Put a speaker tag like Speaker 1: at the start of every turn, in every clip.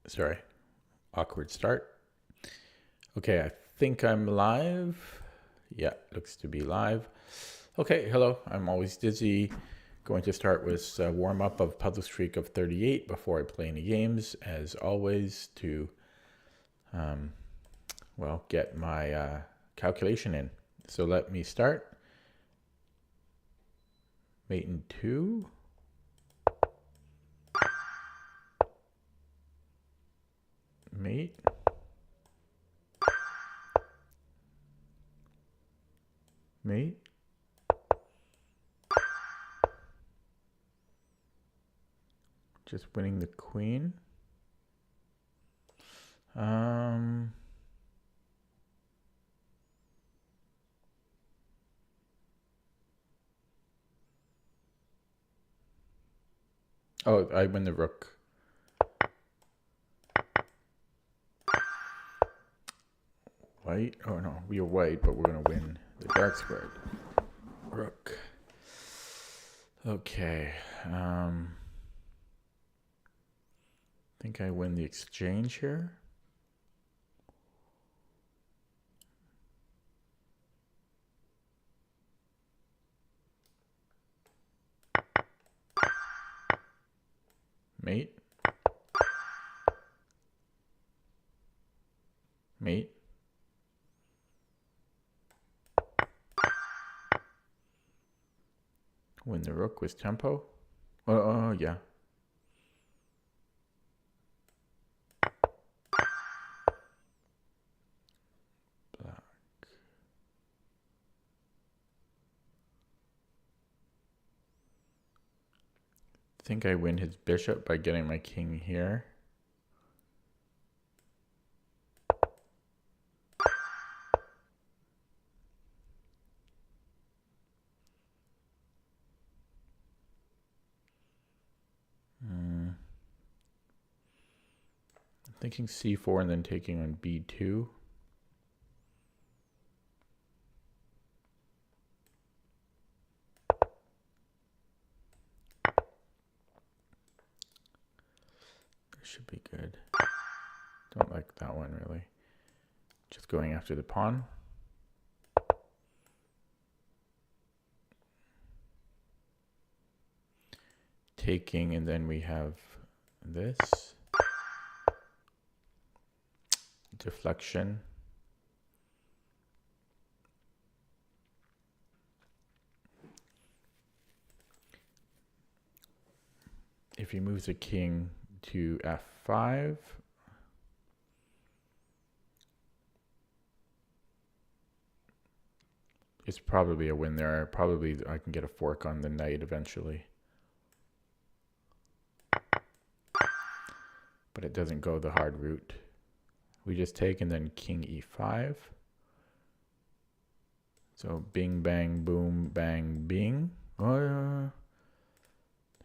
Speaker 1: Sorry, awkward start. Okay, I think I'm live. Yeah, looks to be live. Okay, hello. I'm always dizzy. Going to start with a warm up of Puzzle Streak of 38 before I play any games, as always, to get my calculation in. So let me start. Mate in 2. Mate. Mate. Just winning the queen. Oh, I win the rook. White? Oh no, we are white, but we're gonna win the dark squared. Rook. Okay. I think I win the exchange here. Mate. Mate. Win the rook with tempo. Oh, yeah. Black. I think I win his bishop by getting my king here. I'm thinking c4 and then taking on b2. Should be good. Don't like that one really. Just going after the pawn. Taking, and then we have this. Deflection. If he moves a king to f5, it's probably a win there. Probably I can get a fork on the knight eventually. But it doesn't go the hard route. We just take and then king e5. So bing, bang, boom, bang, bing.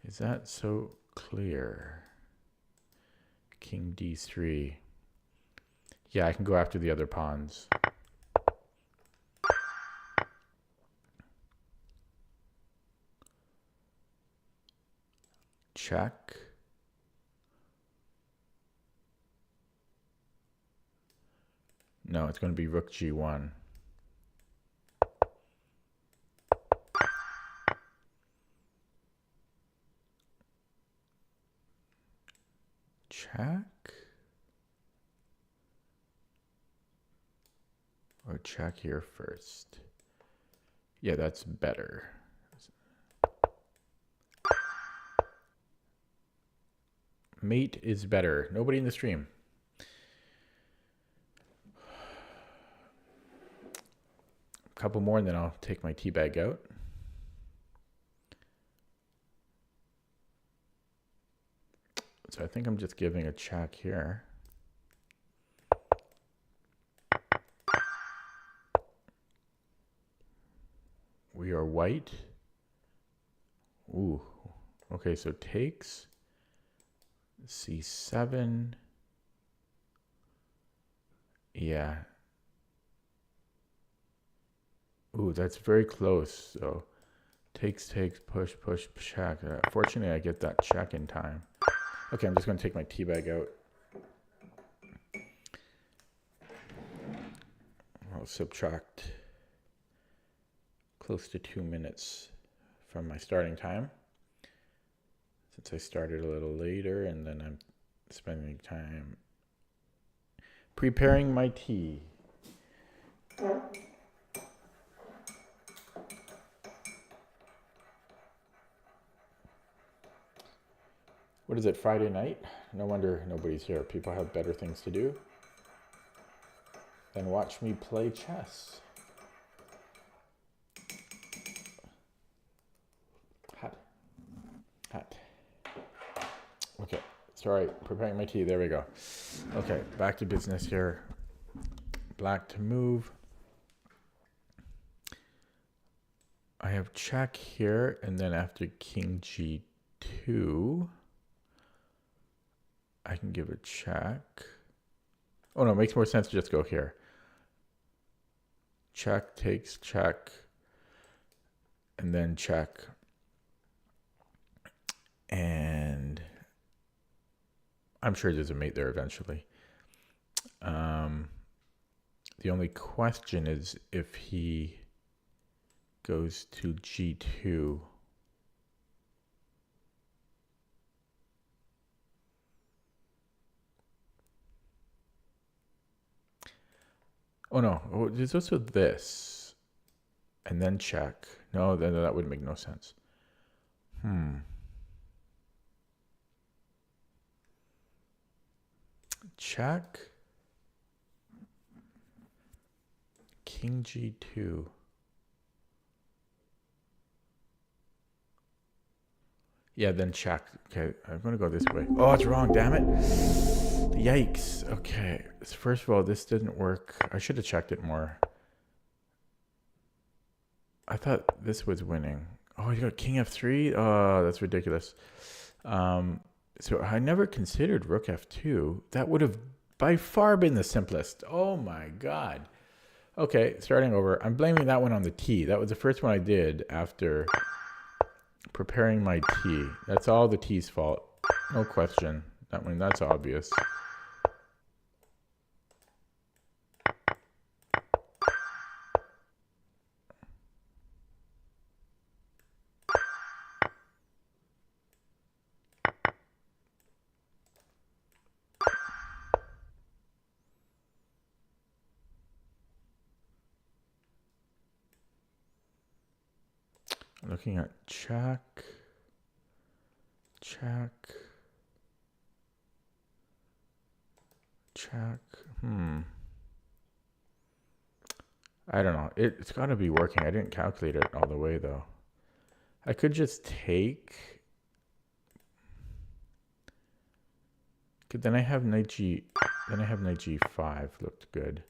Speaker 1: Is that so clear? King d3. Yeah, I can go after the other pawns. Check. No, it's going to be rook g1. Check? Or check here first? Yeah, that's better. Mate is better. Nobody in the stream. A couple more and then I'll take my tea bag out. So I think I'm just giving a check here. We are white. Ooh. Okay, so takes. C7. Yeah. Ooh, that's very close. So takes, push, check. Fortunately, I get that check in time. Okay, I'm just going to take my tea bag out. I'll subtract close to 2 minutes from my starting time, since I started a little later, and then I'm spending time preparing my tea. What is it, Friday night? No wonder nobody's here. People have better things to do than watch me play chess. Hot. Okay, sorry, preparing my tea. There we go. Okay, back to business here. Black to move. I have check here, and then after king g2, I can give a check. Oh no, it makes more sense to just go here. Check takes check, and then check. And I'm sure there's a mate there eventually. The only question is if he goes to g2. Oh no, there's also this. And then check. No, then that would make no sense. Check. King g2. Yeah, then check. Okay, I'm going to go this way. Oh, it's wrong, damn it. Yikes. Okay, so first of all, this didn't work. I should have checked it more. I thought this was winning. Oh, you got king f3? Oh, that's ridiculous. So I never considered rook f2. That would have by far been the simplest. Oh my god. Okay, starting over. I'm blaming that one on the tea. That was the first one I did after preparing my tea. That's all the tea's fault. No question. That's obvious. Looking at check. I don't know. It's got to be working. I didn't calculate it all the way though. I could just take. Then I have knight g5. Looked good.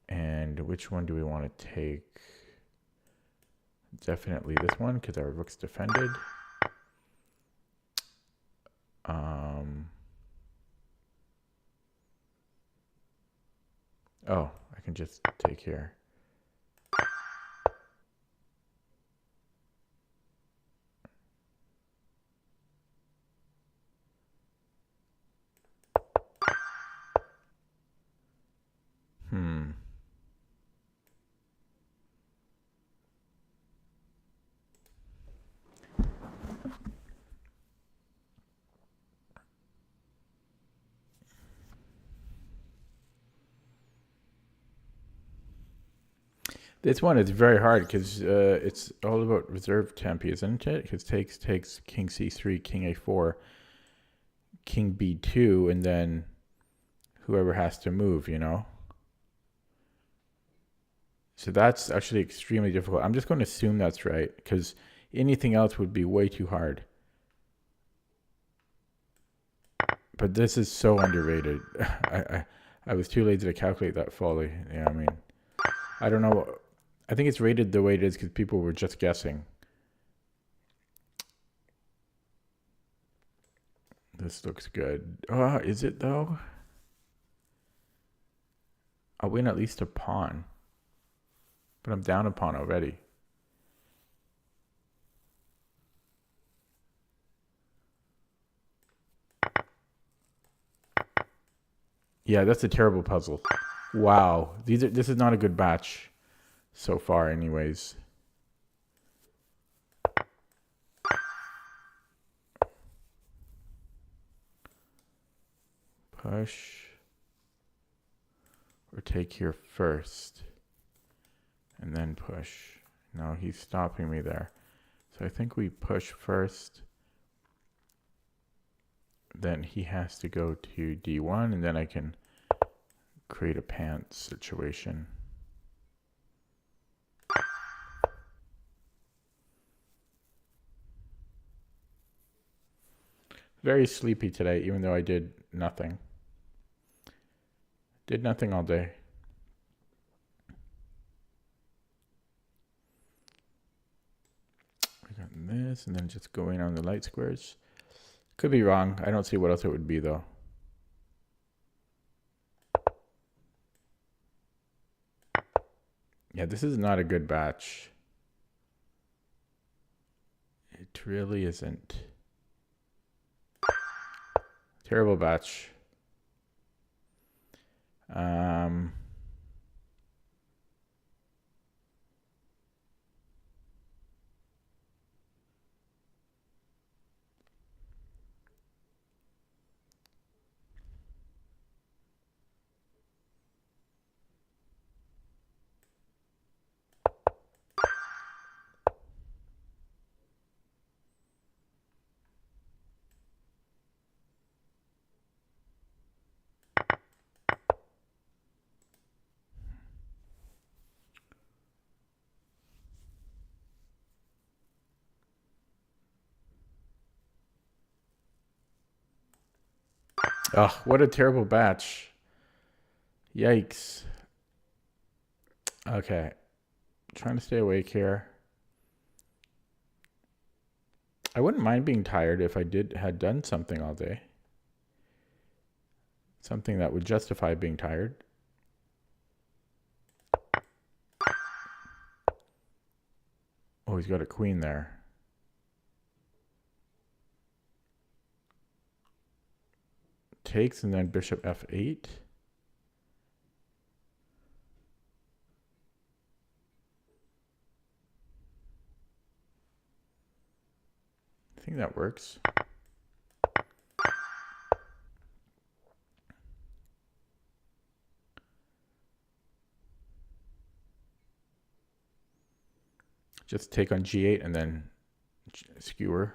Speaker 1: And which one do we want to take? Definitely this one because our rook's defended. Oh, I can just take here. This one is very hard because it's all about reserve tempi, isn't it? Because takes king c3, king a4, king b2, and then whoever has to move, you know? So that's actually extremely difficult. I'm just going to assume that's right because anything else would be way too hard. But this is so underrated. I was too lazy to calculate that fully. Yeah, I mean, I don't know. I think it's rated the way it is because people were just guessing. This looks good. Oh, is it though? I'll win at least a pawn. But I'm down a pawn already. Yeah, that's a terrible puzzle. Wow. This is not a good batch so far anyways. Push. Or take here first. And then push. No, he's stopping me there. So I think we push first. Then he has to go to D1, and then I can create a pants situation. Very sleepy today, even though I did nothing. Did nothing all day. We got this, and then just going on the light squares. Could be wrong. I don't see what else it would be, though. Yeah, this is not a good batch. It really isn't. Terrible batch. Oh, what a terrible batch. Yikes. Okay. Trying to stay awake here. I wouldn't mind being tired if I had done something all day. Something that would justify being tired. Oh, he's got a queen there. Takes and then bishop f8. I think that works. Just take on g8 and then skewer.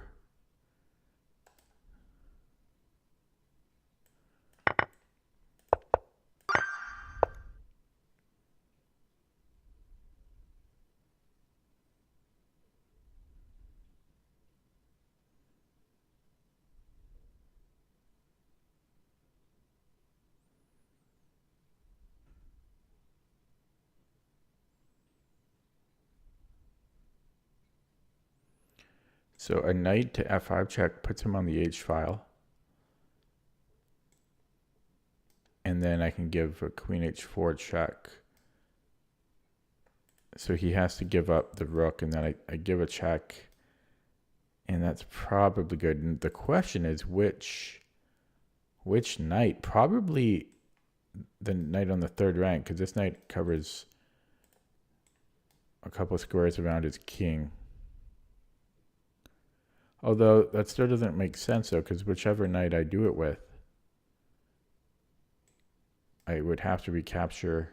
Speaker 1: So a knight to f5 check puts him on the h file. And then I can give a queen h4 check. So he has to give up the rook, and then I give a check. And that's probably good. And the question is which knight? Probably the knight on the third rank, because this knight covers a couple of squares around his king. Although that still doesn't make sense, though, because whichever knight I do it with, I would have to recapture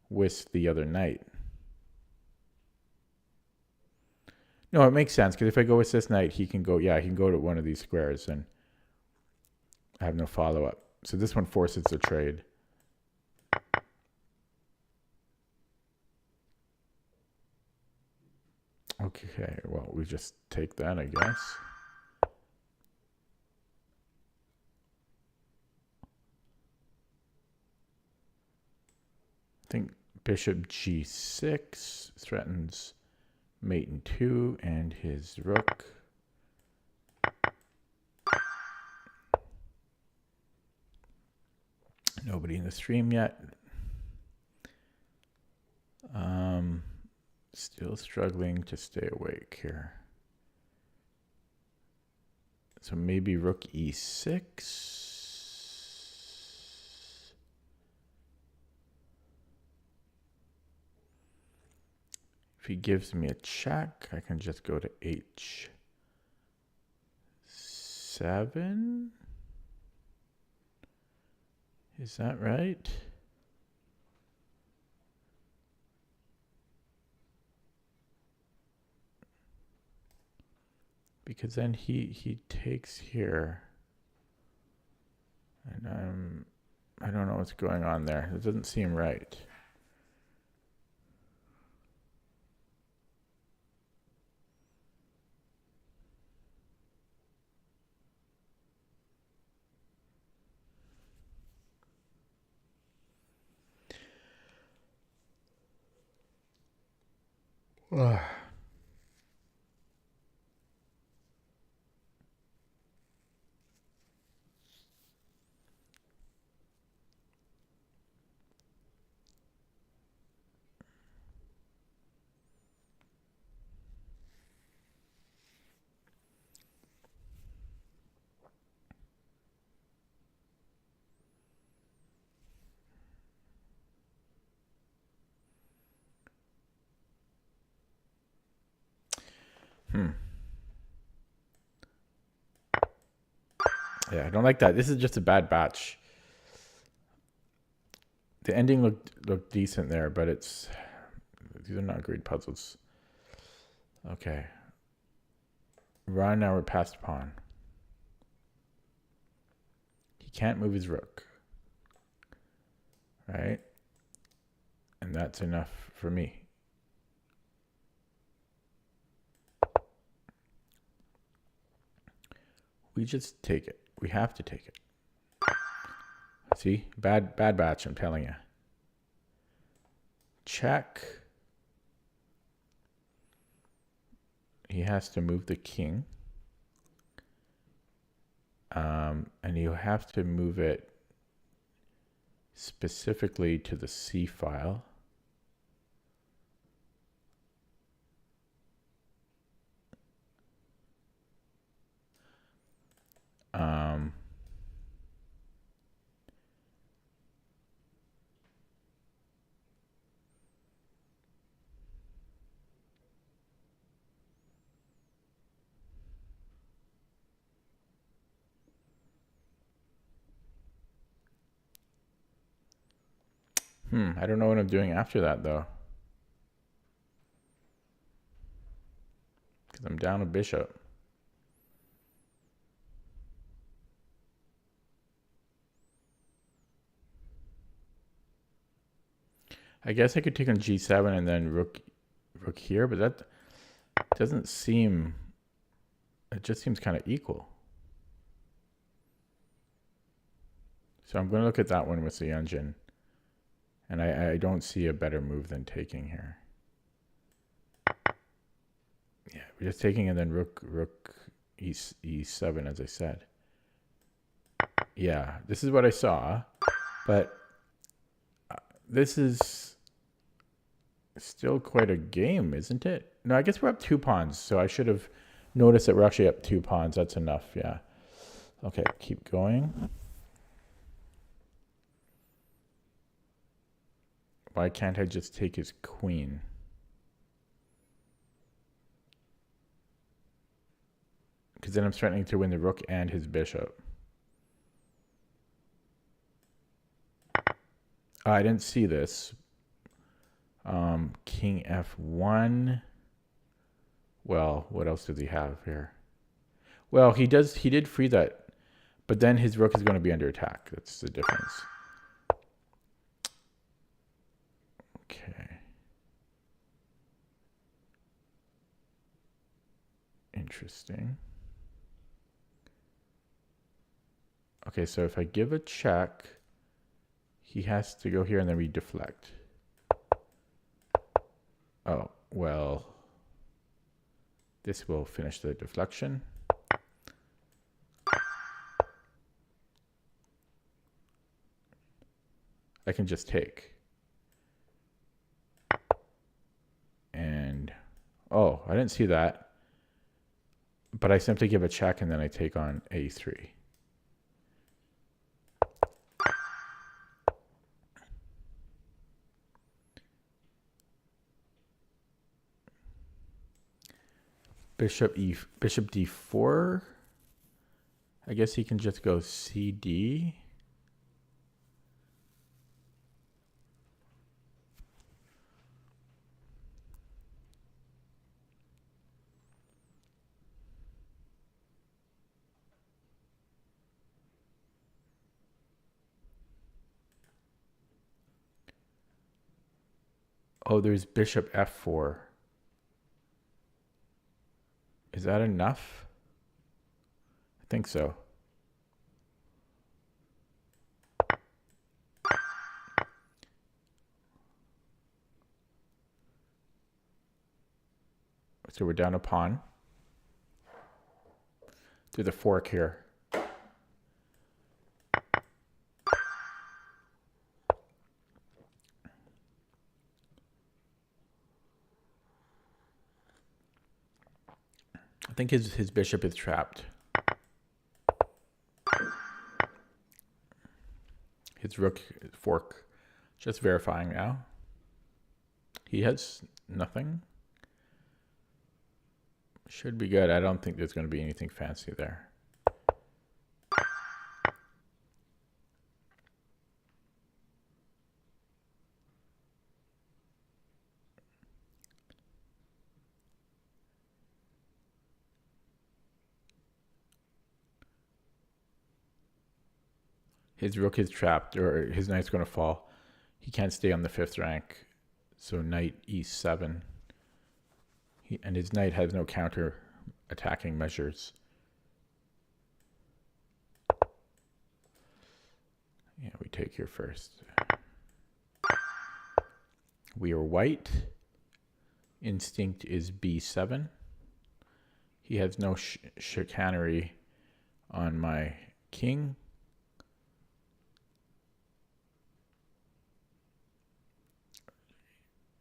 Speaker 1: with the other knight. No, it makes sense, because if I go with this knight, he can go, he can go to one of these squares, and I have no follow-up. So this one forces the trade. Okay, well, we just take that, I guess. I think bishop g6 threatens mate in 2 and his rook. Nobody in the stream yet. Still struggling to stay awake here. So maybe rook e6. If he gives me a check, I can just go to h7. Is that right? Because then he takes here. And I don't know what's going on there. It doesn't seem right. Ugh. Yeah, I don't like that. This is just a bad batch. The ending looked decent there, but these are not great puzzles. Okay. Run, now we're past pawn. He can't move his rook. Right? And that's enough for me. We just take it. We have to take it. See? Bad batch, I'm telling you. Check. He has to move the king. And you have to move it specifically to the C file. I don't know what I'm doing after that, though. Because I'm down a bishop. I guess I could take on g7 and then rook here, but that doesn't seem... It just seems kind of equal. So I'm going to look at that one with the engine. And I don't see a better move than taking here. Yeah, we're just taking and then rook e7, as I said. Yeah, this is what I saw. But this is still quite a game, isn't it? No, I guess we're up 2 pawns. So I should have noticed that we're actually up 2 pawns. That's enough, yeah. Okay, keep going. Why can't I just take his queen? Because then I'm threatening to win the rook and his bishop. I didn't see this. King f1. Well, what else does he have here? Well, he did free that, but then his rook is going to be under attack. That's the difference. Okay. Interesting. Okay, so if I give a check, he has to go here and then we deflect. Oh, well, this will finish the deflection. I can just take. And, oh, I didn't see that. But I simply give a check and then I take on a3. Bishop D4. I guess he can just go CD. Oh, there's bishop F4. Is that enough? I think so. So we're down a pawn. Do the fork here. I think his bishop is trapped. His rook fork. Just verifying now. He has nothing. Should be good. I don't think there's going to be anything fancy there. His rook is trapped, or his knight's going to fall. He can't stay on the 5th rank. So knight e7. And his knight has no counter attacking measures. Yeah, we take here first. We are white. Instinct is b7. He has no chicanery on my king.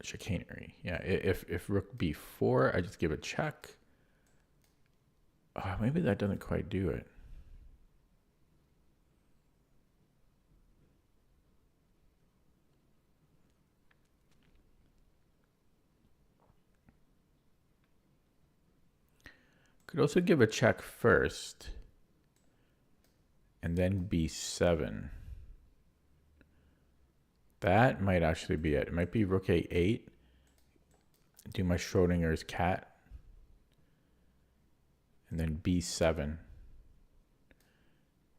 Speaker 1: Chicanery. Yeah, if rook b4, I just give a check. Oh, maybe that doesn't quite do it. Could also give a check first and then b7. That might actually be it. It might be rook a8. Do my Schrodinger's cat. And then b7.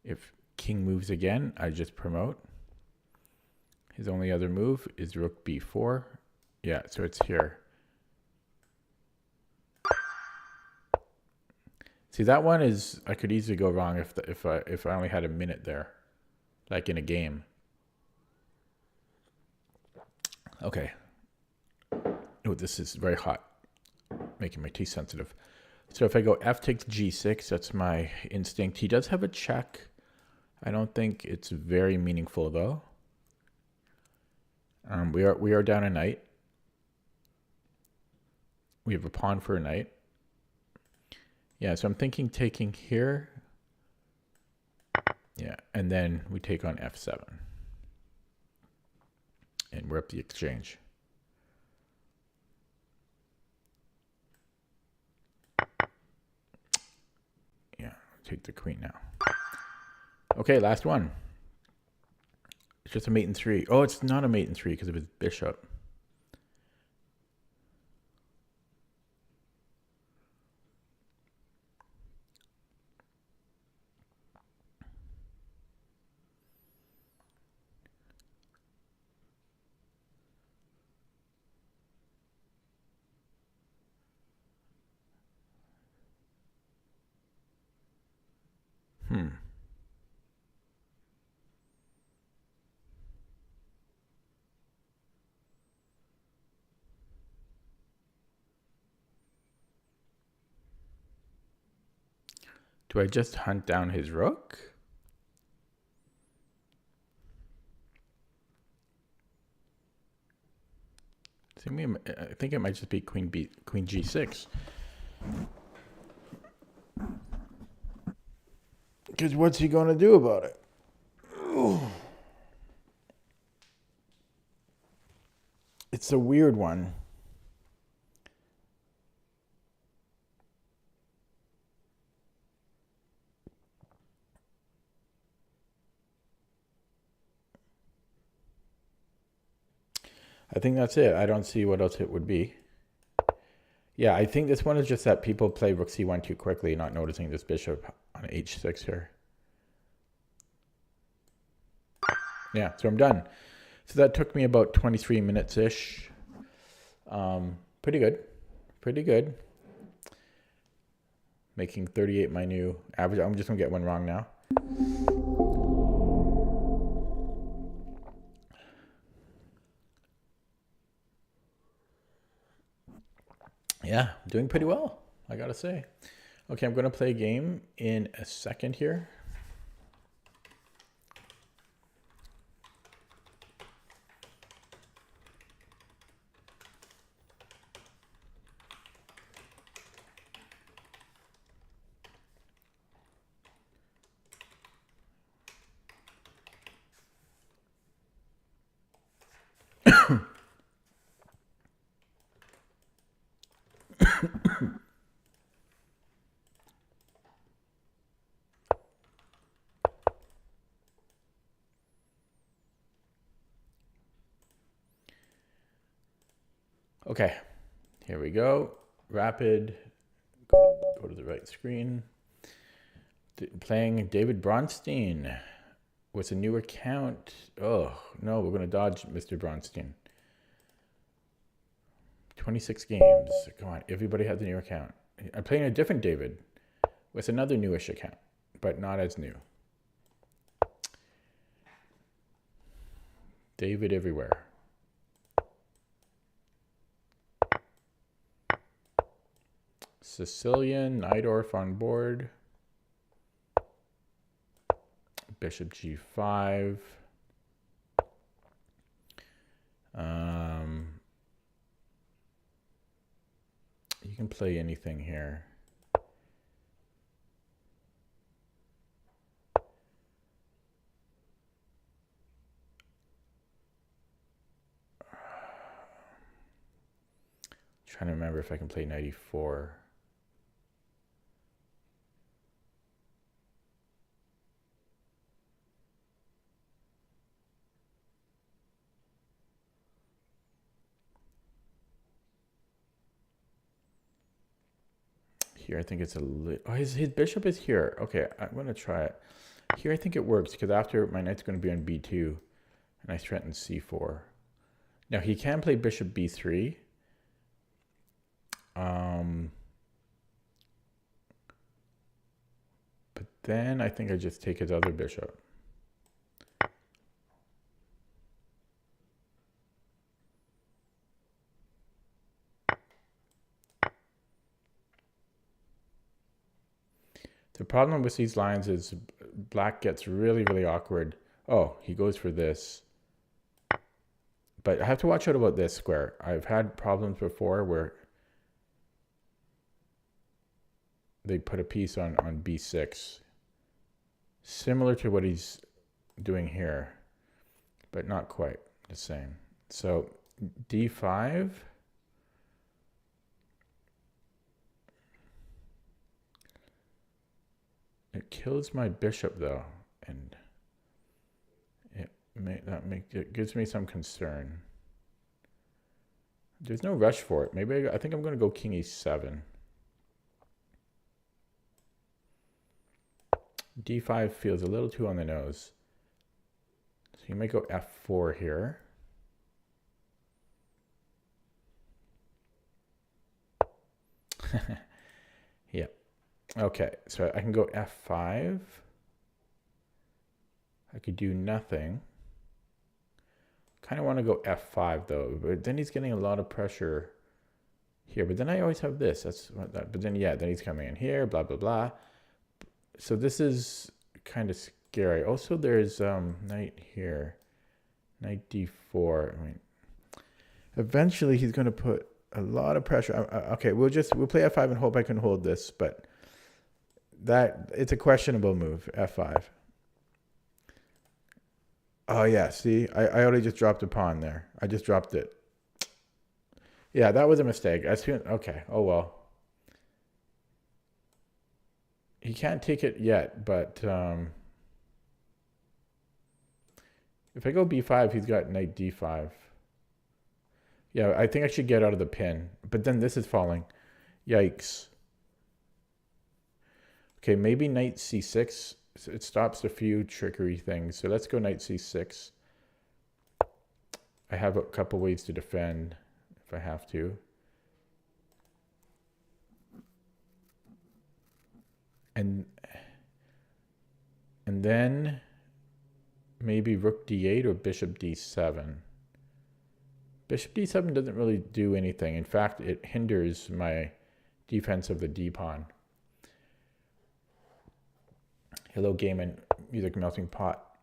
Speaker 1: If king moves again, I just promote. His only other move is rook b4. Yeah, so it's here. See, that one is, I could easily go wrong if I only had a minute there, like in a game. Okay. Oh, this is very hot, making my tea sensitive. So if I go f takes g6, that's my instinct. He does have a check. I don't think it's very meaningful though. We are down a knight. We have a pawn for a knight. Yeah, so I'm thinking taking here. Yeah, and then we take on f7. And we're up the exchange. Yeah, take the queen now. Okay, last one. It's just a mate in 3. Oh, it's not a mate in 3 because of his bishop. Do I just hunt down his rook? I think it might just be queen g6. Because what's he going to do about it? Ooh. It's a weird one. I think that's it. I don't see what else it would be. Yeah, I think this one is just that people play rook c1 too quickly, not noticing this bishop on h6 here. Yeah, so I'm done. So that took me about 23 minutes-ish. Pretty good. Pretty good. Making 38 my new average. I'm just going to get one wrong now. Yeah, doing pretty well, I gotta say. Okay, I'm going to play a game in a second here. Okay, here we go. Rapid. Go to the right screen. Playing David Bronstein with a new account. Oh, no, we're going to dodge Mr. Bronstein. 26 games. Come on, everybody has a new account. I'm playing a different David with another newish account, but not as new. David everywhere. Sicilian, Najdorf on board. Bishop g5. You can play anything here. Trying to remember if I can play 94. Here, I think it's a little... Oh, his bishop is here. Okay, I'm going to try it. Here, I think it works, because after my knight's going to be on b2, and I threaten c4. Now, he can play bishop b3. But then I think I just take his other bishop. The problem with these lines is black gets really, really awkward. Oh, he goes for this. But I have to watch out about this square. I've had problems before where they put a piece on b6. Similar to what he's doing here, but not quite the same. So d5. It kills my bishop though, and it gives me some concern. There's no rush for it. Maybe I think I'm going to go king e7. d5 feels a little too on the nose. So you might go f4 here. Yeah. Okay, so I can go f5. I could do nothing. Kind of want to go f5 though, but then he's getting a lot of pressure here. But then I always have this. That's what that. But then yeah, then he's coming in here. Blah blah blah. So this is kind of scary. Also, there's knight here, knight d4. I mean, eventually he's going to put a lot of pressure. Okay, we'll play f5 and hope I can hold this, but it's a questionable move. F5. Oh yeah, see, I already just dropped a pawn there. I just dropped it. Yeah, that was a mistake. Okay, oh well. He can't take it yet, but if I go b5, he's got knight d5. Yeah, I think I should get out of the pin. But then this is falling. Yikes. Okay, maybe knight c6. It stops a few trickery things. So let's go knight c6. I have a couple ways to defend if I have to. And then maybe rook d8 or bishop d7. Bishop d7 doesn't really do anything. In fact, it hinders my defense of the d-pawn. Hello, game and music melting pot.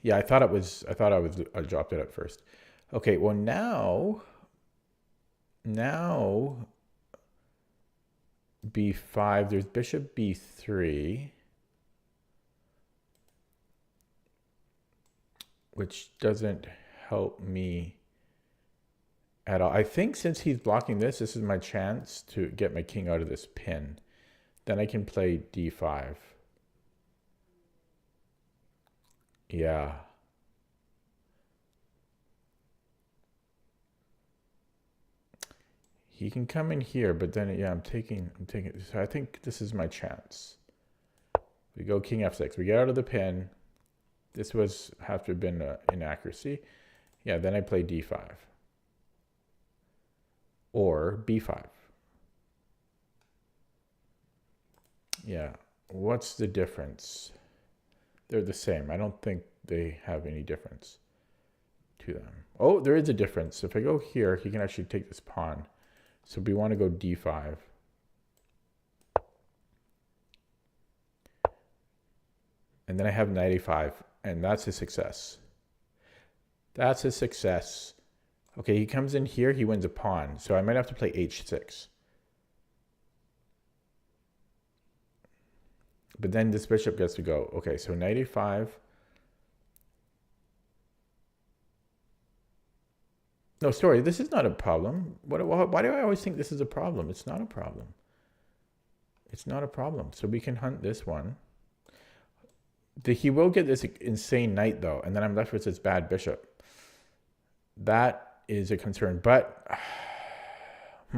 Speaker 1: Yeah, I dropped it at first. Okay, well now b5, there's bishop b3, which doesn't help me at all. I think since he's blocking this is my chance to get my king out of this pin. Then I can play d5. Yeah. He can come in here, but then, yeah, I'm taking, so I think this is my chance. We go king f6. We get out of the pin. This have to have been an inaccuracy. Yeah, then I play d5. Or b5. Yeah, what's the difference? They're the same. I don't think they have any difference to them. Oh, there is a difference. If I go here, he can actually take this pawn. So we want to go d5. And then I have knight a5, and that's a success. That's a success. Okay, he comes in here, he wins a pawn. So I might have to play h6. But then this bishop gets to go. Okay, so knight a5. No, sorry, this is not a problem. Why do I always think this is a problem? It's not a problem. It's not a problem. So we can hunt this one. He will get this insane knight, though, and then I'm left with this bad bishop. That is a concern, but... I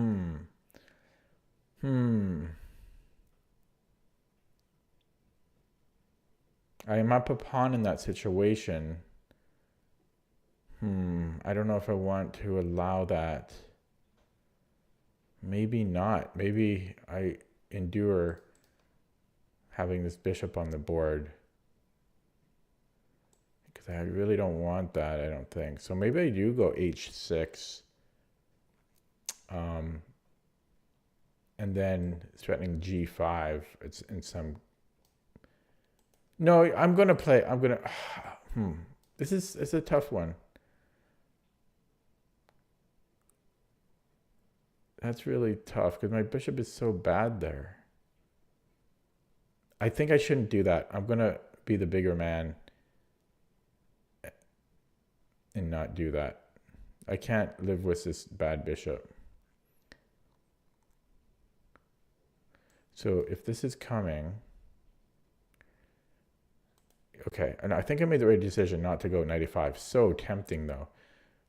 Speaker 1: am up a pawn in that situation. I don't know if I want to allow that. Maybe not. Maybe I endure having this bishop on the board. Because I really don't want that, I don't think. So maybe I do go h6. And then threatening g5. It's in some... No, I'm going to play... It's a tough one. That's really tough because my bishop is so bad there. I think I shouldn't do that. I'm going to be the bigger man and not do that. I can't live with this bad bishop. So if this is coming... Okay, and I think I made the right decision not to go knight a5. So tempting, though.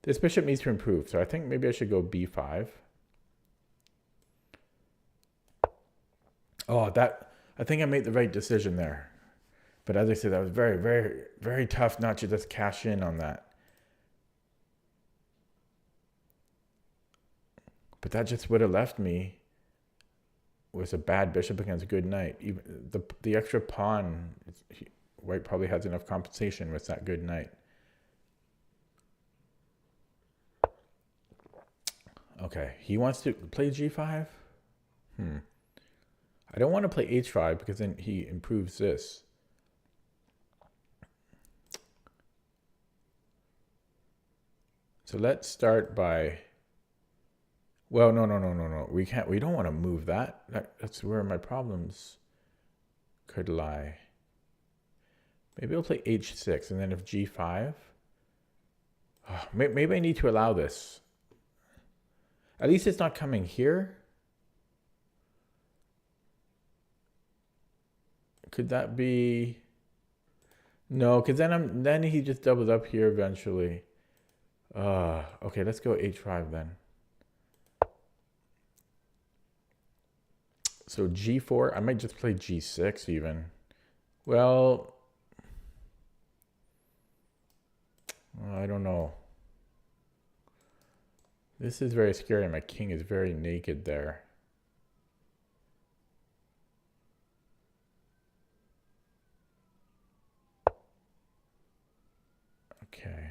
Speaker 1: This bishop needs to improve, so I think maybe I should go b5. Oh, I think I made the right decision there. But as I said, that was very, very, very tough not to just cash in on that. But that just would have left me with a bad bishop against a good knight. Even the extra pawn, white probably has enough compensation with that good knight. Okay, he wants to play g5? I don't want to play h5 because then he improves this. So let's start by... Well, no. We can't. We don't want to move that. That's where my problems could lie. Maybe I'll play h6 and then if g5... Oh, maybe I need to allow this. At least it's not coming here. Could that be... No, because then he just doubles up here eventually. Okay, let's go h5 then. So g4, I might just play g6 even. Well, I don't know. This is very scary. My king is very naked there. Okay.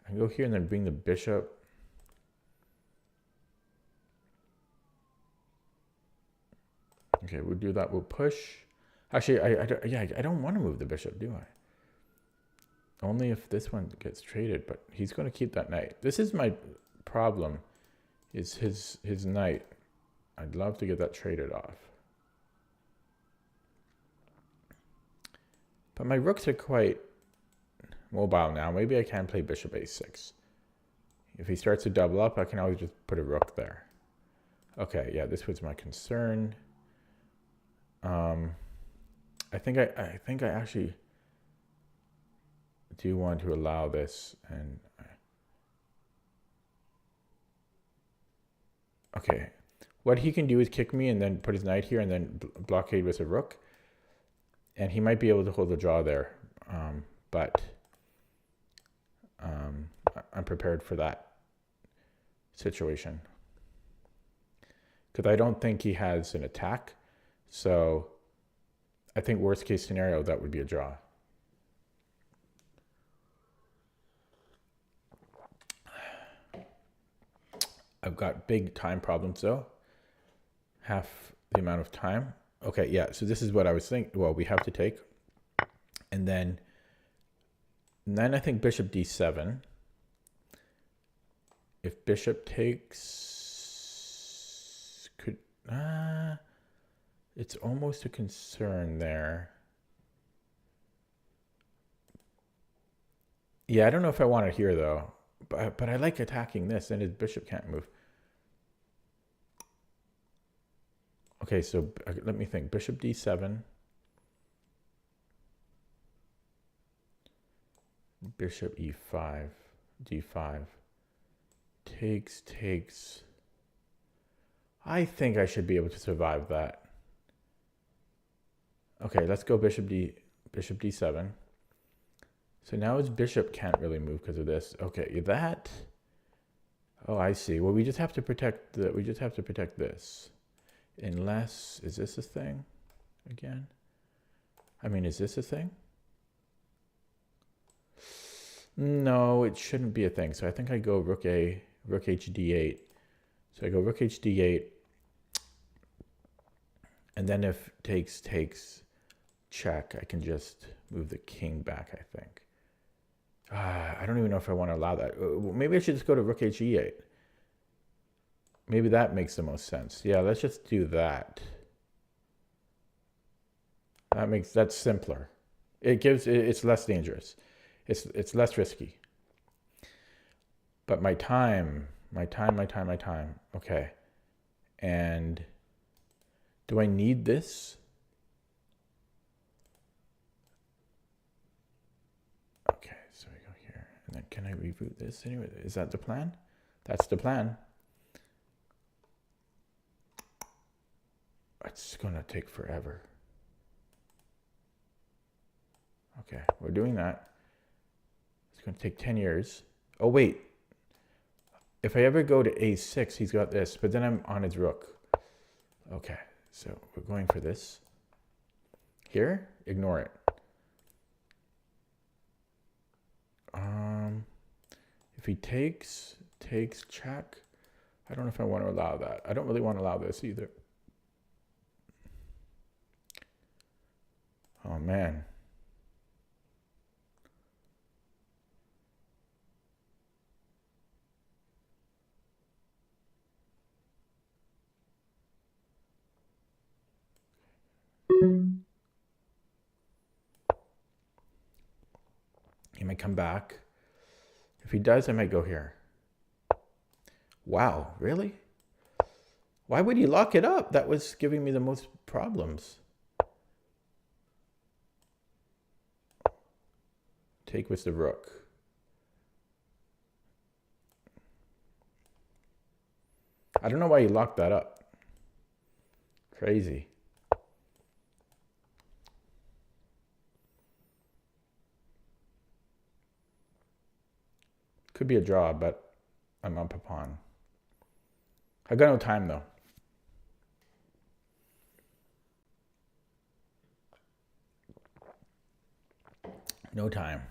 Speaker 1: I can go here and then bring the bishop. Okay, we'll do that. We'll push. Actually, I don't want to move the bishop, do I? Only if this one gets traded, but he's going to keep that knight. This is my problem, is his knight. I'd love to get that traded off. But my rooks are quite mobile now. Maybe I can play bishop a6. If he starts to double up, I can always just put a rook there. Okay, yeah, this was my concern. I think I actually do want to allow this, and okay, what he can do is kick me and then put his knight here and then blockade with a rook, and he might be able to hold the draw there, but I'm prepared for that situation because I don't think he has an attack. So I think worst case scenario, that would be a draw. I've got big time problems though. Half the amount of time. Okay, yeah, so this is what I was thinking. Well, we have to take. And then I think bishop d7. If bishop takes, could, it's almost a concern there. Yeah, I don't know if I want it here though, but I like attacking this, and his bishop can't move. Okay, so let me think. Bishop d7. Bishop e5, d5. Takes. I think I should be able to survive that. Okay, let's go bishop d7. So now his bishop can't really move because of this. Okay, that. Oh, I see. Well, we just have to protect this. Unless, is this a thing again? I mean, is this a thing? No, it shouldn't be a thing. So I think I go rook h d8. So I go rook h d8. And then if takes check, I can just move the king back, I think. I don't even know if I want to allow that. Maybe I should just go to rook h e8. Maybe that makes the most sense. Yeah, let's just do that. That's simpler. It's less dangerous. It's less risky. But my time. Okay. And do I need this? Okay, so we go here. And then can I reboot this anyway? Is that the plan? That's the plan. It's gonna take forever. Okay, we're doing that. It's gonna take 10 years. Oh wait, if I ever go to a6, he's got this, but then I'm on his rook. Okay, so we're going for this. Here, ignore it. If he takes check, I don't know if I want to allow that. I don't really want to allow this either. Oh man. He might come back. If he does, I might go here. Wow, really? Why would he lock it up? That was giving me the most problems. Take with the rook. I don't know why he locked that up. Crazy. Could be a draw, but I'm up a pawn. I got no time though. No time.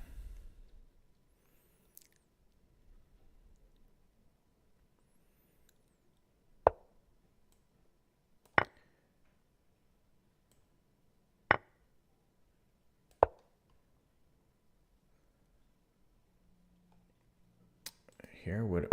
Speaker 1: Here would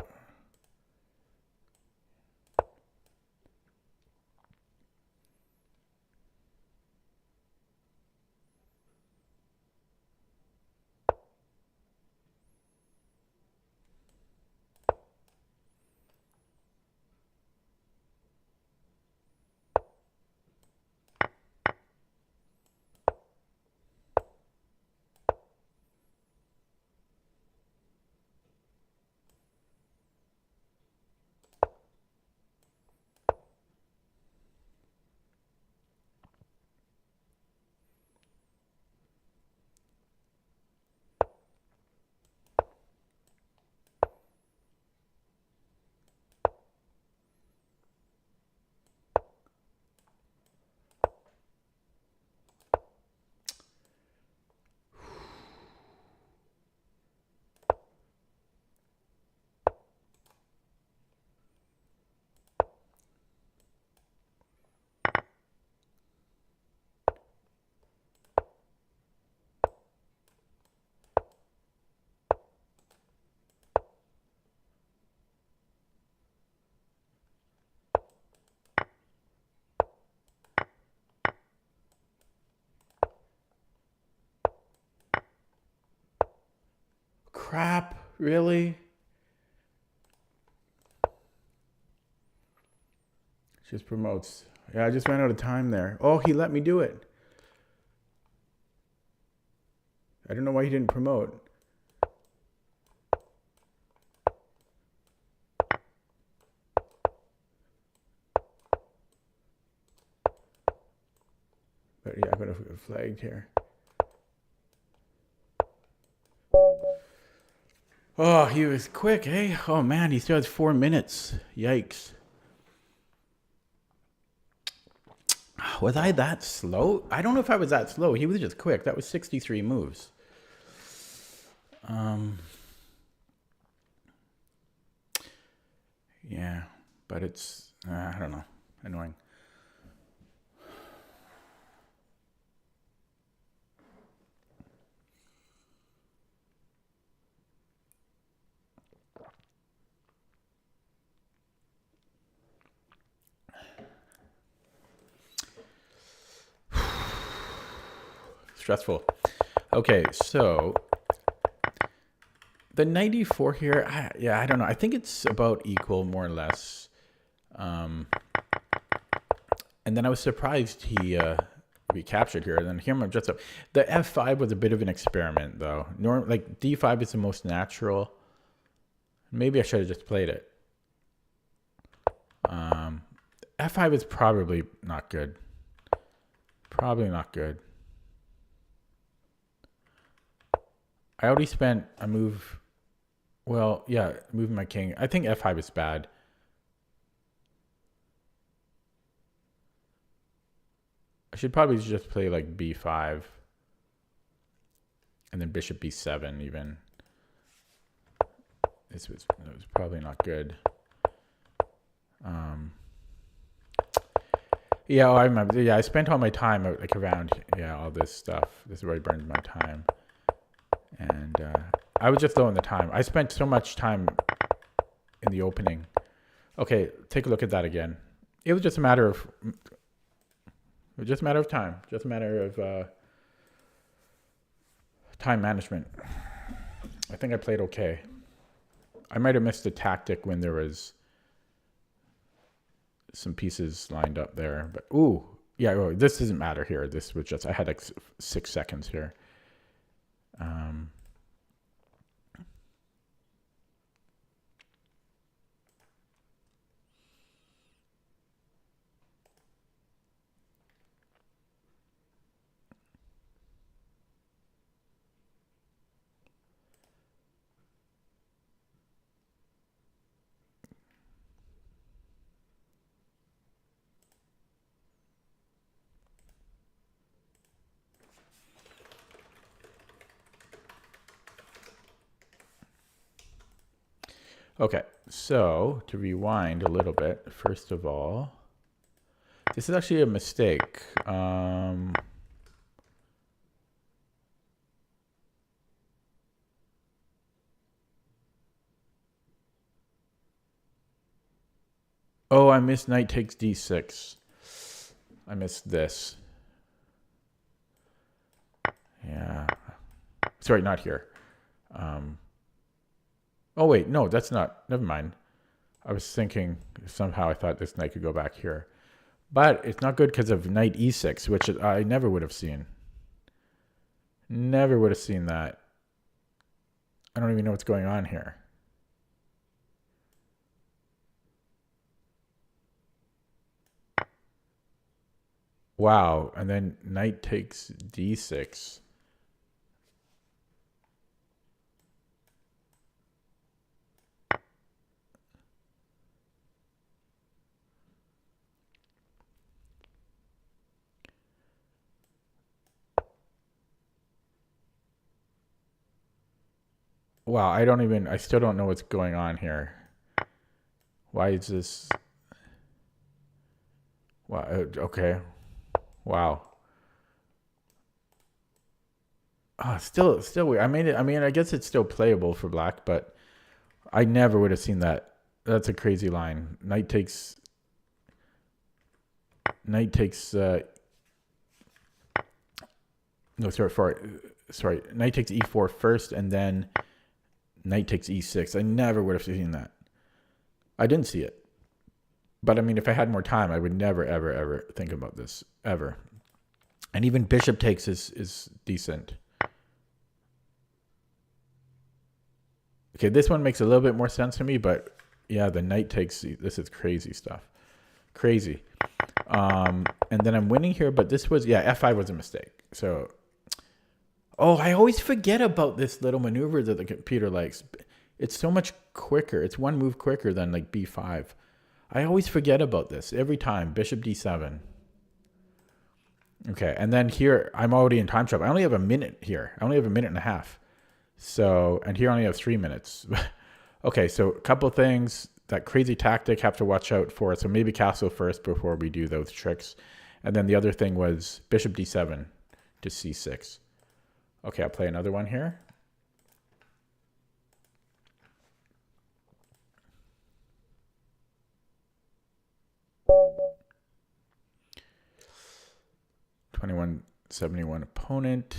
Speaker 1: crap, really? Just promotes. Yeah, I just ran out of time there. Oh, he let me do it. I don't know why he didn't promote. But yeah, I got flagged here. Oh, he was quick, eh? Oh man, he still has 4 minutes. Yikes. Was I that slow? I don't know if I was that slow. He was just quick. That was 63 moves. Yeah, but it's, I don't know, annoying. Stressful. Okay, so the 94 here, I don't know. I think it's about equal, more or less. And then I was surprised he recaptured here. And then here I'm just up. The F5 was a bit of an experiment, though. Like D5 is the most natural. Maybe I should have just played it. F5 is probably not good. Probably not good. I already spent a move. Well, yeah, moving my king. I think F5 is bad. I should probably just play like B5. And then bishop B7 even. It was probably not good. Yeah, I remember. Yeah, I spent all my time like around all this stuff. This is where I burned my time. And I was just throwing the time. I spent so much time in the opening. Okay, take a look at that again. It was just a matter of time. Just a matter of time management. I think I played okay. I might have missed a tactic when there was some pieces lined up there, but this doesn't matter here. This was just, I had like 6 seconds here. Okay, so to rewind a little bit, first of all, this is actually a mistake. Oh, I missed knight takes d6. I missed this. Yeah. Sorry, not here. Oh, wait, no, that's not. Never mind. I was thinking somehow I thought this knight could go back here. But it's not good because of knight e6, which I never would have seen. Never would have seen that. I don't even know what's going on here. Wow, and then knight takes d6. Wow, I still don't know what's going on here. Why is this? Wow, okay. Wow. Oh, still weird. I mean, I guess it's still playable for black, but I never would have seen that. That's a crazy line. Knight takes. No, sorry. Knight takes e4 first, and then knight takes e6. I never would have seen that. I didn't see it. But I mean, if I had more time, I would never, ever, ever think about this, ever. And even bishop takes is decent. Okay, this one makes a little bit more sense to me, but yeah, the knight takes, this is crazy stuff. Crazy. And then I'm winning here, but this was, yeah, f5 was a mistake. So, oh, I always forget about this little maneuver that the computer likes. It's so much quicker. It's one move quicker than like b5. I always forget about this every time. Bishop d7. Okay, and then here, I'm already in time trouble. I only have a minute here. I only have a minute and a half. So, and here I only have 3 minutes. Okay, so a couple things. That crazy tactic, have to watch out for. So maybe castle first before we do those tricks. And then the other thing was bishop d7 to c6. Okay, I'll play another one here. $21.71 opponent.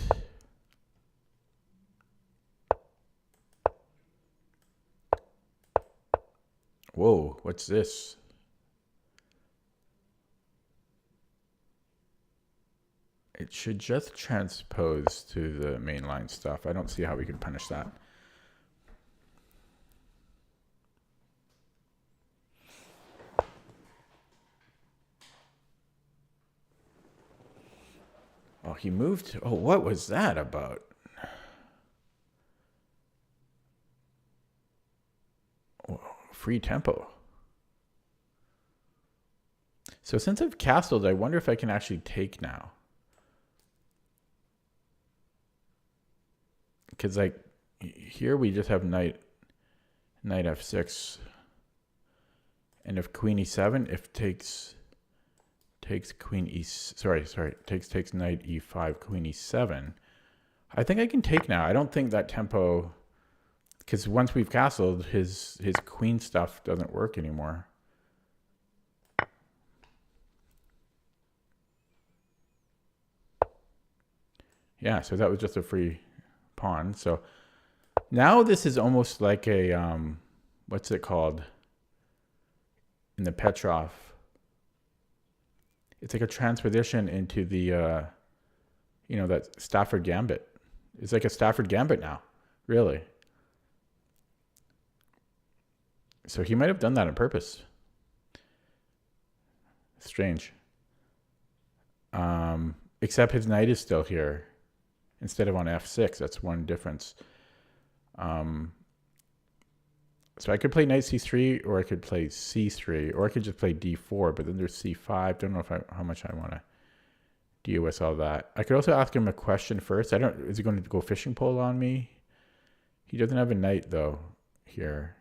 Speaker 1: Whoa, what's this? It should just transpose to the mainline stuff. I don't see how we can punish that. Oh, he moved. Oh, what was that about? Oh, free tempo. So since I've castled, I wonder if I can actually take now. Because like here we just have knight f6. And if queen e7, if takes queen takes knight e5, queen e7. I think I can take now. I don't think that tempo, because once we've castled, his queen stuff doesn't work anymore. Yeah, so that was just a free pawn. So now this is almost like a what's it called in the Petrov? It's like a transposition into the that Stafford Gambit. It's like a Stafford Gambit now, really. So he might have done that on purpose. Strange. Except his knight is still here instead of on f6. That's one difference. So I could play knight c3, or I could play c3, or I could just play d4, but then there's c5. Don't know how much I want to deal with all that. I could also ask him a question first. Is he going to go fishing pole on me? He doesn't have a knight, though, here.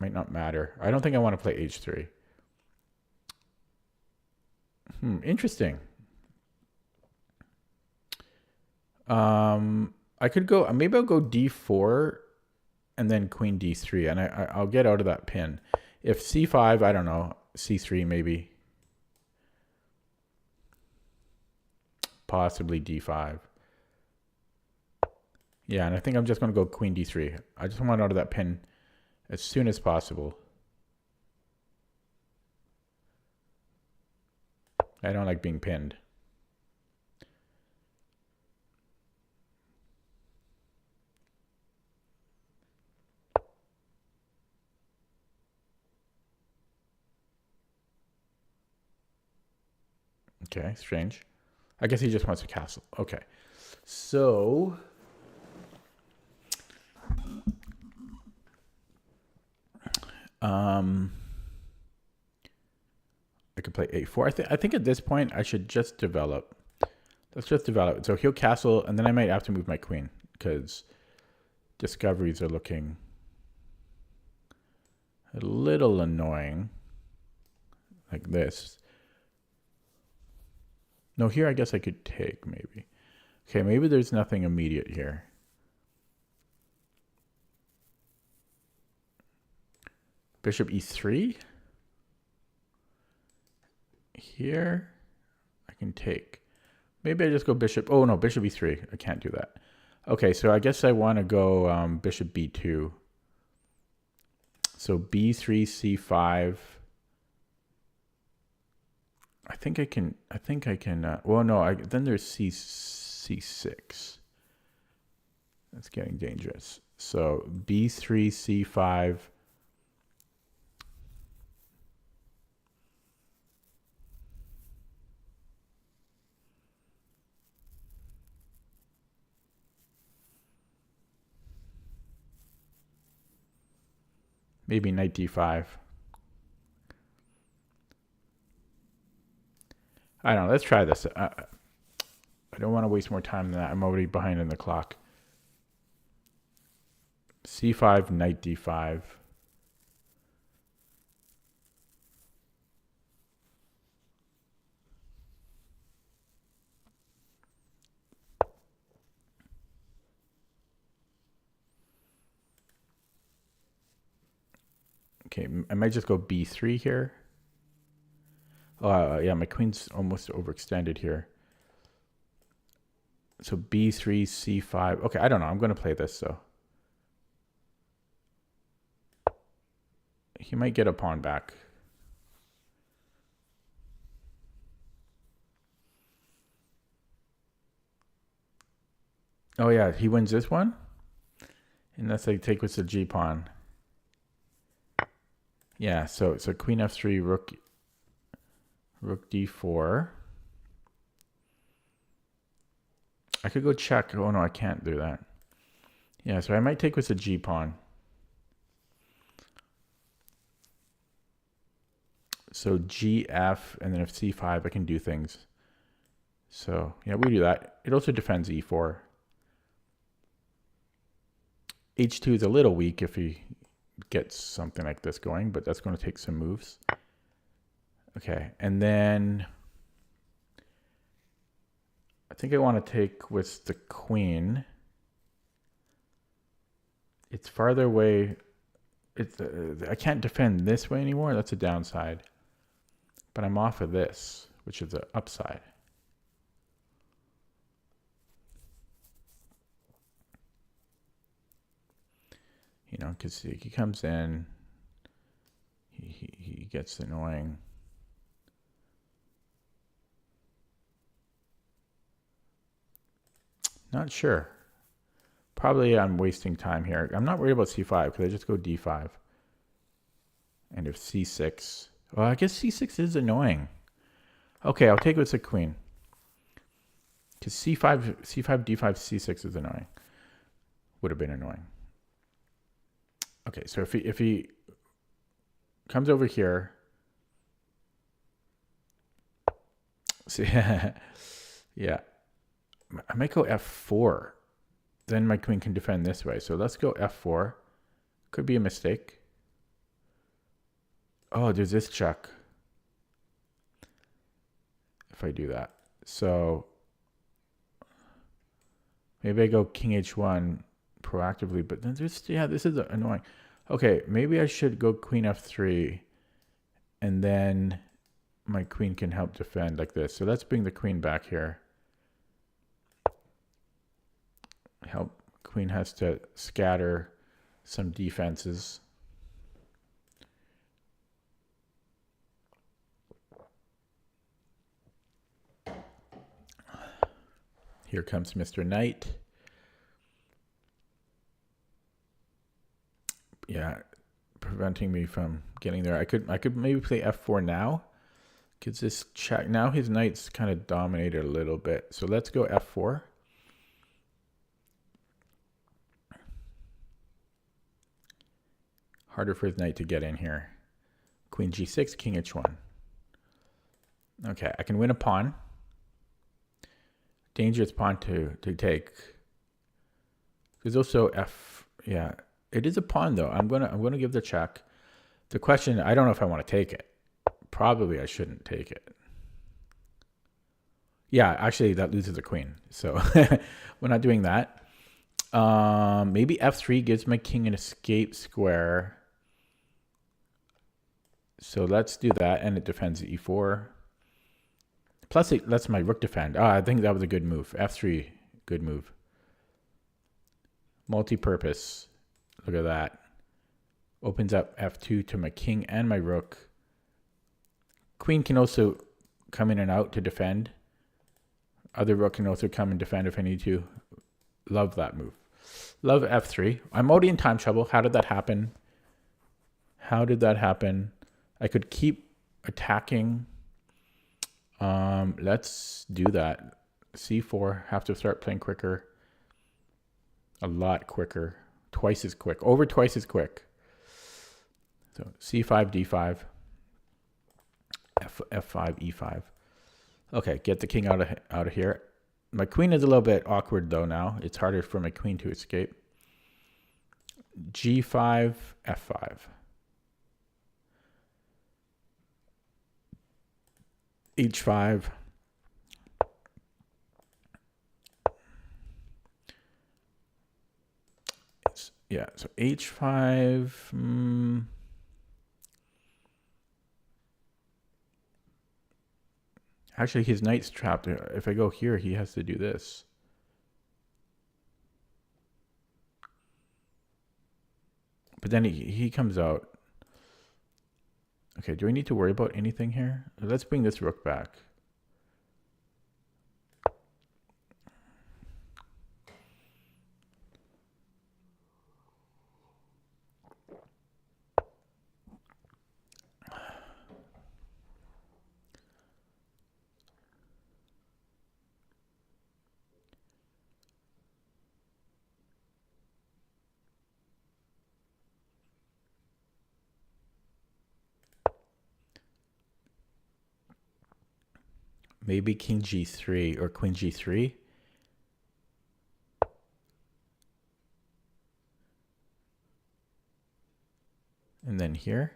Speaker 1: Might not matter. I don't think I want to play h3. Interesting. I could go, maybe I'll go d4 and then queen d3, and I'll get out of that pin. If c5, I don't know, c3 maybe. Possibly d5. Yeah, and I think I'm just going to go queen d3. I just want out of that pin as soon as possible. I don't like being pinned. Okay, strange. I guess he just wants a castle. Okay. So I could play a4. I think at this point I should just develop. Let's just develop. So he'll castle, and then I might have to move my queen because discoveries are looking a little annoying. Like this. No, here I guess I could take maybe. Okay, maybe there's nothing immediate here. Bishop e3. Here I can take. Maybe I just go bishop. Oh no, bishop e3. I can't do that. Okay, so I guess I want to go bishop b2. So b3, c5. I think I can. Well, no. Then there's c6. That's getting dangerous. So b3, c5. Maybe knight d5. I don't know. Let's try this. I don't want to waste more time than that. I'm already behind in the clock. c5, knight d5. Okay, I might just go b3 here. Yeah, my queen's almost overextended here. So b3, c5. Okay, I don't know. I'm going to play this, so. He might get a pawn back. Oh, yeah, he wins this one. And that's like take with the g pawn. Yeah, so queen f3, rook d4. I could go check. Oh no, I can't do that. Yeah, so I might take with the g pawn. So gf, and then if c5, I can do things. So yeah, we do that. It also defends e4. h2 is a little weak if he gets something like this going, but that's going to take some moves. Okay, and then I think I want to take with the queen. It's farther away. I can't defend this way anymore. That's a downside. But I'm off of this, which is an upside. You know, because he comes in, he gets annoying. Not sure. Probably I'm wasting time here. I'm not worried about c5 because I just go d5. And if c6, well, I guess c6 is annoying. Okay, I'll take it with the queen. Because c5, d5, c6 is annoying. Would have been annoying. Okay, so if he comes over here, see, yeah, I might go f4. Then my queen can defend this way. So let's go f4. Could be a mistake. Oh, there's this check. If I do that. So maybe I go king h1 proactively, but then this is annoying. Okay, maybe I should go queen f3 and then my queen can help defend like this. So let's bring the queen back here. Queen has to scatter some defenses. Here comes Mr. Knight. Yeah, preventing me from getting there. I could maybe play f4 now. Because this check now his knight's kind of dominated a little bit. So let's go f4. Harder for his knight to get in here. Queen g6, king h1. Okay, I can win a pawn. Dangerous pawn to take. There's also yeah, it is a pawn though. I'm gonna give the check. The question, I don't know if I want to take it. Probably I shouldn't take it. Yeah, actually that loses the queen. So we're not doing that. Maybe f3 gives my king an escape square. So let's do that, and it defends e4. Plus, it lets my rook defend. I think that was a good move. f3, good move. Multi-purpose. Look at that. Opens up f2 to my king and my rook. Queen can also come in and out to defend. Other rook can also come and defend if I need to. Love that move. Love f3. I'm already in time trouble. How did that happen? How did that happen? I could keep attacking. Let's do that. c4. Have to start playing quicker. A lot quicker. Twice as quick. Over twice as quick. So c5, d5. f5, e5. Okay, get the king out of here. My queen is a little bit awkward though now. It's harder for my queen to escape. g5, f5. h5. Yeah, so h5. Actually, his knight's trapped. If I go here, he has to do this. But then he comes out. Okay, do we need to worry about anything here? Let's bring this rook back. Maybe king g3 or queen g3. And then here.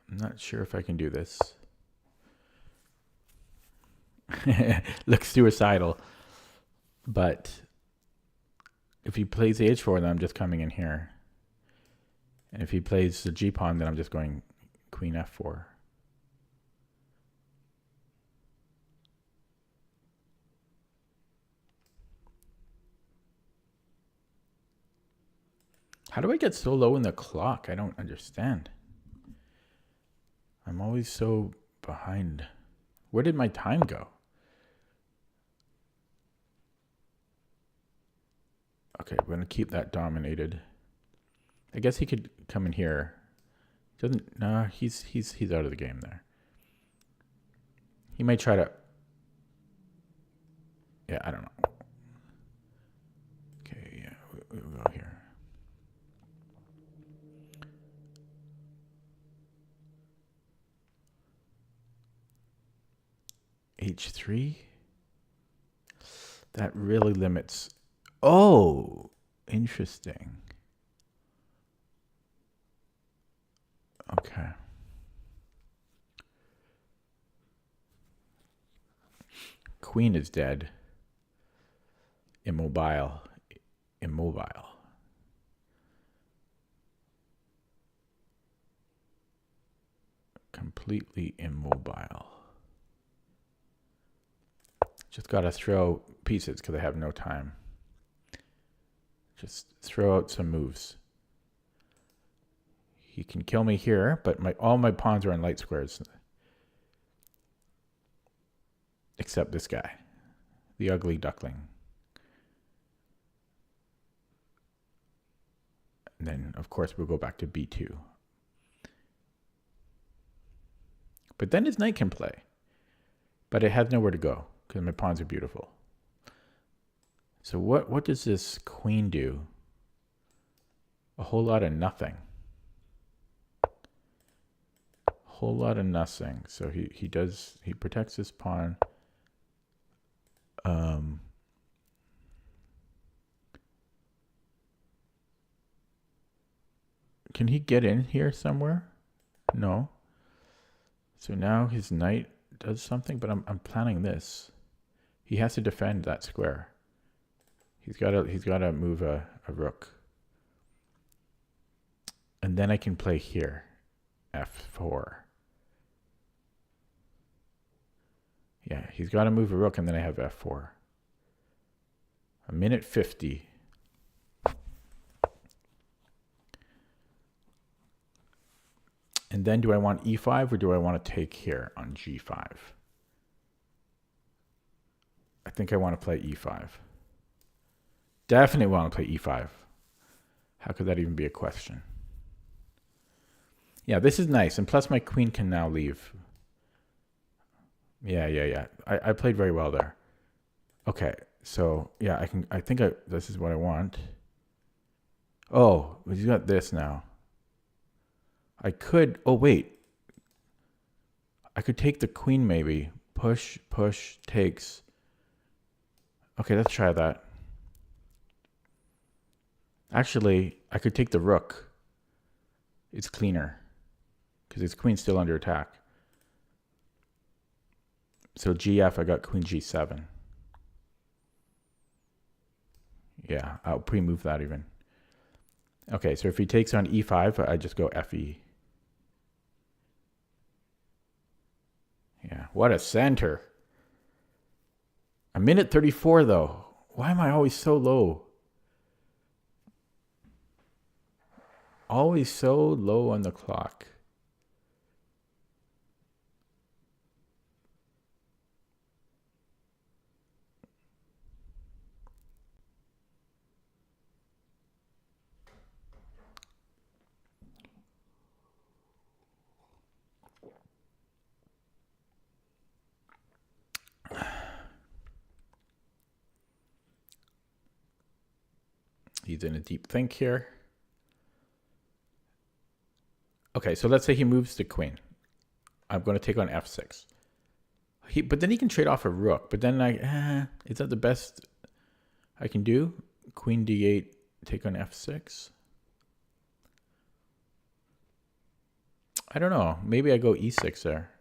Speaker 1: I'm not sure if I can do this. Looks suicidal. But if he plays h4, then I'm just coming in here. And if he plays the g-pawn, then I'm just going queen f4. How do I get so low in the clock? I don't understand. I'm always so behind. Where did my time go? Okay, we're gonna keep that dominated. I guess he could come in here. Doesn't no, he's out of the game there. He might try to. Yeah, I don't know. Okay, yeah, we'll go here. h3. That really limits. Oh, Interesting. Okay. Queen is dead. Immobile. Immobile. Completely immobile. Just gotta throw pieces because I have no time. Just throw out some moves. He can kill me here, but all my pawns are on light squares. Except this guy. The ugly duckling. And then, of course, we'll go back to b2. But then his knight can play. But it has nowhere to go because my pawns are beautiful. So what does this queen do? A whole lot of nothing. Whole lot of nothing. So he protects his pawn. Can he get in here somewhere? No. So now his knight does something, but I'm planning this. He has to defend that square. He's got to move a rook. And then I can play here. F4. Yeah, he's got to move a rook and then I have F4. A minute 50. And then do I want E5 or do I want to take here on G5? I think I want to play E5. Definitely want to play E5. How could that even be a question? Yeah, this is nice. And plus my queen can now leave. Yeah. I played very well there. Okay, so yeah, this is what I want. Oh, he's got this now. I could, oh wait. I could take the queen maybe. Push, takes. Okay, let's try that. Actually, I could take the rook. It's cleaner. Because his queen's still under attack. So GF, I got queen G7. Yeah, I'll pre-move that even. Okay, so if he takes on E5, I just go FE. Yeah, what a center. A minute 34 though. Why am I always so low? Always so low on the clock. He's in a deep think here. Okay, so let's say he moves the queen. I'm going to take on F6. But then he can trade off a rook. But then is that the best I can do? Queen D8, take on F6. I don't know. Maybe I go E6 there.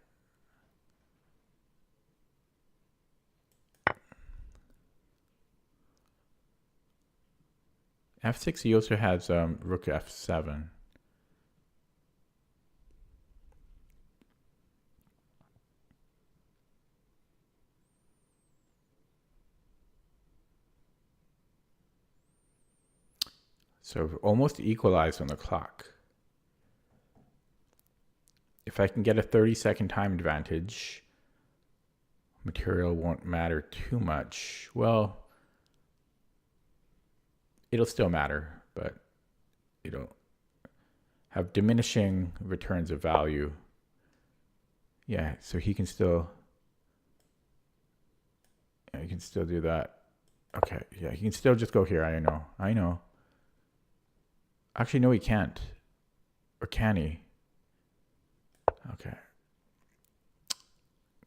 Speaker 1: F6, he also has rook F7. So almost equalized on the clock. If I can get a 30-second time advantage, material won't matter too much. Well, it'll still matter, but it'll have diminishing returns of value. Yeah, so he can still do that. Okay, yeah, he can still just go here. I know. Actually, no, he can't. Or can he? Okay.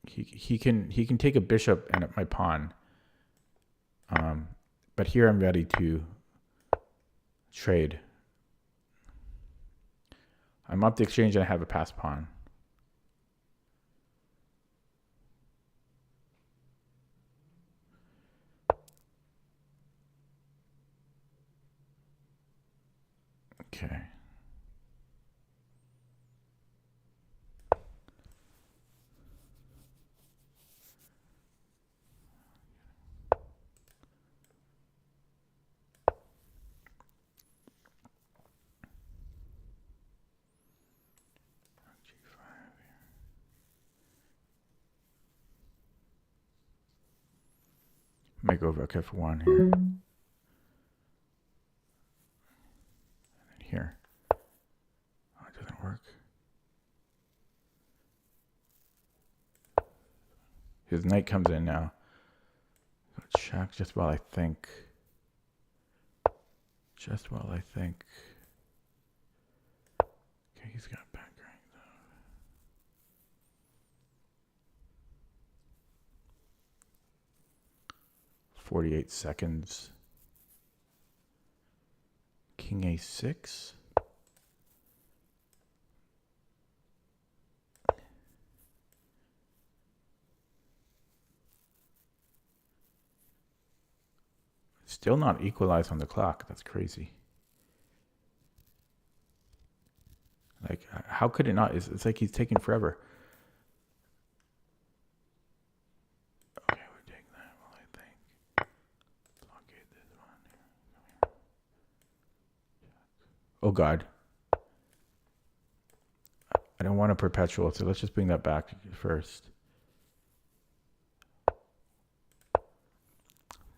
Speaker 1: He can take a bishop and my pawn. But here I'm ready to trade. I'm up the exchange and I have a pass pawn. Okay. Might go rook f1 here. And then here. Oh, it doesn't work. His knight comes in now. Check just while I think. Just while I think. Okay, he's got back right though. 48 seconds. King a6. Still not equalized on the clock. That's crazy. Like, how could it not? It's like he's taking forever. Okay, we're taking that while I think. Blockade this one. Oh, God. I don't want a perpetual, so let's just bring that back first.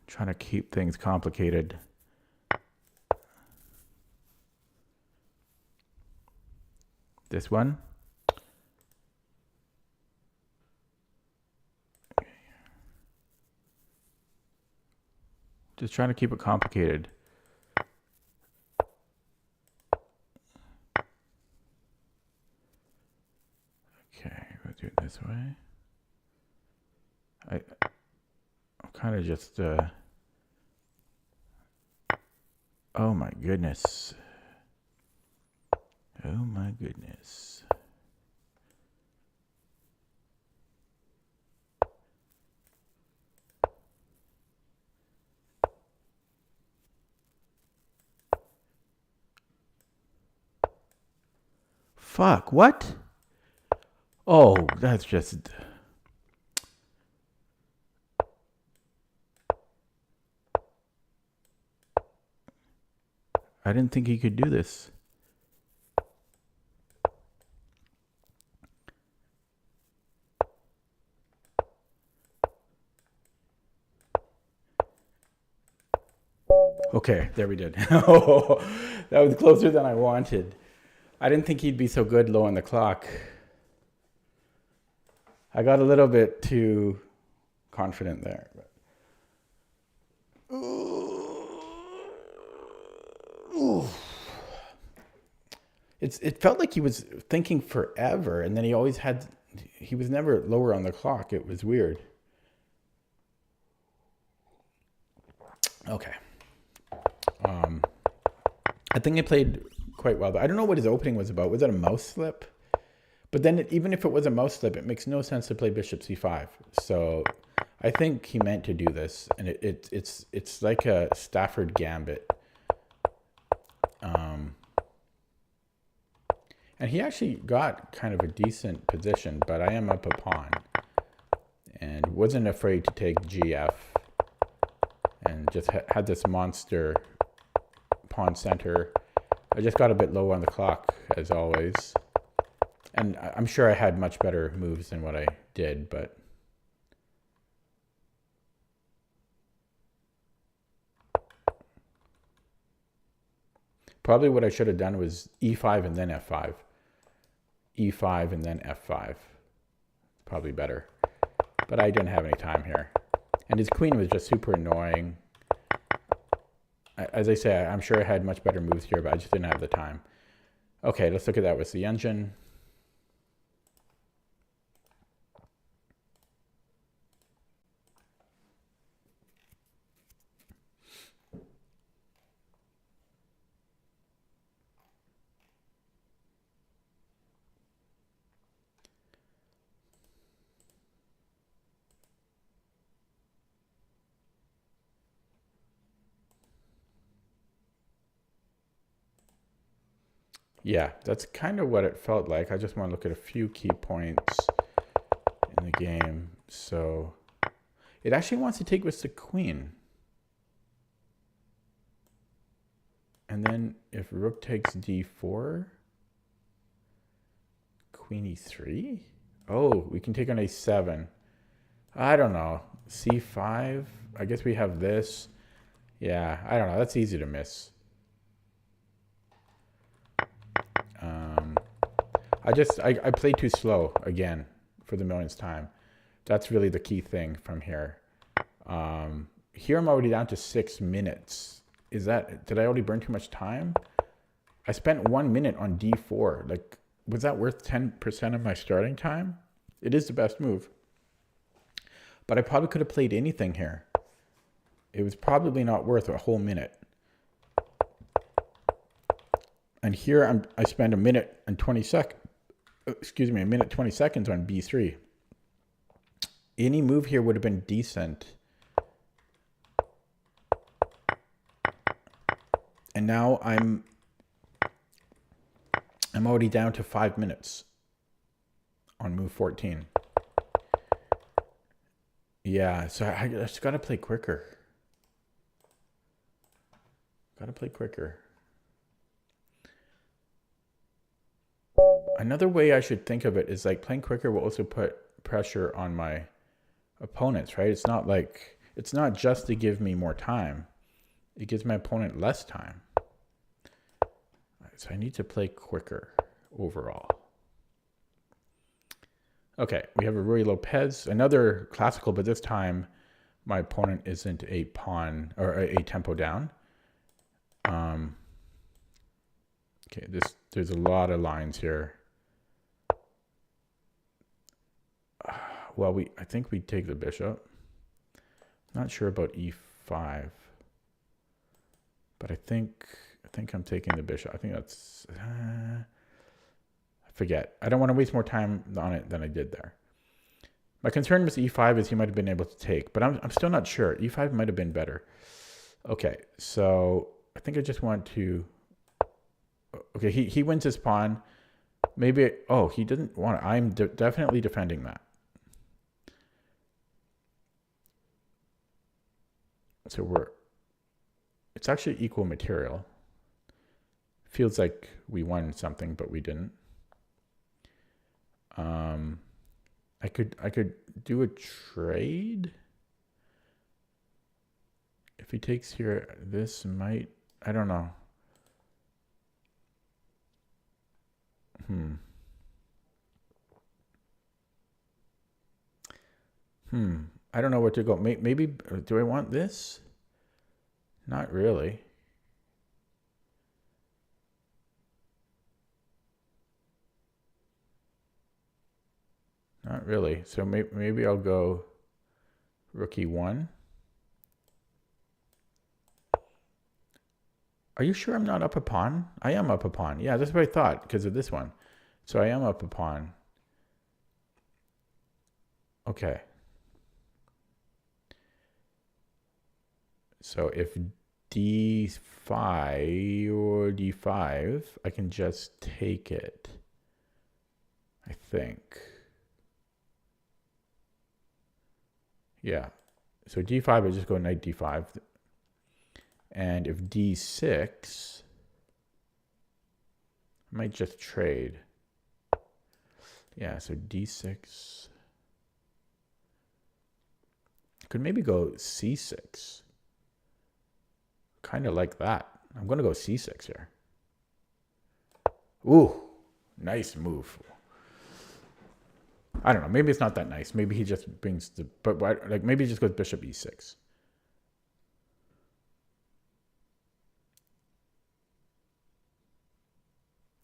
Speaker 1: Trying to keep things complicated. This one. Just trying to keep it complicated. Okay, we'll do it this way. I'm kind of just oh my goodness. Oh my goodness. Fuck, what? Oh, that's just... I didn't think he could do this. Okay, there we did. Oh, that was closer than I wanted. I didn't think he'd be so good low on the clock. I got a little bit too confident there. But... It felt like he was thinking forever, and then he was never lower on the clock. It was weird. Okay. I think I played quite well. But I don't know what his opening was about. Was it a mouse slip? But then even if it was a mouse slip, it makes no sense to play bishop c5. So I think he meant to do this, and it's like a Stafford gambit. And he actually got kind of a decent position, but I am up a pawn. And wasn't afraid to take gf. And just had this monster pawn center. I just got a bit low on the clock, as always. And I'm sure I had much better moves than what I did, but... Probably what I should have done was e5 and then f5. e5 and then f5. Probably better. But I didn't have any time here. And his queen was just super annoying. As I say, I'm sure I had much better moves here, but I just didn't have the time. Okay, let's look at that with the engine. Yeah, that's kind of what it felt like. I just want to look at a few key points in the game. So it actually wants to take with the queen. And then if rook takes d4, queen e3. Oh, we can take on a7. I don't know. c5. I guess we have this. Yeah, I don't know. That's easy to miss. I played too slow again for the millionth time. That's really the key thing from here. Here I'm already down to 6 minutes. Did I already burn too much time? I spent 1 minute on d4. Like, was that worth 10% of my starting time? It is the best move. But I probably could have played anything here. It was probably not worth a whole minute. And here I spend a minute and 20 seconds. Excuse me, a minute 20 seconds on b3. Any move here would have been decent. And now I'm already down to 5 minutes on move 14. Yeah, so I just got to play quicker. Got to play quicker. Another way I should think of it is like playing quicker will also put pressure on my opponents, right? It's not just to give me more time. It gives my opponent less time. So I need to play quicker overall. Okay, we have a Ruy Lopez, another classical, but this time my opponent isn't a pawn or a tempo down. Okay, there's a lot of lines here. Well, I think we take the bishop. Not sure about e5, but I think I'm taking the bishop. I think that's I forget. I don't want to waste more time on it than I did there. My concern with e5 is he might have been able to take, but I'm still not sure. e5 might have been better. Okay, so I think I just want to. Okay, he wins his pawn. Maybe. Oh, he didn't want it. I'm definitely defending that. So it's actually equal material. Feels like we won something, but we didn't. I could do a trade. If he takes here, this might, I don't know. I don't know where to go. Maybe, do I want this? Not really. Not really. So maybe I'll go rook e1. Are you sure I'm not up a pawn? I am up a pawn. Yeah, that's what I thought because of this one. So I am up a pawn. Okay. So if d5 or d5, I can just take it, I think. Yeah. So d5, I just go knight d5. And if d6, I might just trade. Yeah, so d6. Could maybe go c6. Kind of like that. I'm going to go c6 here. Ooh, nice move. I don't know. Maybe it's not that nice. Maybe he just brings the... But like maybe he just goes bishop e6.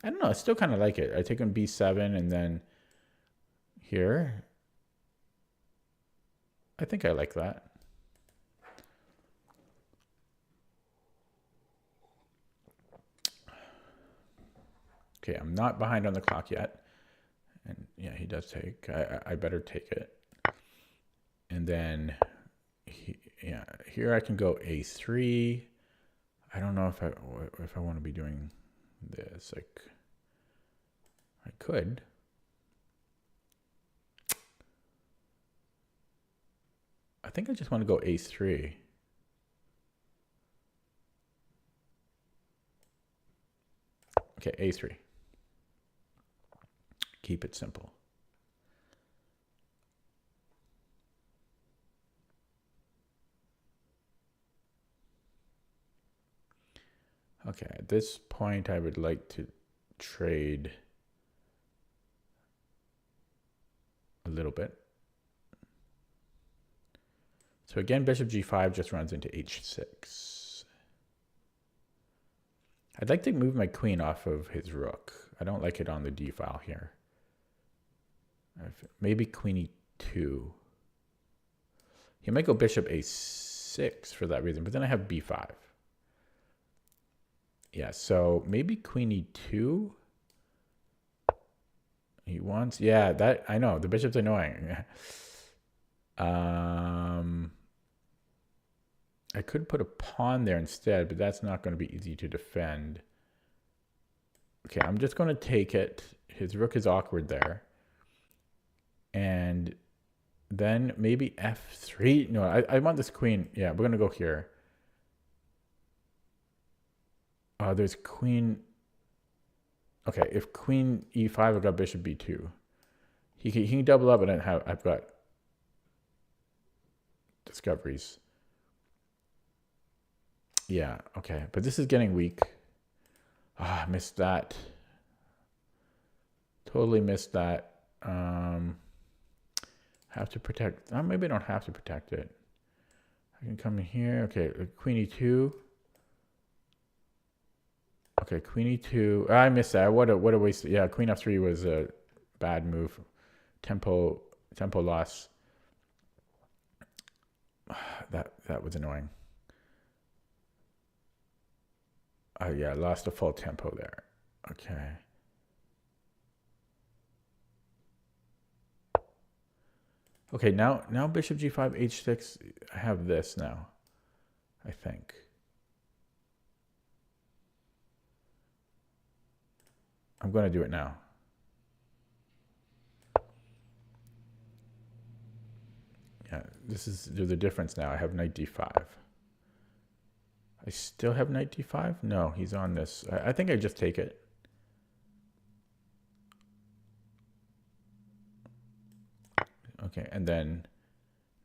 Speaker 1: I don't know. I still kind of like it. I take on b7 and then here. I think I like that. Okay, I'm not behind on the clock yet. And yeah, he does take. I better take it. And then, yeah, here I can go a3. I don't know if I want to be doing this. Like, I could. I think I just want to go ace-3. Okay, a3. Keep it simple. Okay, at this point, I would like to trade a little bit. So again, bishop g5 just runs into h6. I'd like to move my queen off of his rook. I don't like it on the d file here. Maybe queen e2. He might go bishop a6 for that reason, but then I have b5. Yeah, so maybe queen e2. He wants, yeah, that, I know, the bishop's annoying. I could put a pawn there instead, but that's not going to be easy to defend. Okay, I'm just going to take it. His rook is awkward there. And then maybe f3. No, I want this queen. Yeah, we're going to go here. There's queen. Okay, if queen e5, I've got bishop b2. He can double up, and I've got discoveries. Yeah, okay, but this is getting weak. I missed that. Totally missed that. Have to protect. Maybe I don't have to protect it. I can come in here. Okay, queen e2. Okay, queen e2. I missed that. What a waste. Yeah, queen f3 was a bad move. Tempo loss. That was annoying. Yeah, I lost a full tempo there. Okay. Okay, now bishop g5, h6. I have this now, I think. I'm going to do it now. Yeah, there's a difference now. I have knight d5. I still have knight d5? No, he's on this. I think I just take it. Okay, and then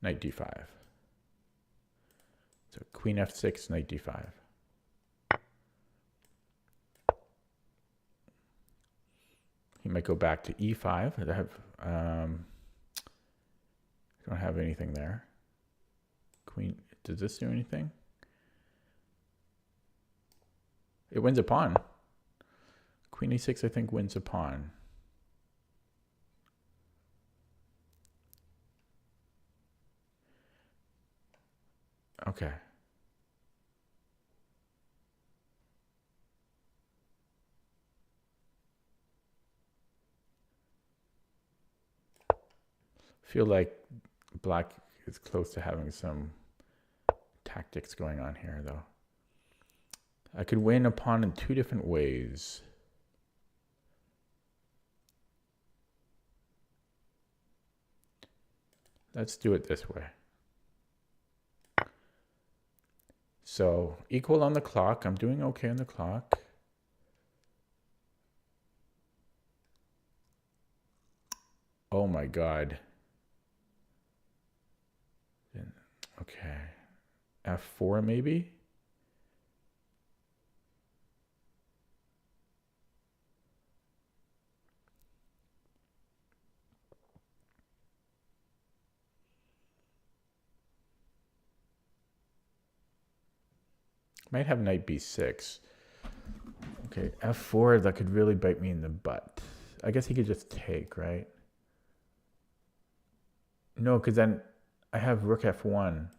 Speaker 1: knight d5. So queen f6, knight d5. He might go back to e5. I don't have anything there. Queen, does this do anything? It wins a pawn. Queen e6, I think, wins a pawn. Okay. Feel like black is close to having some tactics going on here, though. I could win a pawn in two different ways. Let's do it this way. So equal on the clock. I'm doing okay on the clock. Oh my God. Okay. F4 maybe? Might have knight b6. Okay, f4, that could really bite me in the butt. I guess he could just take, right? No, because then I have rook f1.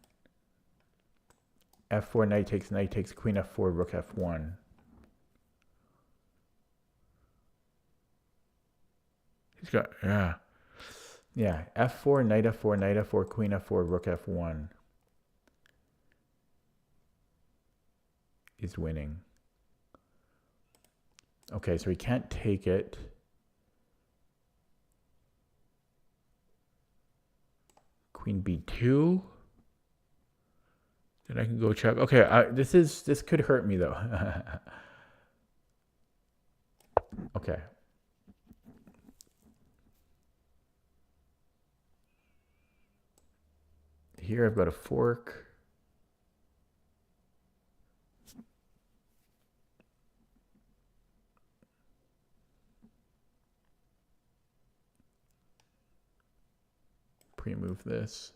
Speaker 1: f4, knight takes, queen f4, rook f1. He's got, yeah. Yeah, f4, knight f4, knight f4, queen f4, rook f1 is winning. Okay, so he can't take it. Queen b2. Then I can go check. Okay, this could hurt me though. Okay. Here I've got a fork. Pre-move this.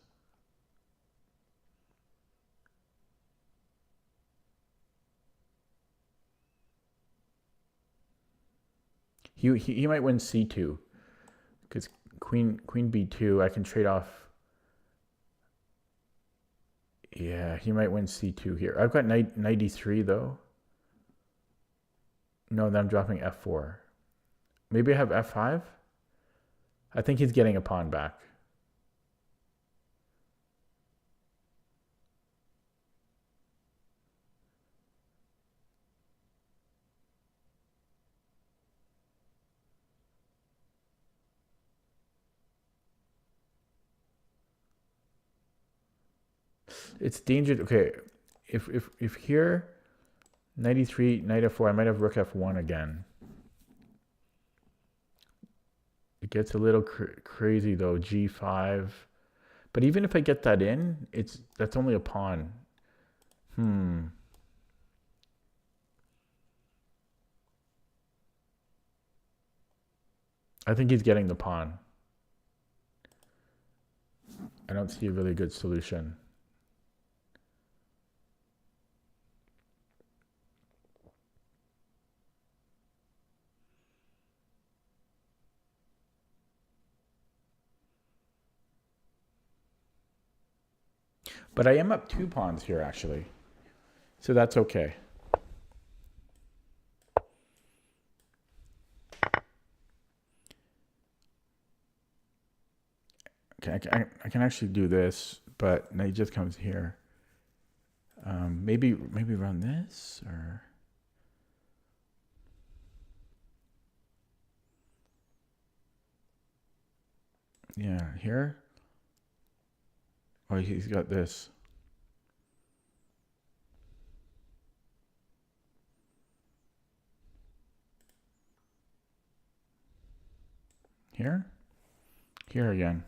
Speaker 1: He might win c2 because queen b2. I can trade off. Yeah, he might win c2 here. I've got knight e3 though. No, then I'm dropping f4. Maybe I have f5. I think he's getting a pawn back. It's dangerous. Okay, if here, knight e3, knight f4, I might have rook f1 again. It gets a little crazy though, g5. But even if I get that in, that's only a pawn. I think he's getting the pawn. I don't see a really good solution. But I am up 2 pawns here, actually. So that's okay. Okay, I can actually do this, but now he just comes here. Maybe run this, or... Yeah, here. Oh, he's got this. Here? Here again.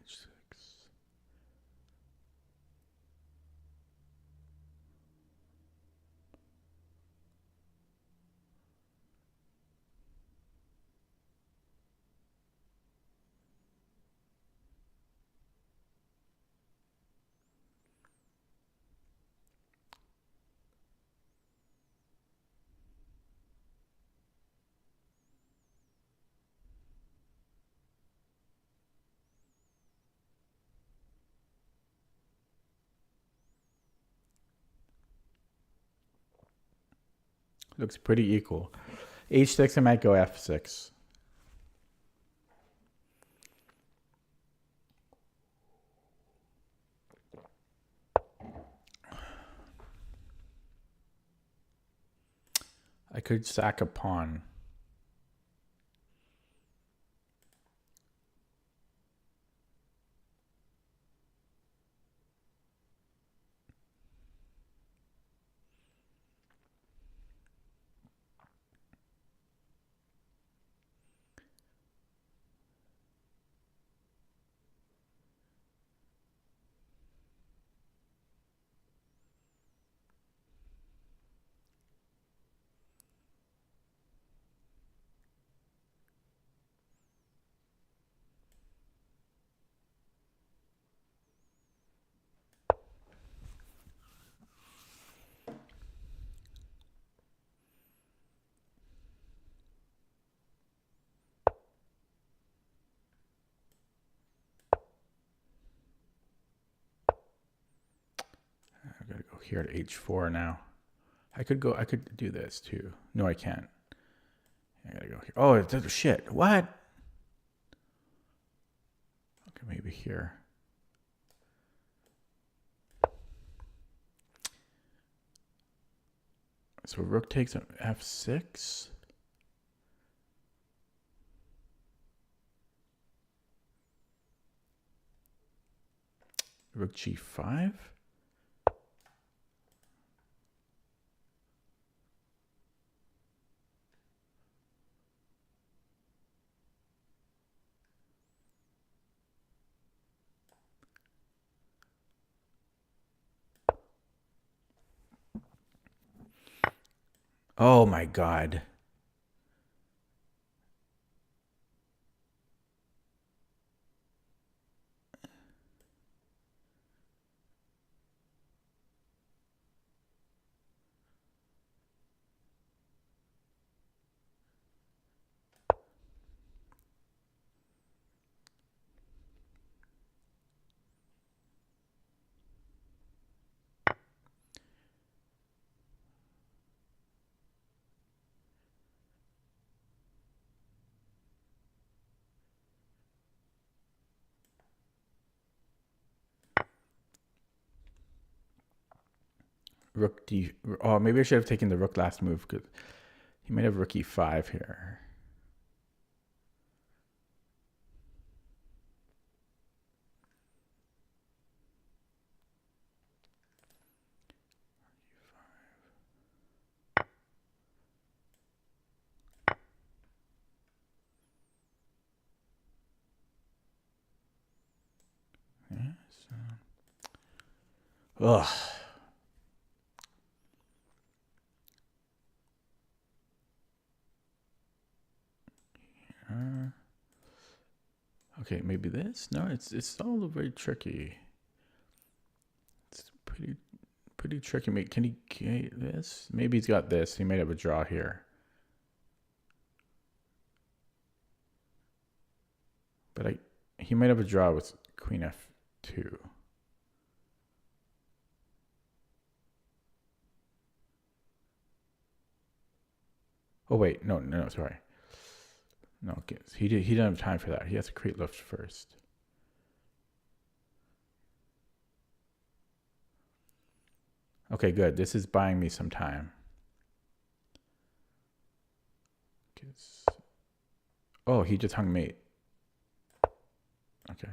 Speaker 1: H6. Looks pretty equal. H6, I might go F6. I could sack a pawn. I gotta go here at H4 now. I could do this too. No, I can't. I gotta go here. Oh, it's shit. What? Okay, maybe here. So rook takes an f6. Rook g5. Oh my God. Rook d. Oh, maybe I should have taken the rook last move because he might have rook e5 here. Yeah, so. Ugh. Okay, maybe this. No, it's all very tricky. It's pretty tricky. Can he get this? Maybe he's got this. He might have a draw here. But he might have a draw with queen f2. Oh wait, no, sorry. No, he didn't have time for that. He has to create lift first. Okay, good. This is buying me some time. Oh, he just hung mate. Okay.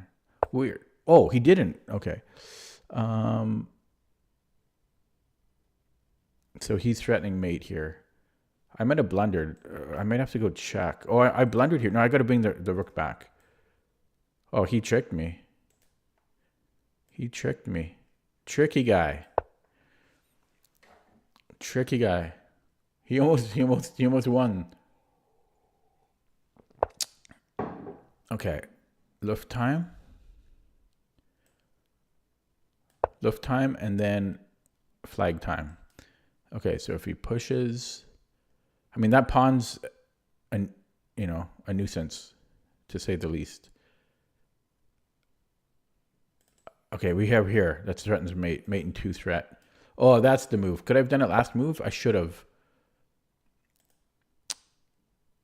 Speaker 1: Weird. Oh, he didn't. Okay. So he's threatening mate here. I might have blundered. I might have to go check. Oh, I blundered here. No, I got to bring the rook back. Oh, he tricked me. He tricked me. Tricky guy. Tricky guy. He almost won. Okay. Luft time. Luft time and then flag time. Okay, so if he pushes, I mean that pawn's a nuisance, to say the least. Okay, we have here that threatens mate and 2 threat. Oh, that's the move. Could I have done it last move? I should have.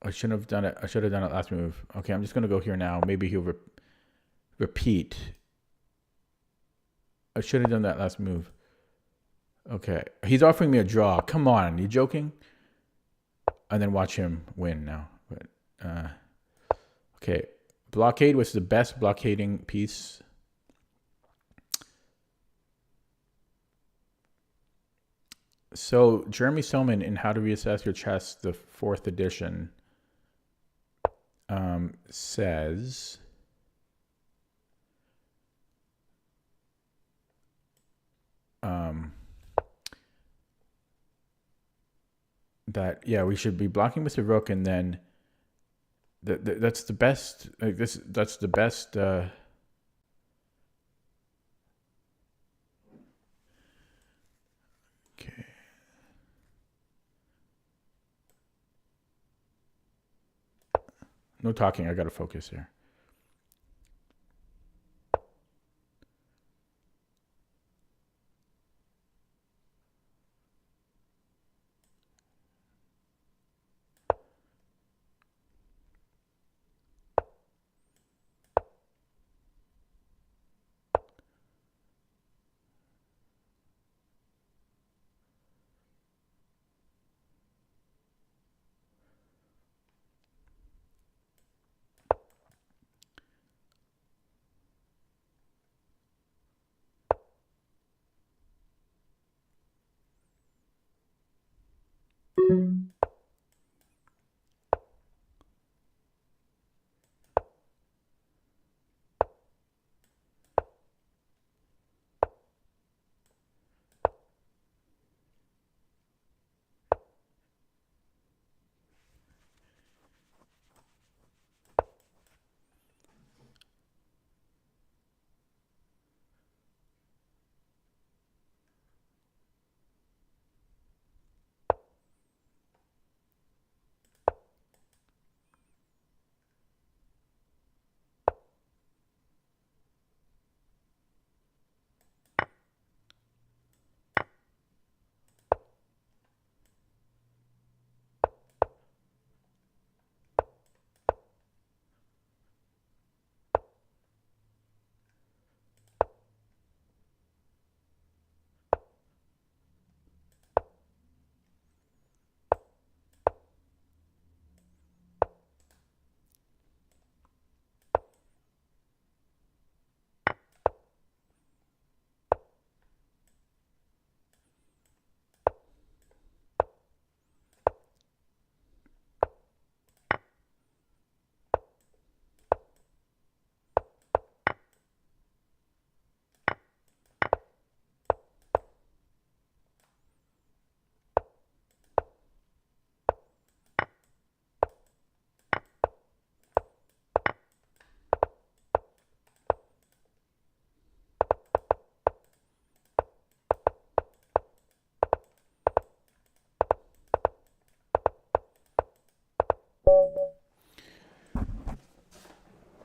Speaker 1: I shouldn't have done it. I should have done it last move. Okay, I'm just gonna go here now. Maybe he'll repeat. I should have done that last move. Okay, he's offering me a draw. Come on, you joking? And then watch him win now. But okay, blockade was the best blockading piece. So Jeremy Selman in How to Reassess Your Chess, the 4th edition, says that we should be blocking Mr. Rook, and then that's the best. That's the best. Okay. No talking. I got to focus here.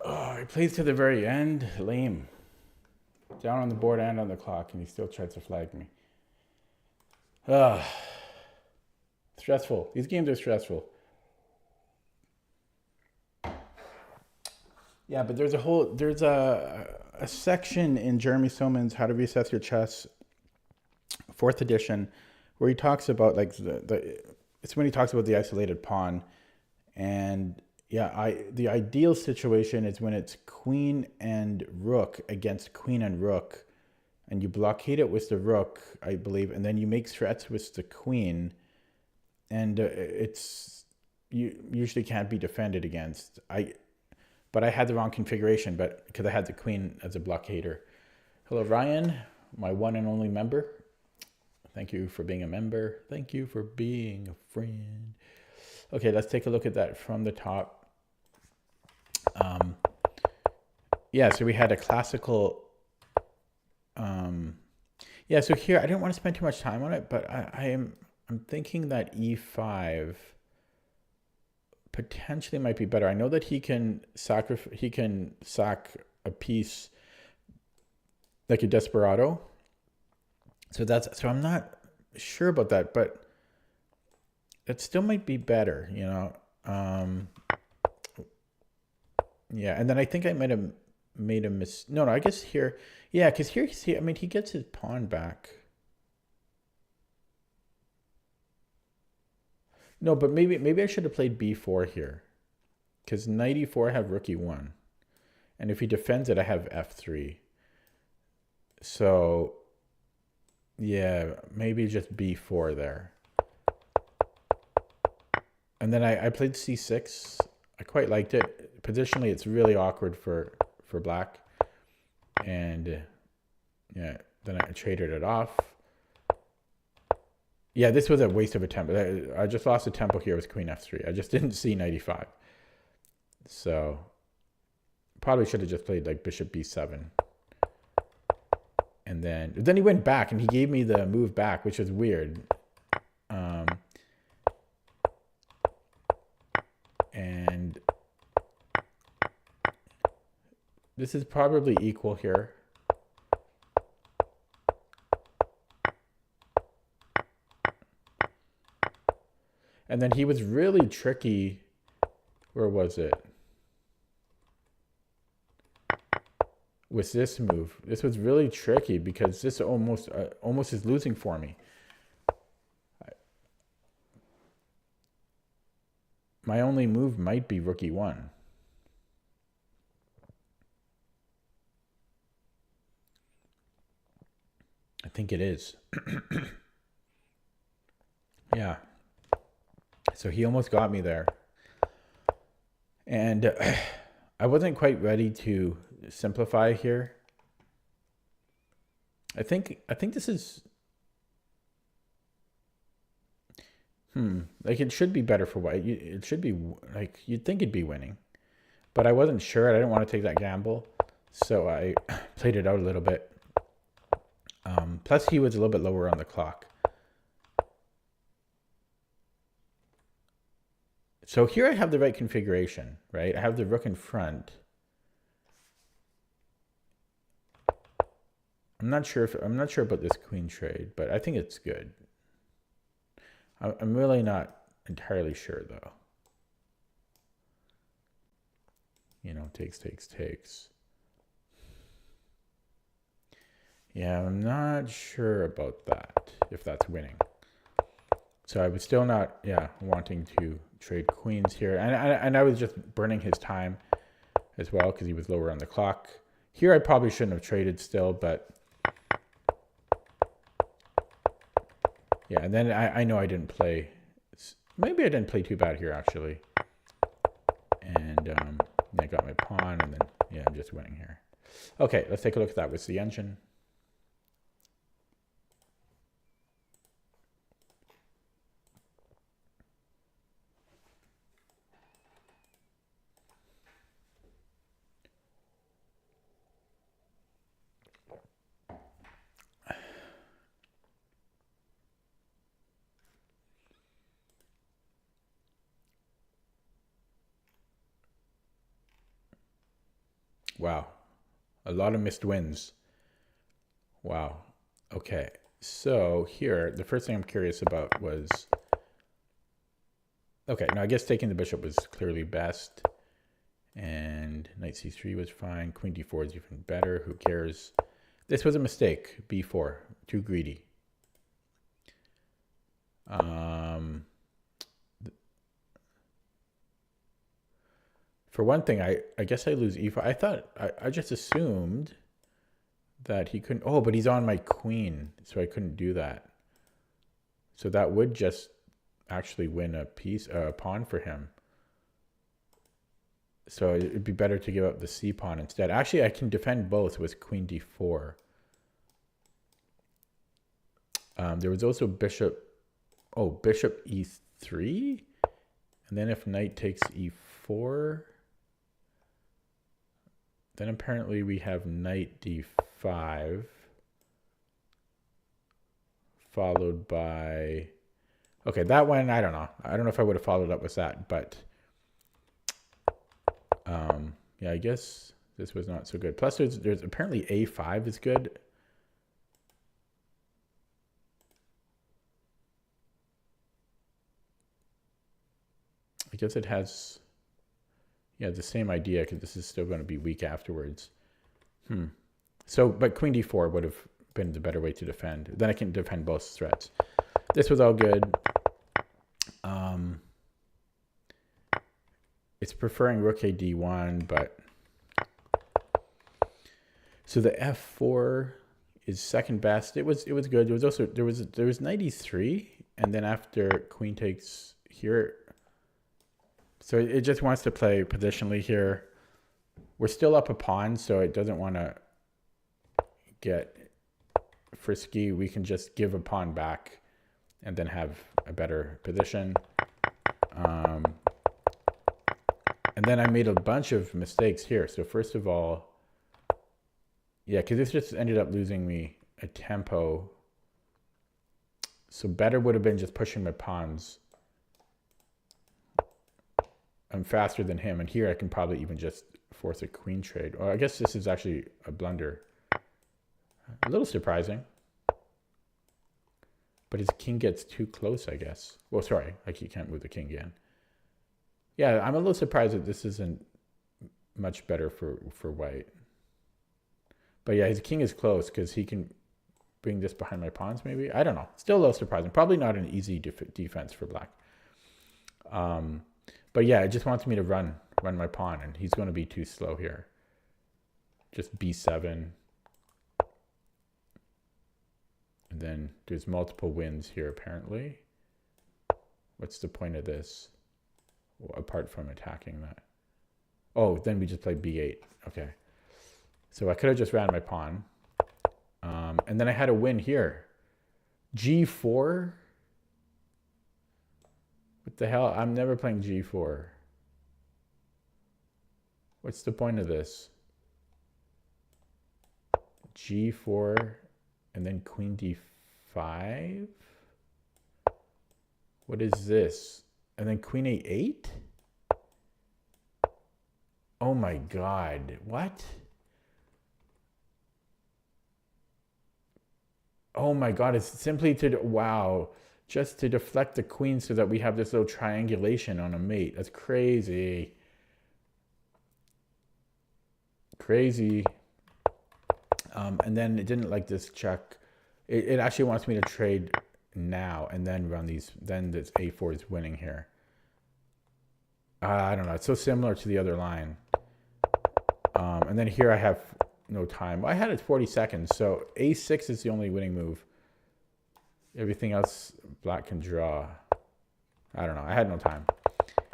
Speaker 1: Oh, he plays to the very end. Lame. Down on the board and on the clock, and he still tries to flag me. Stressful. These games are stressful. Yeah, but there's a section in Jeremy Soman's How to Reassess Your Chess, 4th edition, where he talks about like it's when he talks about the isolated pawn, and yeah, the ideal situation is when it's queen and rook against queen and rook, and you blockade it with the rook, I believe, and then you make threats with the queen, and you usually can't be defended against. But I had the wrong configuration, but because I had the queen as a blockader. Hello, Ryan, my one and only member. Thank you for being a member. Thank you for being a friend. Okay, let's take a look at that from the top. Yeah, so we had a classical. Yeah, so here I didn't want to spend too much time on it, but I'm thinking that e5 potentially might be better. I know that he can sack a piece like a desperado. So I'm not sure about that, but it still might be better, you know. Yeah, and then I think I might have made a no, I guess here, yeah, because here, I mean, he gets his pawn back. No, but maybe I should have played b4 here, because knight e4 I have rook e1, and if he defends it, I have f3. So yeah, maybe just b4 there. And then I played c6. I quite liked it. Positionally, it's really awkward for black. And yeah, then I traded it off. Yeah, this was a waste of a tempo. I just lost a tempo here with queen f3. I just didn't see knight e5. So probably should have just played like bishop b7. And then he went back and he gave me the move back, which is weird. And this is probably equal here. And then he was really tricky. Where was it? With this move. This was really tricky because this almost is losing for me. My only move might be rook e1. I think it is. Yeah. So he almost got me there. And I wasn't quite ready to simplify here. I think this is like it should be better for white. It should be like you'd think it'd be winning, but I wasn't sure. I didn't want to take that gamble, so I played it out a little bit. Plus, he was a little bit lower on the clock. So here I have the right configuration, right? I have the rook in front. I'm not sure about this queen trade, but I think it's good. I'm really not entirely sure though. You know, takes. Yeah, I'm not sure about that, if that's winning. So I was still not, wanting to trade queens here. And I was just burning his time as well because he was lower on the clock. Here I probably shouldn't have traded still, but yeah, and then I know I didn't play, maybe I didn't play too bad here actually. And I got my pawn and then, yeah, I'm just winning here. Okay, let's take a look at that with the engine. Wow. A lot of missed wins. Wow. Okay. So here, the first thing I'm curious about was, okay, now I guess taking the bishop was clearly best. And knight c3 was fine. Queen d4 is even better. Who cares? This was a mistake. b4. Too greedy. For one thing, I guess I lose e4. I thought, I just assumed that he couldn't. Oh, but he's on my queen, so I couldn't do that. So that would just actually win a pawn for him. So it'd be better to give up the c pawn instead. Actually, I can defend both with queen d4. There was also bishop e3. And then if knight takes e4, then apparently we have knight d5, followed by, okay, that one, I don't know. I don't know if I would have followed up with that, but yeah, I guess this was not so good. Plus there's apparently a5 is good. I guess it has, yeah, the same idea because this is still going to be weak afterwards. So, but queen d4 would have been the better way to defend. Then I can defend both threats. This was all good. It's preferring rook a d1, but so the f4 is second best. It was good. There was also there was knight e3, and then after queen takes here. So it just wants to play positionally here. We're still up a pawn, so it doesn't want to get frisky. We can just give a pawn back and then have a better position. And then I made a bunch of mistakes here. So first of all, yeah, because this just ended up losing me a tempo. So better would have been just pushing my pawns. I'm faster than him, and here I can probably even just force a queen trade. Or I guess this is actually a blunder. A little surprising. But his king gets too close, I guess. Well, sorry, like he can't move the king again. Yeah, I'm a little surprised that this isn't much better for white. But yeah, his king is close because he can bring this behind my pawns maybe. I don't know. Still a little surprising. Probably not an easy defense for black. But yeah, it just wants me to run my pawn, and he's going to be too slow here. Just b7. And then there's multiple wins here apparently. What's the point of this? Well, apart from attacking that. Oh, then we just play b8. Okay. So I could have just ran my pawn. And then I had a win here. g4? What the hell? I'm never playing g4. What's the point of this? g4 and then queen d5? What is this? And then queen a8? Oh my god. What? Oh my god, it's simply to, wow, just to deflect the queen so that we have this little triangulation on a mate. That's crazy. Crazy. And then it didn't like this check. It actually wants me to trade now and then run these, then this a4 is winning here. I don't know, it's so similar to the other line. And then here I have no time. I had it 40 seconds, so a6 is the only winning move. Everything else black can draw. I don't know, I had no time.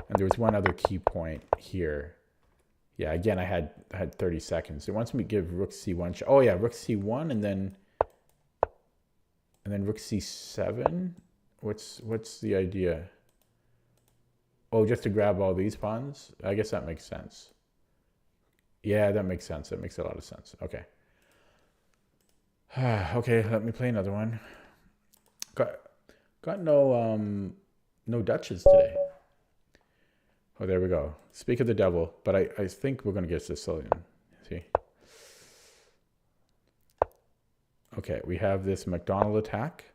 Speaker 1: And there was one other key point here. Yeah, again, I had 30 seconds. It wants me to give rook c1. Oh yeah, rook c1 and then rook c7. What's the idea? Oh, just to grab all these pawns? I guess that makes sense. Yeah, that makes sense. That makes a lot of sense. Okay. Okay, let me play another one. Got no Dutches today. Oh, there we go. Speak of the devil, but I think we're going to get Sicilian. See? Okay, we have this McDonald attack.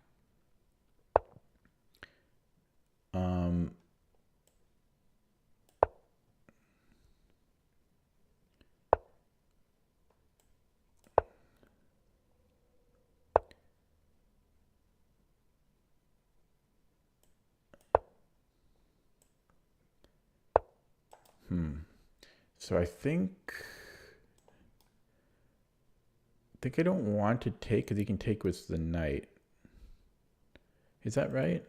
Speaker 1: So I think I don't want to take because he can take with the knight. Is that right?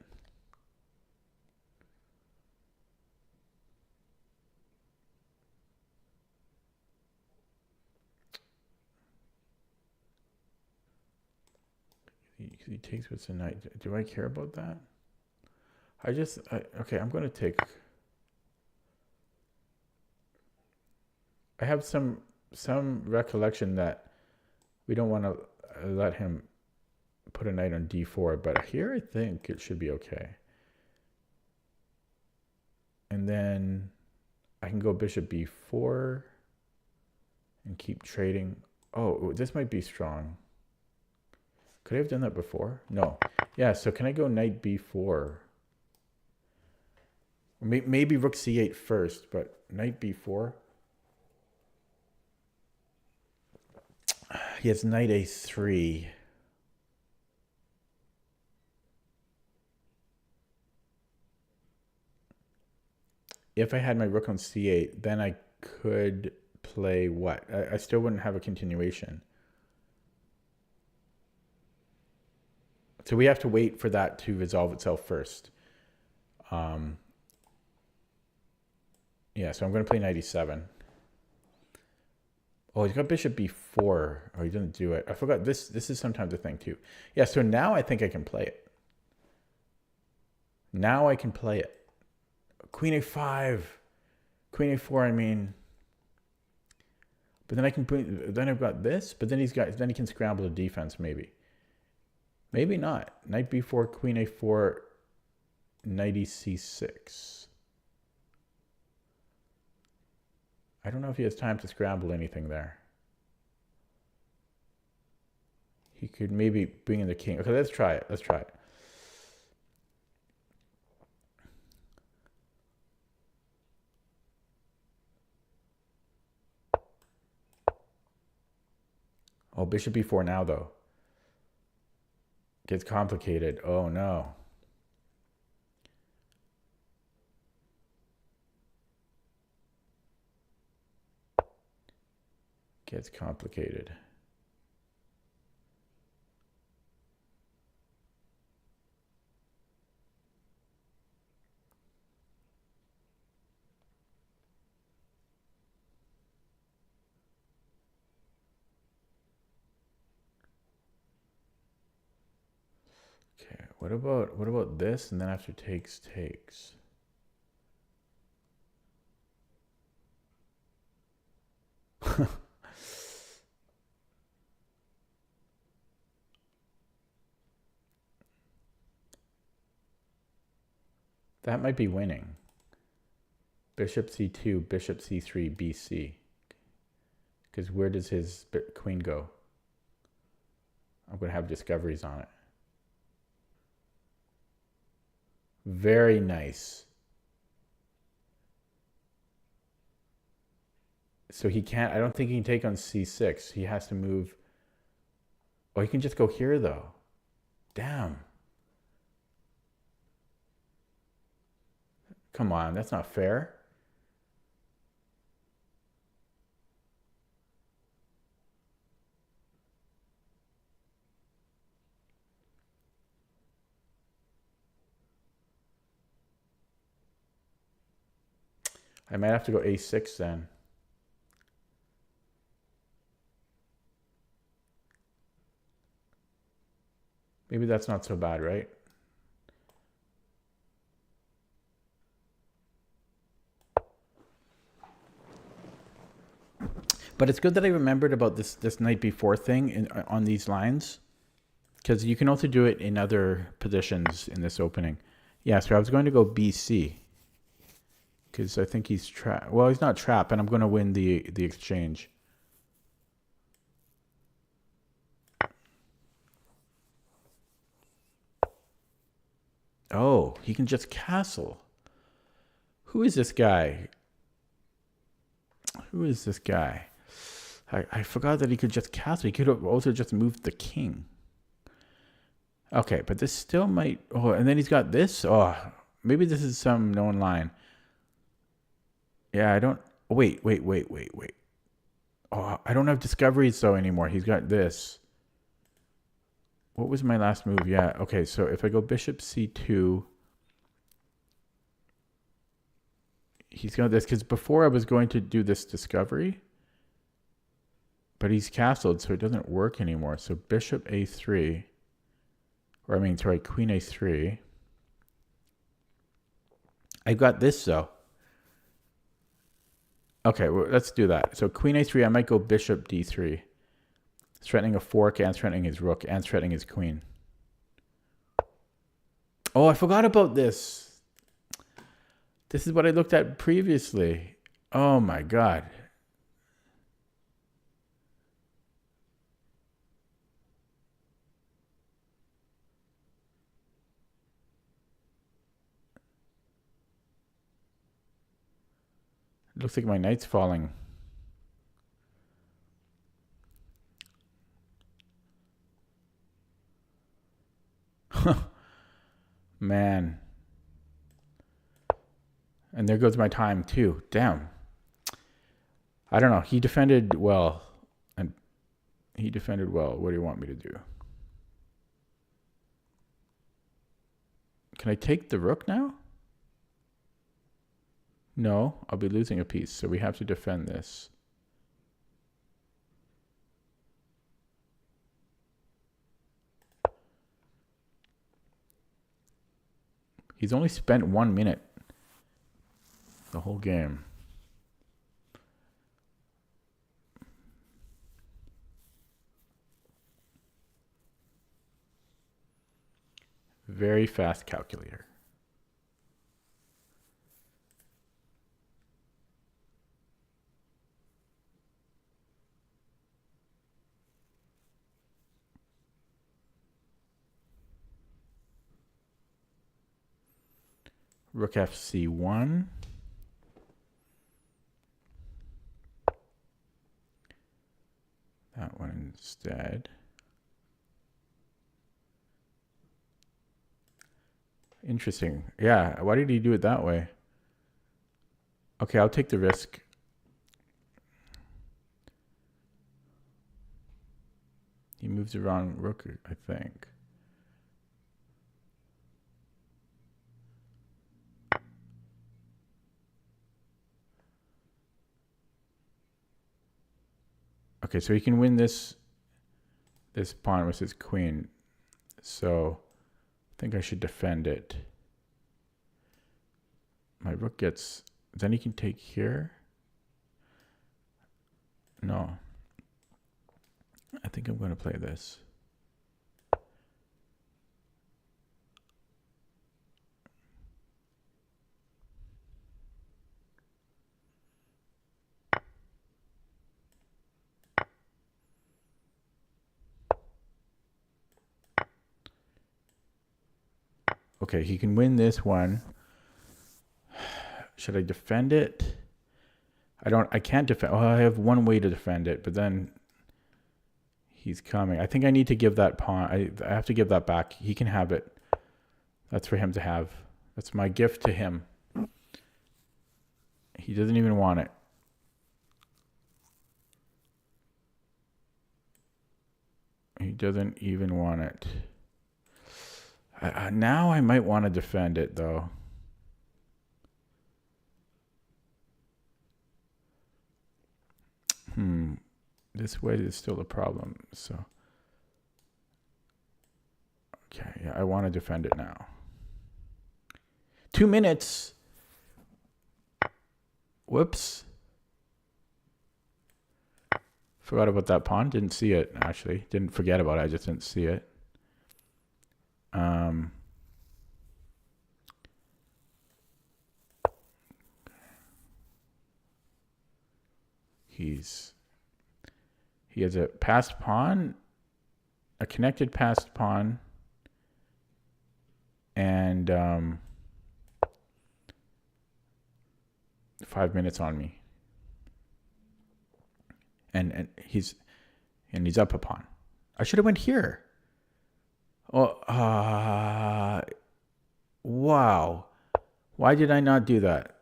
Speaker 1: He takes with the knight. Do I care about that? Okay, I'm going to take. I have some recollection that we don't want to let him put a knight on d4, but here I think it should be okay. And then I can go bishop b4 and keep trading. Oh, this might be strong. Could I have done that before? No. Yeah, so can I go knight b4? Maybe rook c8 first, but knight b4. He has knight a3. If I had my rook on c8, then I could play what? I still wouldn't have a continuation. So we have to wait for that to resolve itself first. Yeah, so I'm going to play knight e7. Oh, he's got bishop b4. Oh, he didn't do it. I forgot this is sometimes a thing too. Yeah, so now I think I can play it. Now I can play it. Queen a5. Queen a4, I mean. But then I can put, then I've got this, but then he can scramble the defense maybe. Maybe not. Knight b4, queen a4, knight c6. I don't know if he has time to scramble anything there. He could maybe bring in the king. Okay, let's try it. Let's try it. Oh, bishop b4 now, though. Gets complicated. Oh, no. Gets complicated. What about this? And then after takes. That might be winning. Bishop c2, bishop c3, bc. Because where does his queen go? I'm going to have discoveries on it. Very nice. So he can't, I don't think he can take on c6. He has to move. Oh, he can just go here though. Damn. Come on, that's not fair. I might have to go a6 then. Maybe that's not so bad, right? But it's good that I remembered about this knight b4 thing on these lines, because you can also do it in other positions in this opening. Yeah, so I was going to go bc, because I think he's trapped. Well, he's not trapped, and I'm going to win the exchange. Oh, he can just castle. Who is this guy? Who is this guy? I forgot that he could just castle. He could have also just moved the king. Okay, but this still might... Oh, and then he's got this. Oh, maybe this is some known line. Yeah, I don't... Wait. Oh, I don't have discoveries, though, anymore. He's got this. What was my last move? Yeah, okay, so if I go bishop c2... He's got this, because before I was going to do this discovery... But he's castled, so it doesn't work anymore. So bishop a3, or I mean, sorry, queen a3. I've got this, though. Okay, well, let's do that. So queen a3, I might go bishop d3. Threatening a fork and threatening his rook and threatening his queen. Oh, I forgot about this. This is what I looked at previously. Oh, my God. Looks like my knight's falling. Man. And there goes my time too. Damn. I don't know. He defended well. And he defended well. What do you want me to do? Can I take the rook now? No, I'll be losing a piece, so we have to defend this. He's only spent 1 minute the whole game. Very fast calculator. Rook fc1. That one instead. Interesting. Yeah, why did he do it that way? Okay, I'll take the risk. He moves the wrong rook, I think. Okay, so he can win this pawn with his queen. So think I should defend it. My rook gets... Then he can take here. No. I think I'm going to play this. Okay, he can win this one. Should I defend it? I can't defend. Oh, I have one way to defend it, but then he's coming. I think I need to give that pawn. I have to give that back. He can have it. That's for him to have. That's my gift to him. He doesn't even want it. He doesn't even want it. Now I might want to defend it, though. This way is still a problem. So, okay, yeah, I want to defend it now. 2 minutes. Whoops. Forgot about that pawn. Didn't see it, actually. Didn't forget about it. I just didn't see it. He has a passed pawn, a connected passed pawn, and 5 minutes on me. And he's up a pawn. I should have went here. Oh, wow. Why did I not do that?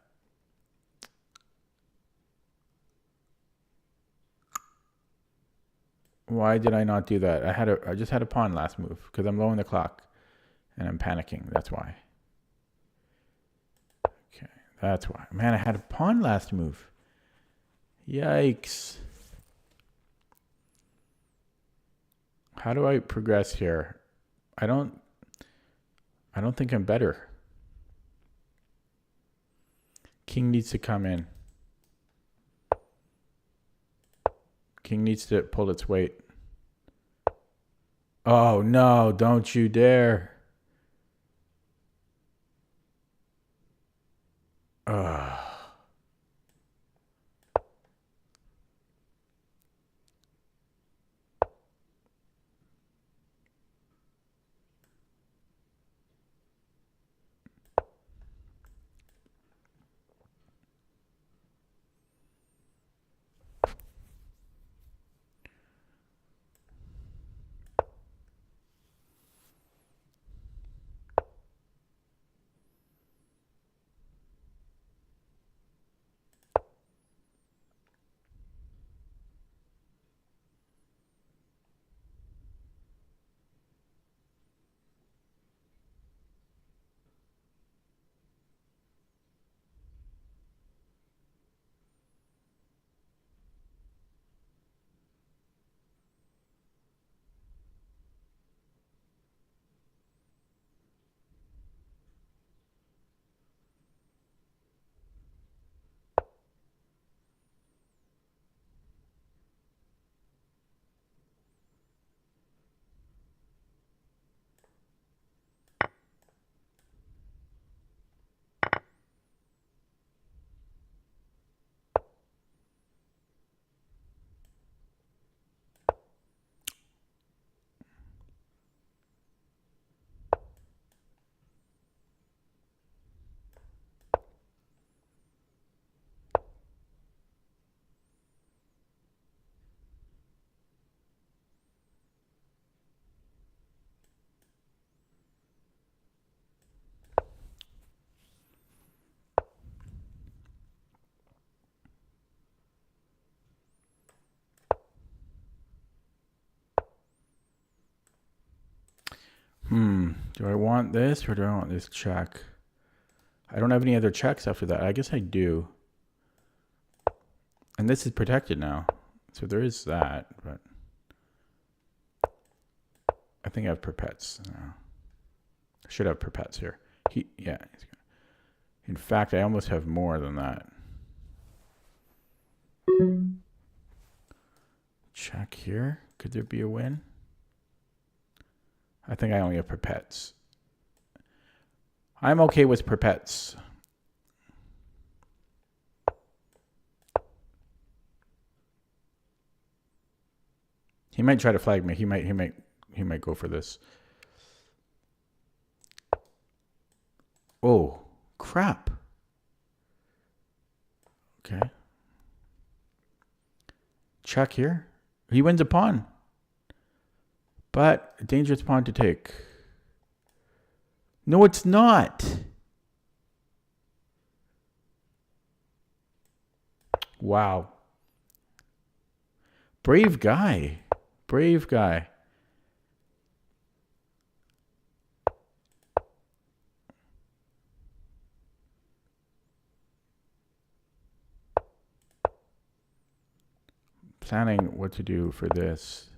Speaker 1: Why did I not do that? I just had a pawn last move because I'm low on the clock and I'm panicking. That's why. Okay, that's why. Man, I had a pawn last move. Yikes. How do I progress here? I don't think I'm better. King needs to come in. King needs to pull its weight. Oh, no, don't you dare. Ugh. Do I want this or do I want this check? I don't have any other checks after that. I guess I do. And this is protected now. So there is that, but I think I have perpets now. I should have perpets here. Yeah. In fact, I almost have more than that. Check here. Could there be a win? I think I only have perpets. I'm okay with perpets. He might try to flag me. He might go for this. Oh, crap. Okay. Check here. He wins a pawn. But a dangerous pawn to take. No, it's not. Wow. Brave guy. Brave guy. Planning what to do for this.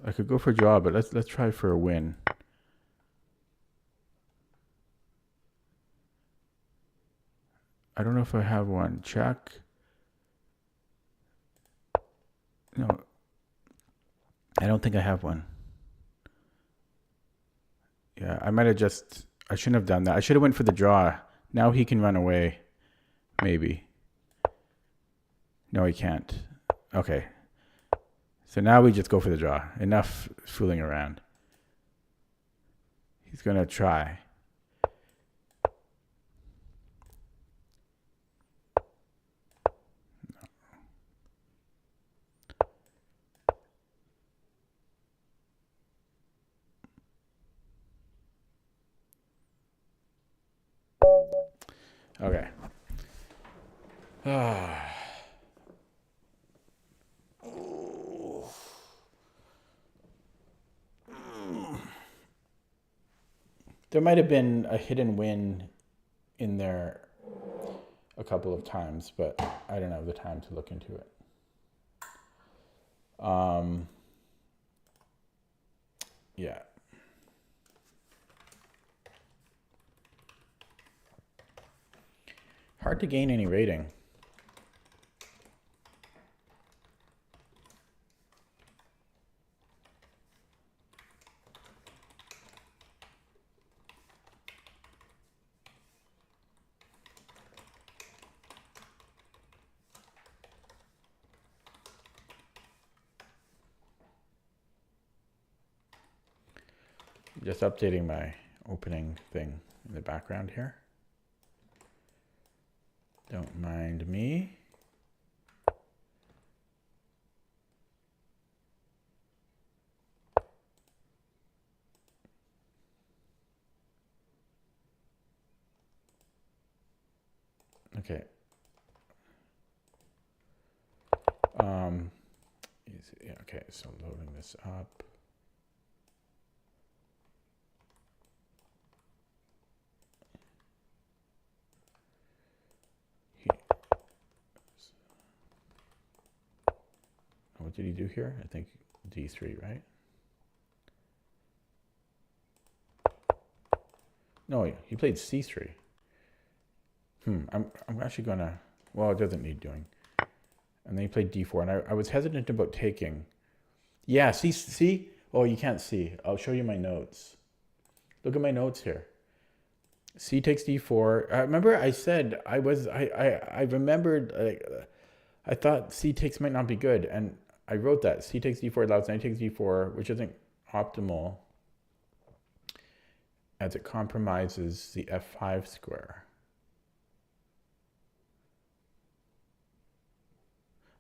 Speaker 1: I could go for a draw, but let's try for a win. I don't know if I have one. Check. No. I don't think I have one. Yeah, I might have just... I shouldn't have done that. I should have went for the draw. Now he can run away. Maybe. No, he can't. Okay. So now we just go for the draw. Enough fooling around. He's going to try. Okay. There might have been a hidden win in there a couple of times, but I don't have the time to look into it. Yeah. Hard to gain any rating. Just updating my opening thing in the background here. Don't mind me. Okay. Okay, so loading this up. What did he do here? I think D3, right? No, he played C3. I'm actually gonna, well, it doesn't need doing. And then he played D4, and I was hesitant about taking. Yeah, see? Oh, you can't see. I'll show you my notes. Look at my notes here. C takes D4. Remember I said I remembered, I thought C takes might not be good, and I wrote that. C takes D4 allows knight takes D4, which isn't optimal as it compromises the F5 square.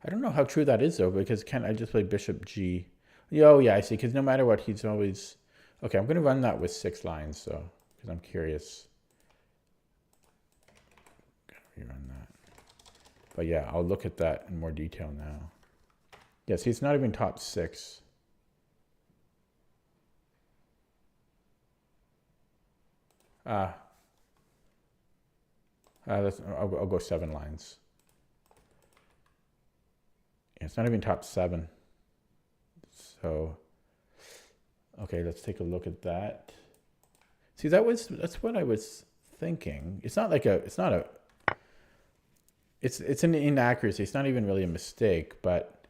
Speaker 1: I don't know how true that is, though, because can't I just play bishop G? Oh, yeah, I see, because no matter what, he's always... Okay, I'm going to run that with 6 lines, so, because I'm curious. Gotta rerun that. But yeah, I'll look at that in more detail now. Yeah, see, it's not even top 6. I'll go 7 lines. Yeah, it's not even top 7. So, okay, let's take a look at that. See, that's what I was thinking. It's not like it's an inaccuracy. It's not even really a mistake, but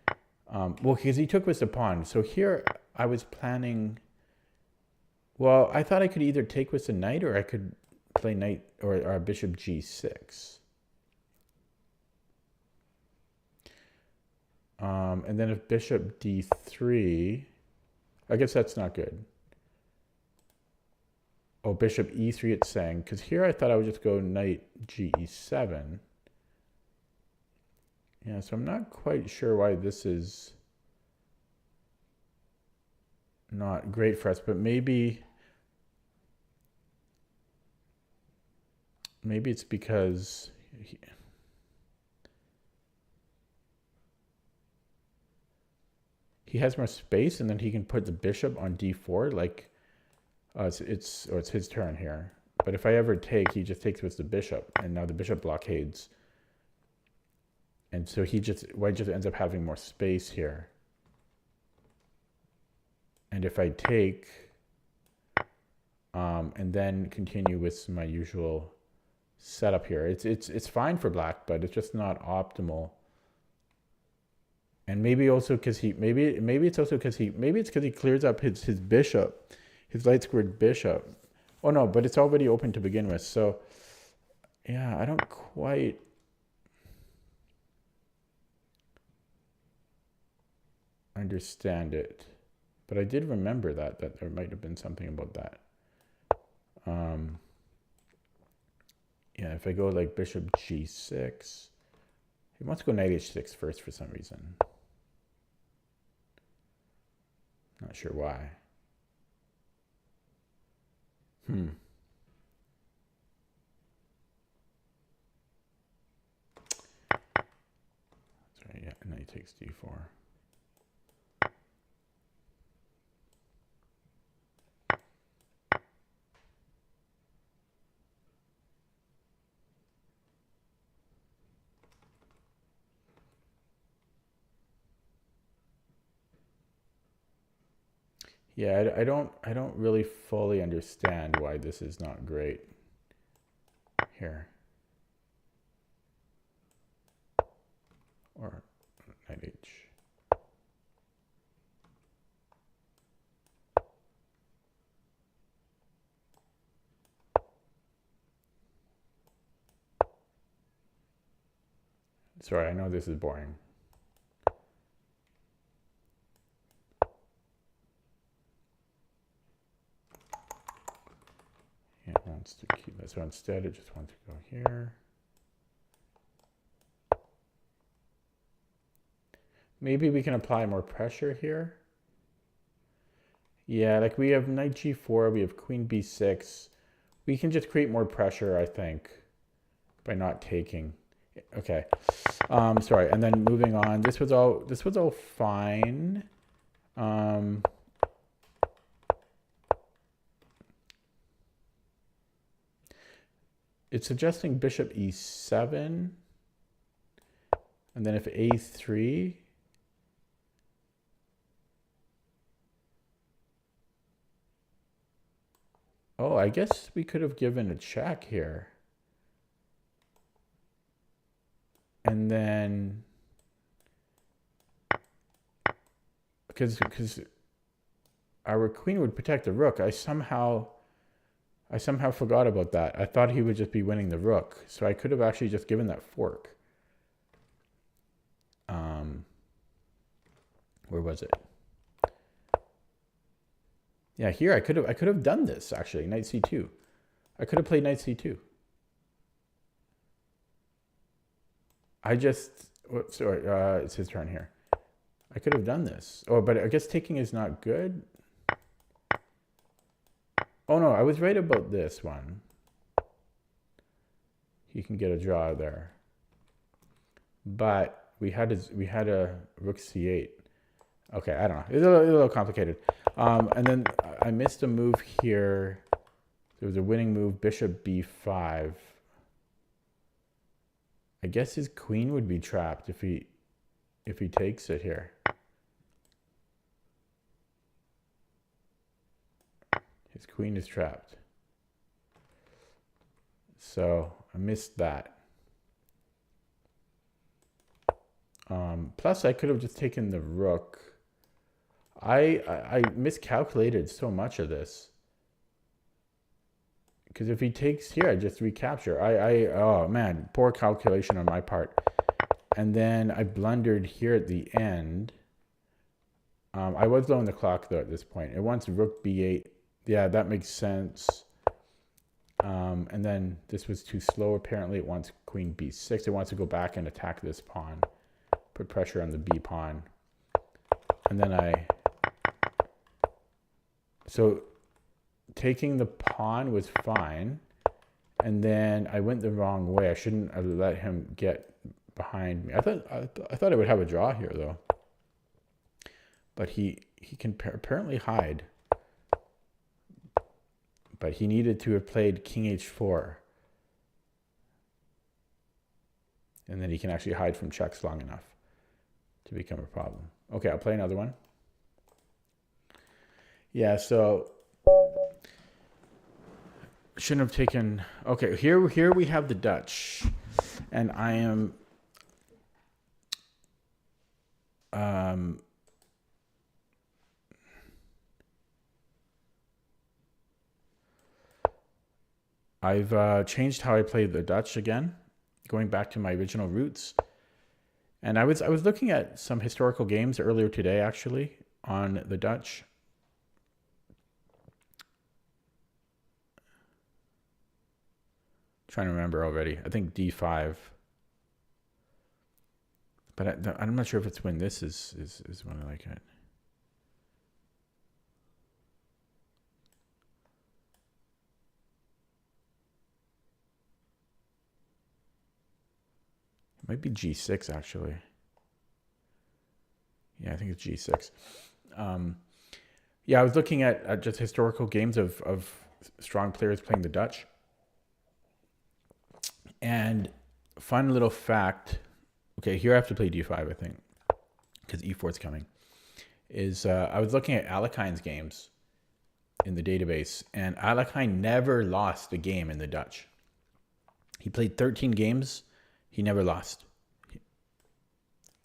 Speaker 1: well, because he took with the pawn. So here I was planning. Well, I thought I could either take with the knight, or I could play knight or bishop g6. And then if bishop d3, I guess that's not good. Oh, bishop e3 it's saying, because here I thought I would just go knight ge7. Yeah, so I'm not quite sure why this is not great for us, but maybe it's because he has more space, and then he can put the bishop on d4. Like it's his turn here. But if I ever take, he just takes with the bishop, and now the bishop blockades. And so white just ends up having more space here. And if I take, and then continue with my usual setup here, it's fine for black, but it's just not optimal. And maybe also because maybe it's because he clears up his bishop, his light squared bishop. Oh no, but it's already open to begin with. So yeah, I don't quite understand it, but I did remember that there might have been something about that. Yeah, if I go like bishop g6, he wants to go knight h6 first for some reason. Not sure why. Sorry, yeah, knight takes d4. Yeah, I don't really fully understand why this is not great here. Or knight h. Sorry, I know this is boring. Yeah, it wants to keep that. So instead, it just wants to go here. Maybe we can apply more pressure here. Yeah, like we have knight g4, we have queen b6. We can just create more pressure, I think, by not taking. Okay, sorry. And then moving on. This was all fine. It's suggesting bishop e7, and then if a3. Oh, I guess we could have given a check here. And then, because our queen would protect the rook, I somehow forgot about that. I thought he would just be winning the rook, so I could have actually just given that fork. Where was it? Yeah, here I could have done this actually. Knight c2. I could have played knight c2. Sorry, it's his turn here. I could have done this. Oh, but I guess taking is not good. Oh no, I was right about this one. He can get a draw there. But we had a rook c8. Okay, I don't know. It's a little complicated. And then I missed a move here. There was a winning move, bishop b5. I guess his queen would be trapped if he takes it here. His queen is trapped. So I missed that. Plus I could have just taken the rook. I miscalculated so much of this. Because if he takes here, I just recapture. Oh man, poor calculation on my part. And then I blundered here at the end. I was low on the clock though at this point. It wants rook b8. Yeah, that makes sense. And then this was too slow. Apparently it wants queen b6. It wants to go back and attack this pawn. Put pressure on the b pawn. And then so taking the pawn was fine. And then I went the wrong way. I shouldn't have let him get behind me. I thought I would have a draw here though. But he can apparently hide. But he needed to have played king h4. And then he can actually hide from checks long enough to become a problem. Okay, I'll play another one. Yeah, so shouldn't have taken. Okay, here we have the Dutch, and I am I've changed how I play the Dutch again, going back to my original roots. And I was looking at some historical games earlier today, actually, on the Dutch. Trying to remember already. I think d5. But I'm not sure if it's when this is when I like it. It might be g6 actually. Yeah, I think it's g6. Yeah, I was looking at just historical games of strong players playing the Dutch. And fun little fact. Okay, here I have to play d5, I think, because e4 is coming. I was looking at Alekhine's games in the database, and Alekhine never lost a game in the Dutch. He played 13 games. He never lost.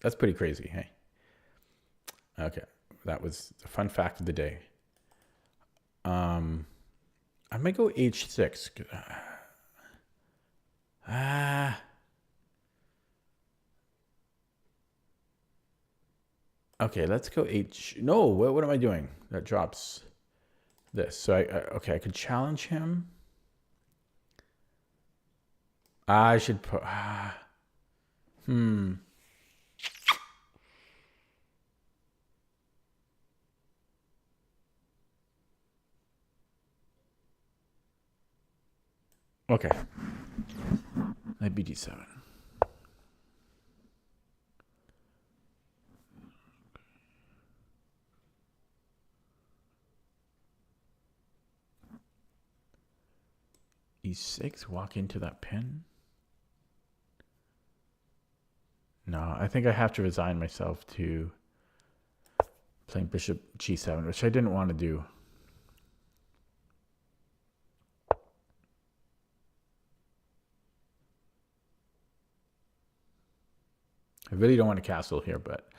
Speaker 1: That's pretty crazy, hey? Okay, that was a fun fact of the day. I might go h6. Okay, let's go h. No, what am I doing? That drops this. So okay, I could challenge him. I should put. Okay. Knight b d7. e6, walk into that pin. No, I think I have to resign myself to playing bishop g7, which I didn't want to do. I really don't want to castle here, but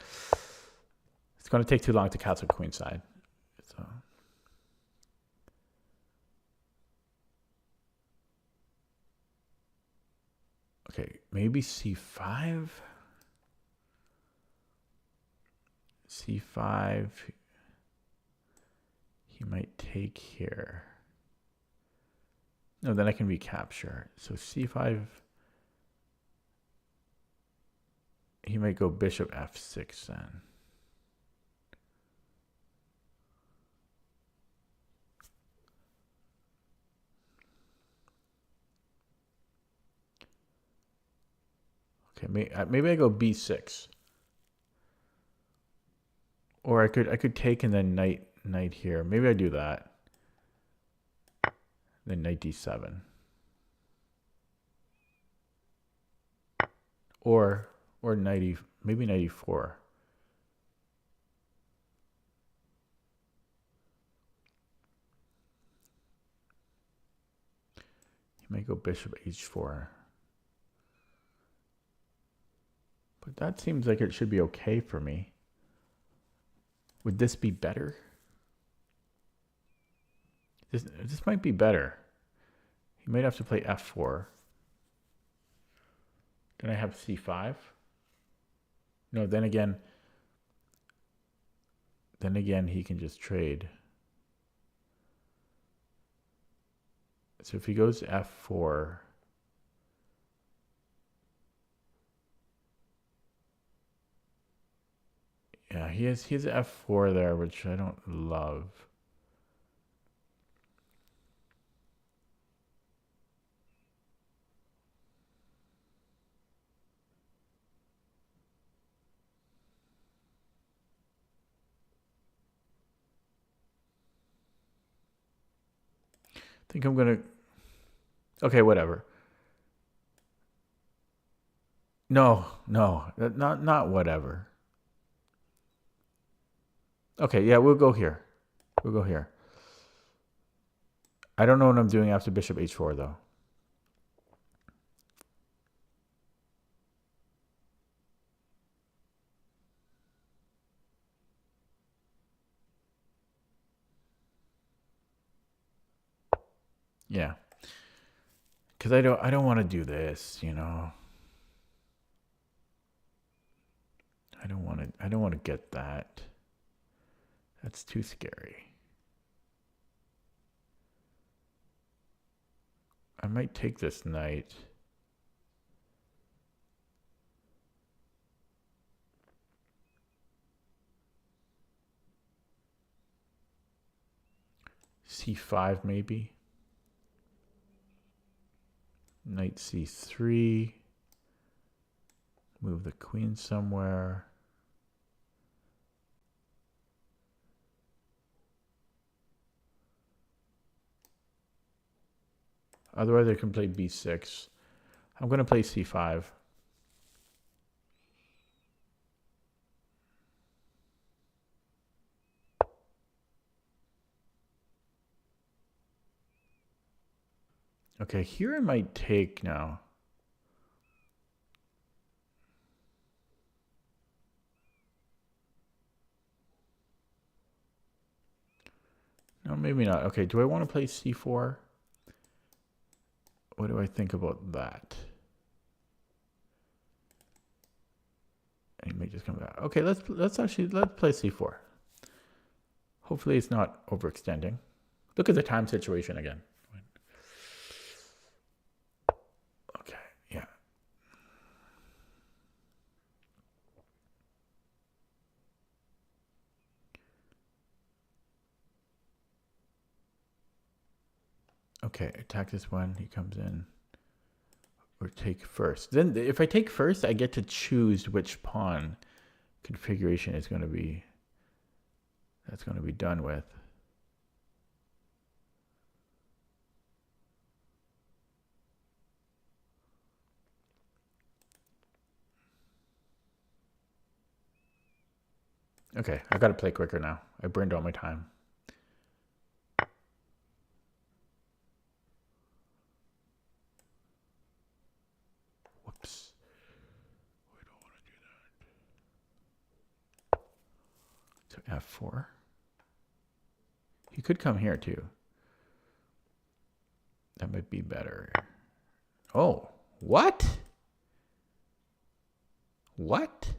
Speaker 1: it's going to take too long to castle queenside. So. Okay, maybe c5. c5. He might take here. No, then I can recapture. So c5. He might go bishop f6 then. Okay, maybe I go b6. Or I could take and then knight here. Maybe I do that. Then knight d7. Or 90, maybe 94. He might go bishop h4. But that seems like it should be okay for me. Would this be better? This might be better. He might have to play f4. Then I have c5. No, then again he can just trade. So if he goes f4, yeah, he has f4 there, which I don't love. I think I'm gonna. Okay, whatever. No, not whatever. Okay, yeah, we'll go here. We'll go here. I don't know what I'm doing after bishop h4 though. Yeah. Cuz I don't want to do this, you know. I don't want to get that. That's too scary. I might take this knight. c5 maybe. Knight c3. Move the queen somewhere. Otherwise I can play b6. I'm going to play c5. Okay, here I might take now. No, maybe not. Okay, do I want to play c4? What do I think about that? And he may just come back. Okay, let's play c4. Hopefully it's not overextending. Look at the time situation again. Okay, yeah. Okay, attack this one. He comes in. Or take first. Then if I take first, I get to choose which pawn configuration is going to be done with. Okay, I got to play quicker now. I burned all my time. Whoops. We don't want to do that. So f4. He could come here too. That might be better. Oh, what? What?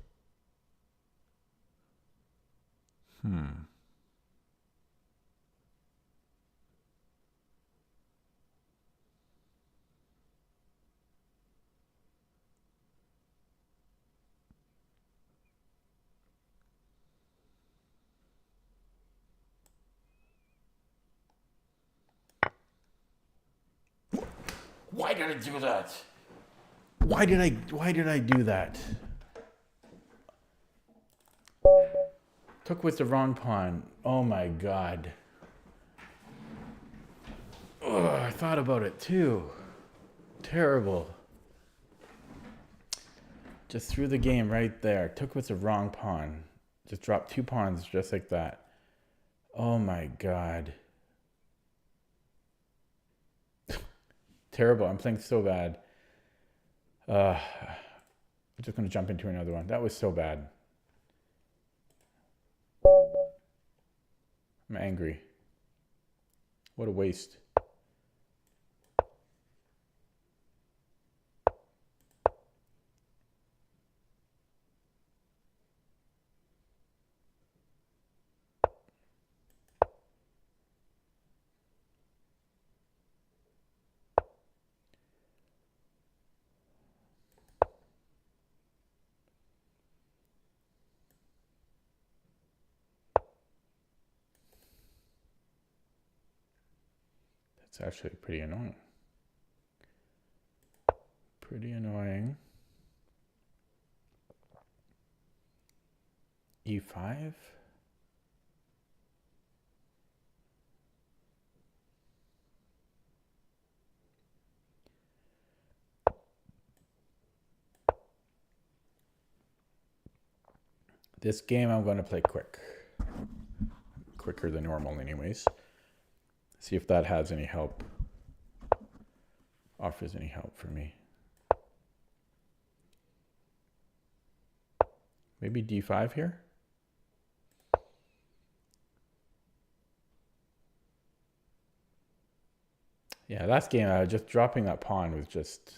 Speaker 1: Why did I do that? Why did I do that? Took with the wrong pawn. Oh my god. Ugh, I thought about it too. Terrible. Just threw the game right there. Took with the wrong pawn. Just dropped 2 pawns just like that. Oh my god. Terrible. I'm playing so bad. I'm just going to jump into another one. That was so bad. I'm angry. What a waste. It's actually pretty annoying. Pretty annoying. E5? This game I'm going to play quick. Quicker than normal anyways. See if that has any help. Offers any help for me. Maybe D5 here? Yeah, last game just dropping that pawn was just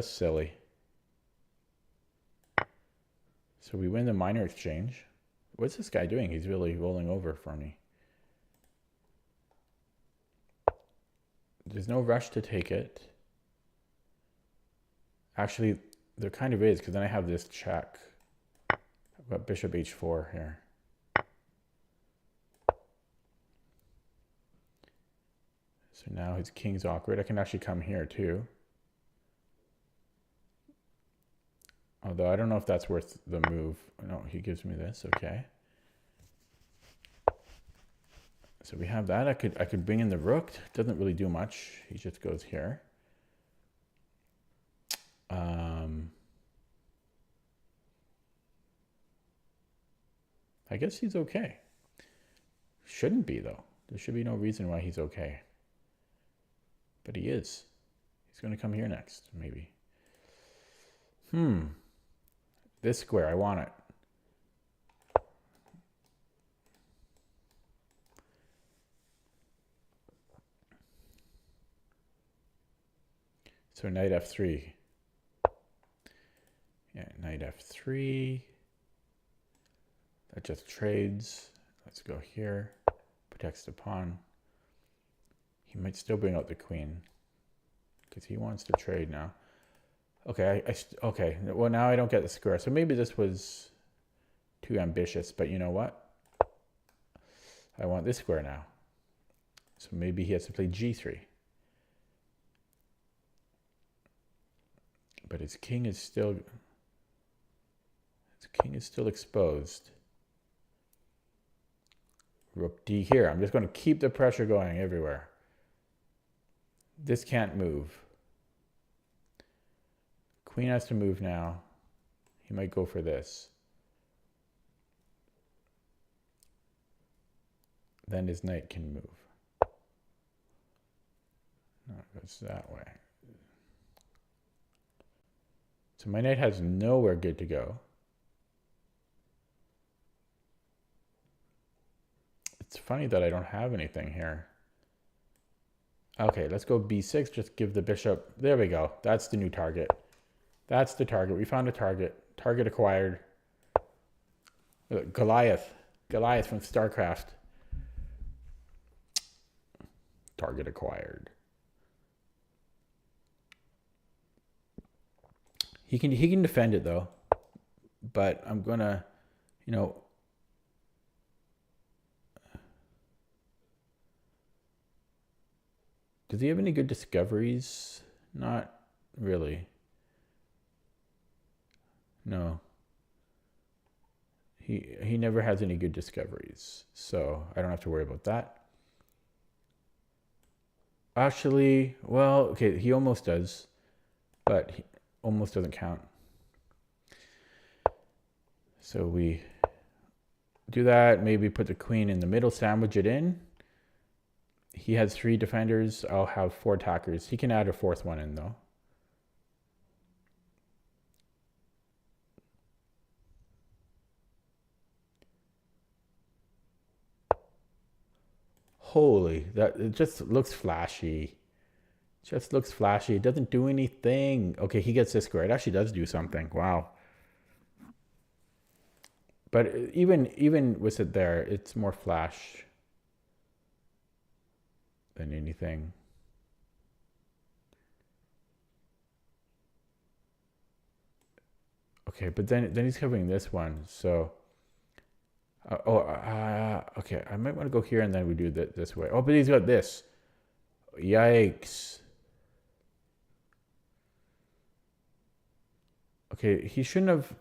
Speaker 1: silly. So we win the minor exchange. What's this guy doing? He's really rolling over for me. There's no rush to take it. Actually, there kind of is, because then I have this check. I've got bishop h4 here. So now his king's awkward. I can actually come here too. Although I don't know if that's worth the move. No, he gives me this, okay. So we have that. I could bring in the rook. Doesn't really do much. He just goes here. I guess he's okay. Shouldn't be though. There should be no reason why he's okay. But he is. He's going to come here next, maybe. This square, I want it. So knight f3. Yeah, knight f3. That just trades. Let's go here. Protects the pawn. He might still bring out the queen because he wants to trade now. Okay, okay. Well, now I don't get the square. So maybe this was too ambitious, but you know what? I want this square now. So maybe he has to play g3. But his king is still exposed. Rook d here. I'm just going to keep the pressure going everywhere. This can't move. Queen has to move now. He might go for this. Then his knight can move. No, it goes that way. So my knight has nowhere good to go. It's funny that I don't have anything here. Okay, let's go b6. Just give the bishop. There we go. That's the new target. That's the target. We found a target. Target acquired. Goliath. Goliath from StarCraft. Target acquired. He can defend it though. But I'm gonna, you know. Does he have any good discoveries? Not really. No. He never has any good discoveries, so I don't have to worry about that. Actually, well, okay, he almost does, but almost doesn't count. So we do that, maybe put the queen in the middle, sandwich it in. He has 3 defenders. I'll have 4 attackers. He can add a 4th one in though. Holy, that it just looks flashy. Just looks flashy. It doesn't do anything. Okay, he gets this square. It actually does do something. Wow. But even with it there, it's more flash than anything. Okay, but then he's covering this one. So, okay, I might want to go here and then we do that this way. Oh, but he's got this. Yikes. Okay, he shouldn't have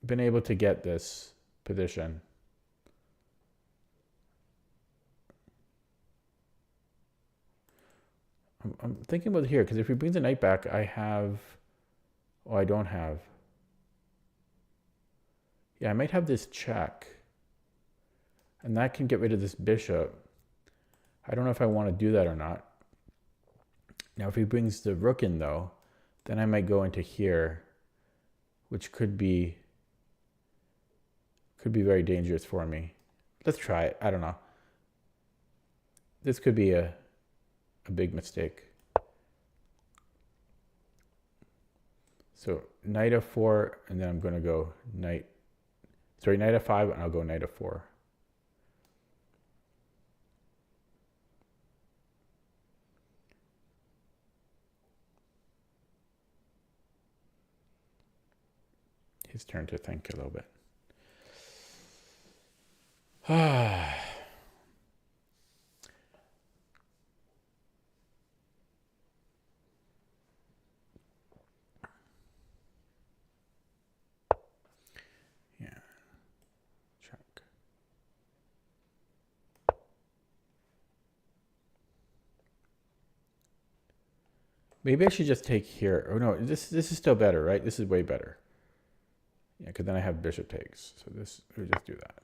Speaker 1: been able to get this position. I'm thinking about here, because if he brings the knight back, I have... Oh, I don't have... Yeah, I might have this check. And that can get rid of this bishop. I don't know if I want to do that or not. Now, if he brings the rook in, though, then I might go into here, which could be very dangerous for me. Let's try it. I don't know. This could be a big mistake. So knight f4, and then I'm going to go knight f5, and I'll go knight f4. His turn to think a little bit. Yeah. Check. Maybe I should just take here. Oh no, this is still better, right? This is way better. Yeah, because then I have bishop takes. So this, we'll just do that.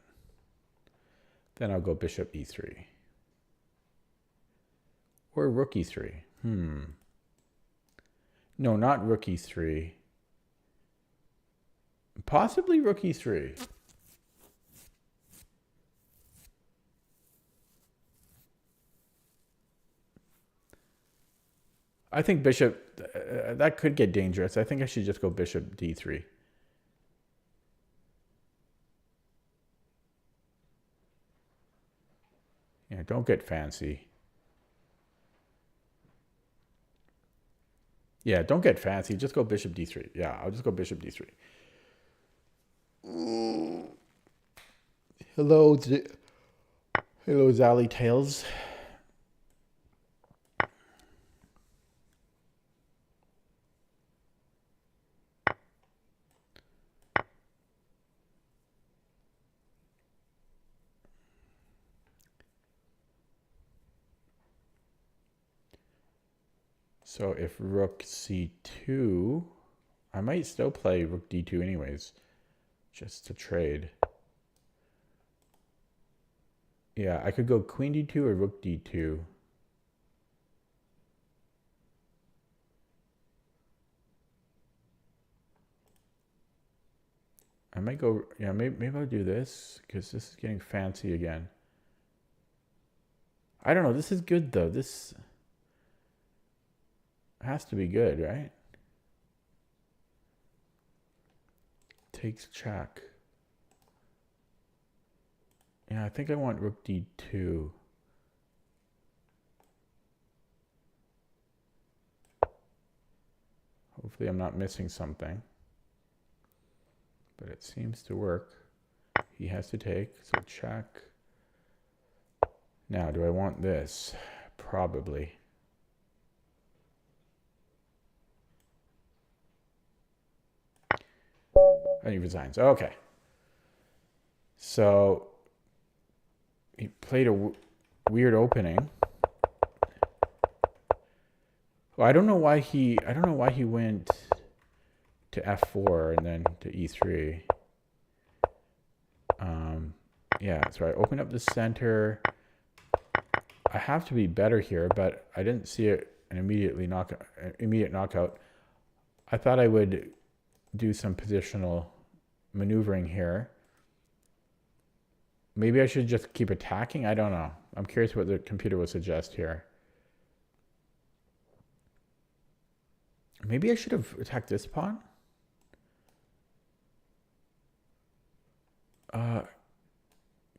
Speaker 1: Then I'll go bishop e3. Or rook e3. No, not rook e3. Possibly rook e3. I think bishop, that could get dangerous. I think I should just go bishop d3. Yeah, don't get fancy. Yeah, don't get fancy. Just go bishop d3. Yeah, I'll just go bishop d3. Hello, Zally Tails. So if rook c2, I might still play rook d2 anyways, just to trade. Yeah, I could go queen d2 or rook d2. I might go, yeah, maybe I'll do this because this is getting fancy again. I don't know, this is good though. This has to be good, right? Takes check. Yeah, I think I want rook d2. Hopefully I'm not missing something. But it seems to work. He has to take, so check. Now, do I want this? Probably. And he resigns. Okay. So he played a weird opening. Well, I don't know why he went. to f4 and then to e3. Yeah, so I open up the center. I have to be better here, but I didn't see it an immediate knockout. I thought I would do some positional maneuvering here. Maybe I should just keep attacking. I don't know. I'm curious what the computer will suggest here. Maybe I should have attacked this pawn.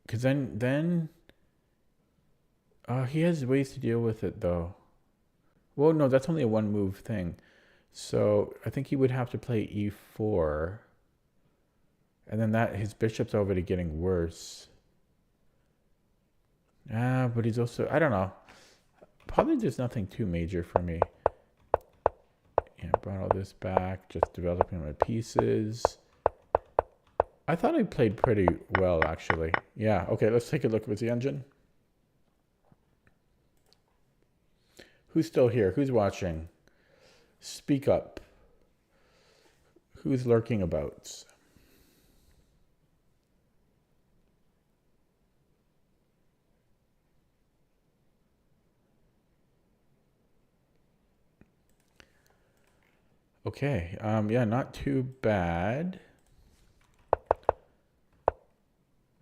Speaker 1: Because then he has ways to deal with it though. Well, no, that's only a one move thing. So I think he would have to play e4. And then his bishop's already getting worse. But he's also, I don't know. Probably there's nothing too major for me. Yeah, brought all this back, just developing my pieces. I thought I played pretty well, actually. Yeah, okay, let's take a look with the engine. Who's still here? Who's watching? Speak up. Who's lurking about? Okay, yeah, not too bad.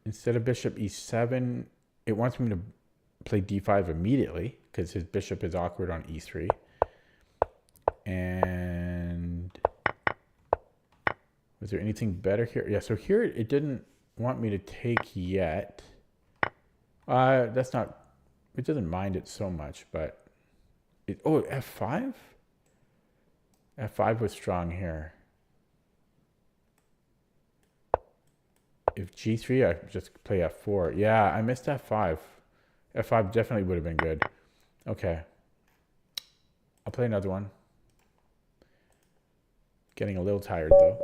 Speaker 1: Instead of bishop e7, it wants me to play d5 immediately because his bishop is awkward on e3. And was there anything better here? Yeah, so here it didn't want me to take yet. That's not, it doesn't mind it so much, but oh, f5? f5 was strong here. If g3, I just play f4. Yeah, I missed f5. f5 definitely would have been good. Okay. I'll play another one. Getting a little tired, though.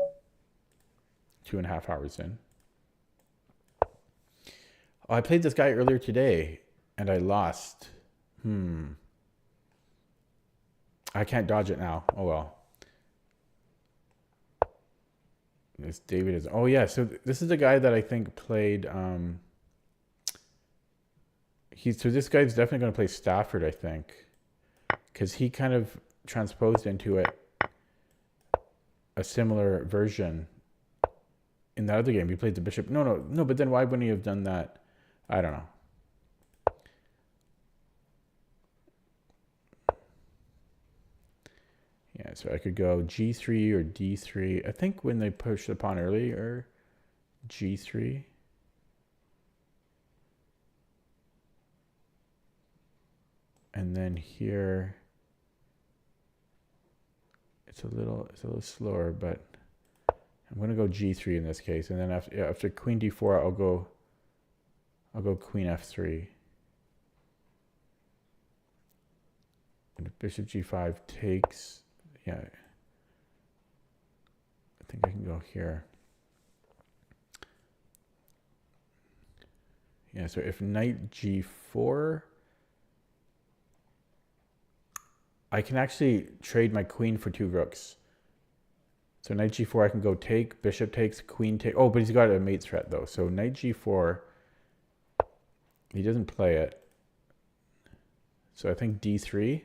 Speaker 1: 2.5 hours in. Oh, I played this guy earlier today, and I lost. I can't dodge it now. Oh, well. This David is... Oh, yeah. So this is the guy that I think played... So this guy's definitely going to play Stafford, I think. Because he kind of transposed into it a similar version in that other game. He played the bishop. No, but then why wouldn't he have done that? I don't know. Yeah, so I could go g3 or d3. I think when they pushed the pawn earlier, g3. And then here, it's a little slower, but I'm going to go g3 in this case. And then after queen d4, I'll go queen f3. And if bishop g5 takes, yeah, I think I can go here. Yeah, so if knight g4, I can actually trade my queen for 2 rooks. So knight g4, I can go take, bishop takes, queen take. Oh, but he's got a mate threat though. So knight g4, he doesn't play it. So I think d3.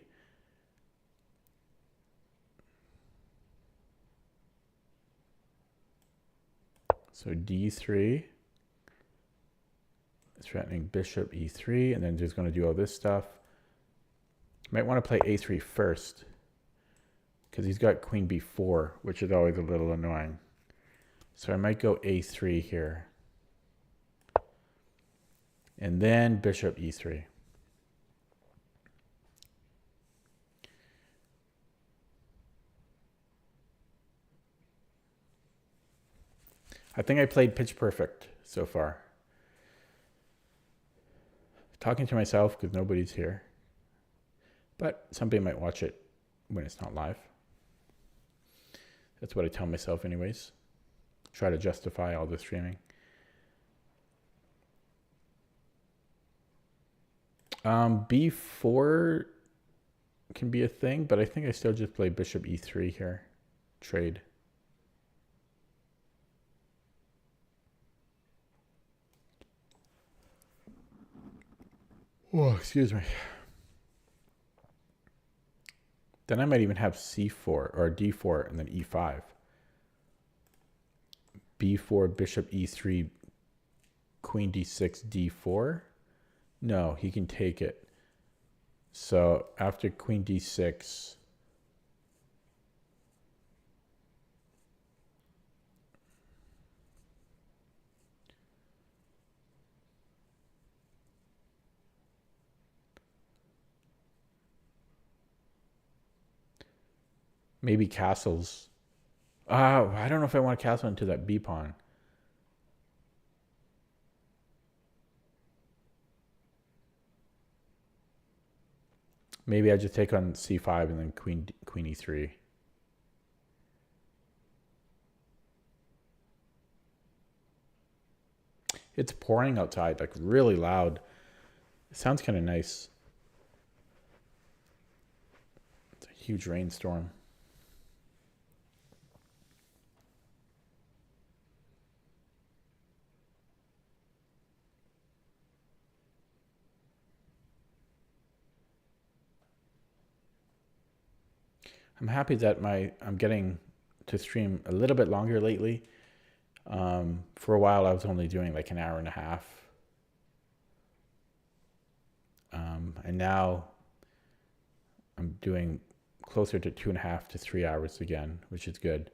Speaker 1: So d3, threatening bishop e3, and then just going to do all this stuff. Might want to play a3 first, because he's got queen b4, which is always a little annoying. So I might go a3 here. And then bishop e3. I think I played pitch perfect so far. Talking to myself because nobody's here. But somebody might watch it when it's not live. That's what I tell myself anyways. Try to justify all the streaming. B4 can be a thing, but I think I still just play bishop e3 here. Trade. Oh, excuse me. Then I might even have c4 or d4 and then e5. b4, bishop e3, queen d6, d4. No, he can take it. So after queen d6, maybe castles. I don't know if I want to castle into that b pawn. Maybe I just take on c5 and then queen e3. It's pouring outside, like really loud. It sounds kind of nice. It's a huge rainstorm. I'm happy that I'm getting to stream a little bit longer lately. For a while, I was only doing like an hour and a half. And now I'm doing closer to 2.5 to 3 hours again, which is good.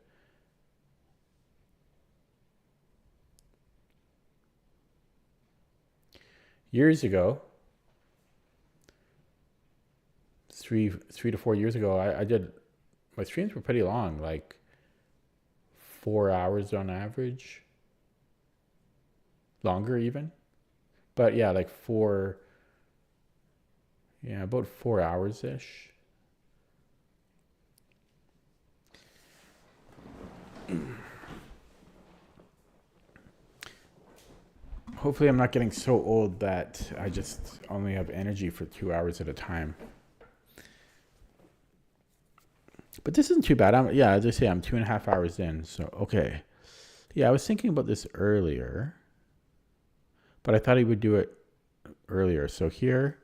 Speaker 1: Years ago, three to 4 years ago, I did, my streams were pretty long, like 4 hours on average. Longer even. But yeah, like about 4 hours-ish. Hopefully I'm not getting so old that I just only have energy for 2 hours at a time. But this isn't too bad. As I say, I'm 2.5 hours in. So, okay. Yeah, I was thinking about this earlier. But I thought he would do it earlier. So here.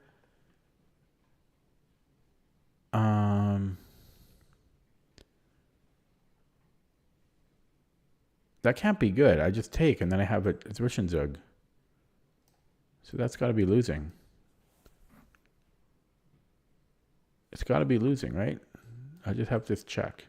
Speaker 1: That can't be good. I just take and then I have a Zwischenzug. So that's got to be losing. It's got to be losing, right? I just have this check.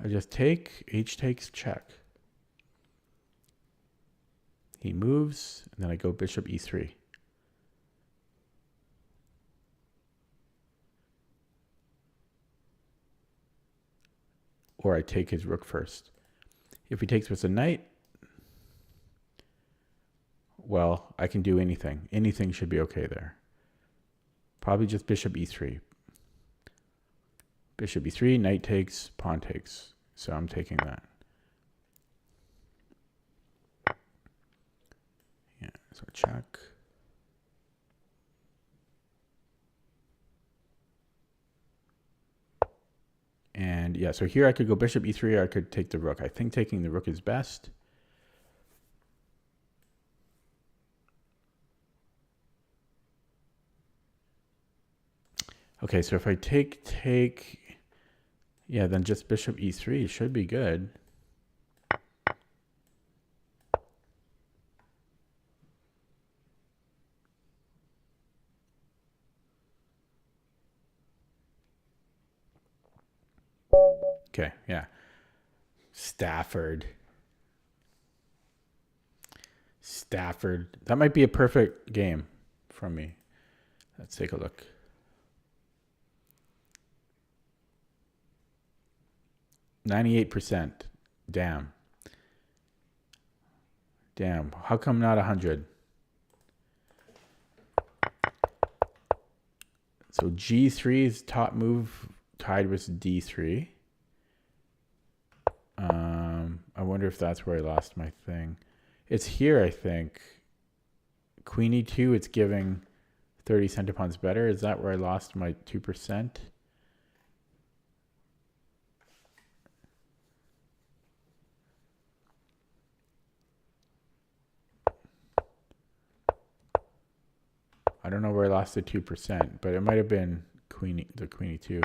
Speaker 1: I just take, H takes, check. He moves, and then I go bishop e3. Or I take his rook first. If he takes with a knight, well, I can do anything. Anything should be okay there. Probably just bishop e3. Bishop e3, knight takes, pawn takes. So I'm taking that. Yeah, so check. And yeah, so here I could go bishop e3 or I could take the rook. I think taking the rook is best. Okay, so if I take, yeah, then just bishop e3 should be good. Okay, yeah. Stafford. That might be a perfect game from me. Let's take a look. %98. Damn. How come not 100? So G3's top move tied with D3. I wonder if that's where I lost my thing. It's here, I think. Queen E2, it's giving 30 centipawns better. Is that where I lost my 2%? I don't know where I lost the 2%, but it might have been the queen e2.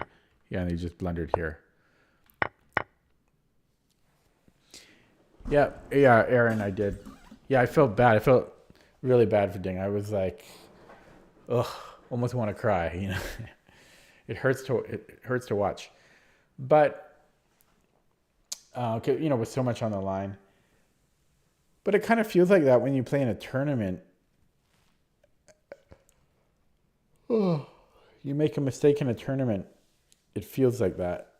Speaker 1: Yeah, and they just blundered here. Yeah, Aaron, I did. Yeah, I felt bad. I felt really bad for Ding. I was like, ugh, almost want to cry. You know, it hurts to watch. But you know, with so much on the line. But it kind of feels like that when you play in a tournament. Oh, you make a mistake in a tournament, it feels like that.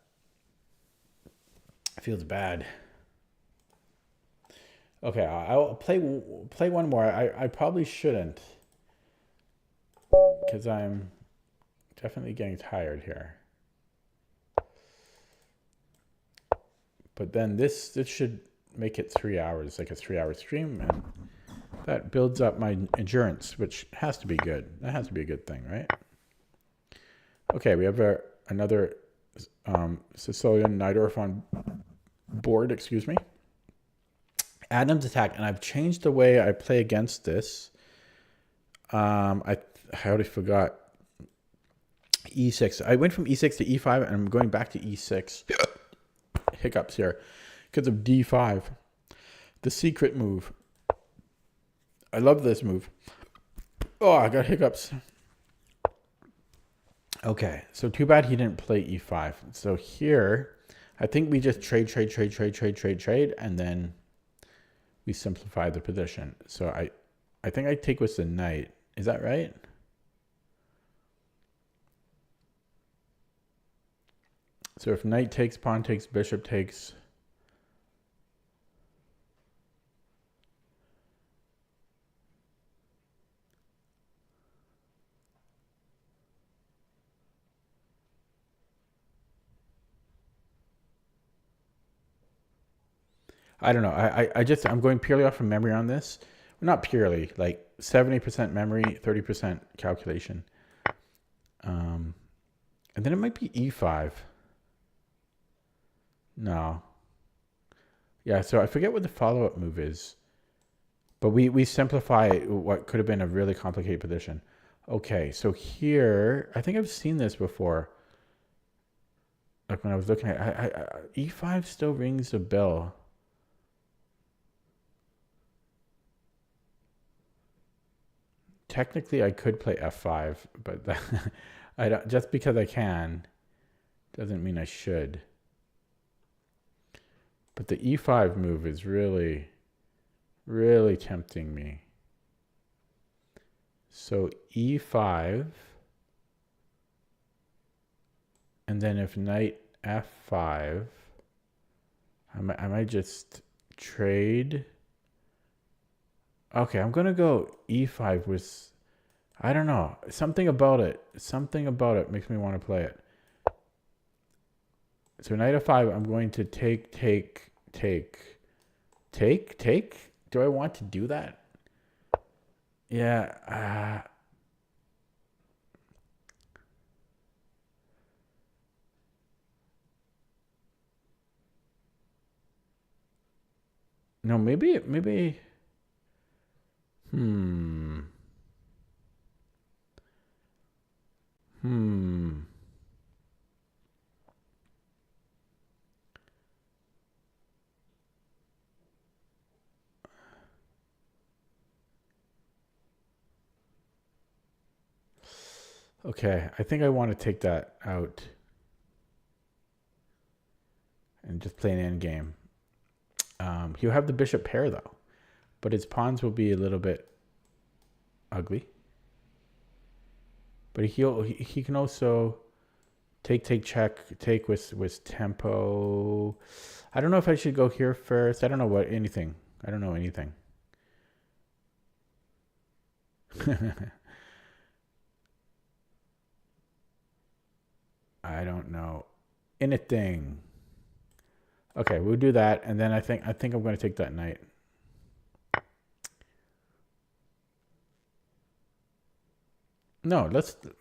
Speaker 1: It feels bad. Okay, I'll play one more. I probably shouldn't, because I'm definitely getting tired here. But then this should make it 3 hours, like a 3-hour stream, and that builds up my endurance, which has to be good. That has to be a good thing, right? Okay, we have another Sicilian Najdorf on board, excuse me. Adam's attack, and I've changed the way I play against this. I already forgot. E6. I went from E6 to E5, and I'm going back to E6. Hiccups here because of D5. The secret move. I love this move. Oh, I got hiccups. Okay, so too bad he didn't play E5. So here, I think we just trade, and then we simplify the position. So I think I take with the knight. Is that right? So if knight takes, pawn takes, bishop takes. I don't know. I'm going purely off from memory on this. Not purely, like 70% memory, 30% calculation. And then it might be E5. No. Yeah, so I forget what the follow-up move is. But we simplify what could have been a really complicated position. Okay, so here, I think I've seen this before. Like when I was looking at E5 still rings a bell. Technically, I could play F5, but I don't, just because I can doesn't mean I should. But the E5 move is really, really tempting me. So E5, and then if knight F5, I might just trade. Okay, I'm going to go E5 with, I don't know, something about it makes me want to play it. So knight F5, I'm going to take. Do I want to do that? Yeah. No, maybe. Okay, I think I want to take that out and just play an end game. He'll have the bishop pair though, but his pawns will be a little bit ugly. But he can also take check, take with tempo. I don't know if I should go here first. I don't know anything. I don't know anything. I don't know anything. Okay, we'll do that, and then I think I'm going to take that knight. No,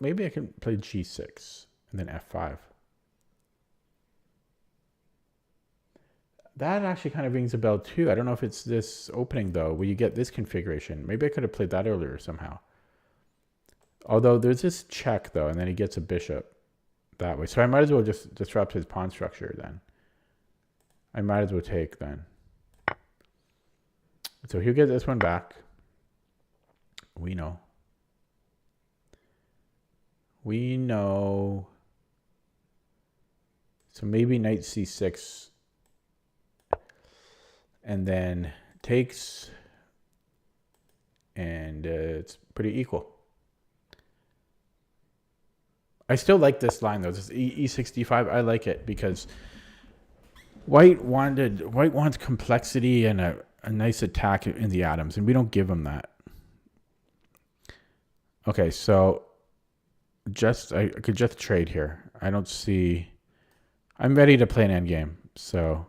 Speaker 1: maybe I can play G6 and then F5. That actually kind of rings a bell too. I don't know if it's this opening though, where you get this configuration. Maybe I could have played that earlier somehow. Although there's this check, though, and then he gets a bishop that way. So I might as well just disrupt his pawn structure then. I might as well take then. So he'll get this one back. We know. We know. So maybe knight c6. And then takes. And it's pretty equal. I still like this line though. This e65. I like it because White wants complexity and a nice attack in the atoms, and we don't give him that. Okay, so I could just trade here. I don't see. I'm ready to play an endgame. So,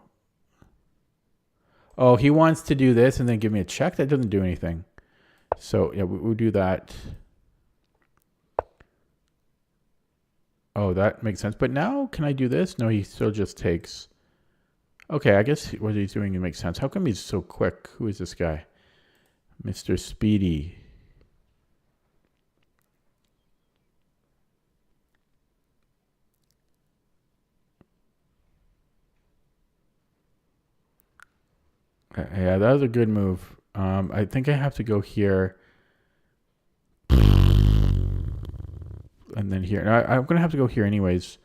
Speaker 1: oh, he wants to do this and then give me a check. That doesn't do anything. So yeah, we'll do that. Oh, that makes sense. But now, can I do this? No, he still just takes. Okay, I guess what he's doing makes sense. How come he's so quick? Who is this guy? Mr. Speedy. Yeah, that was a good move. I think I have to go here. And then here. I'm going to have to go here anyways.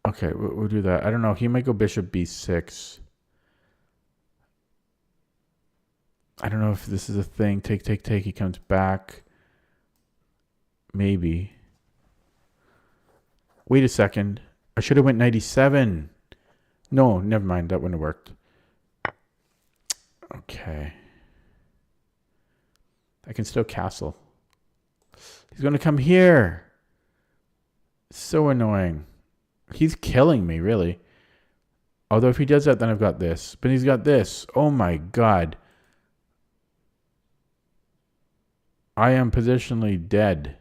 Speaker 1: Okay, we'll do that. I don't know. He might go bishop b6. I don't know if this is a thing. Take, take, take. He comes back. Maybe. Wait a second. I should have went 97. No, never mind. That wouldn't have worked. Okay. I can still castle. He's going to come here. So annoying. He's killing me, really. Although if he does that, then I've got this. But he's got this. Oh my god. I am positionally dead.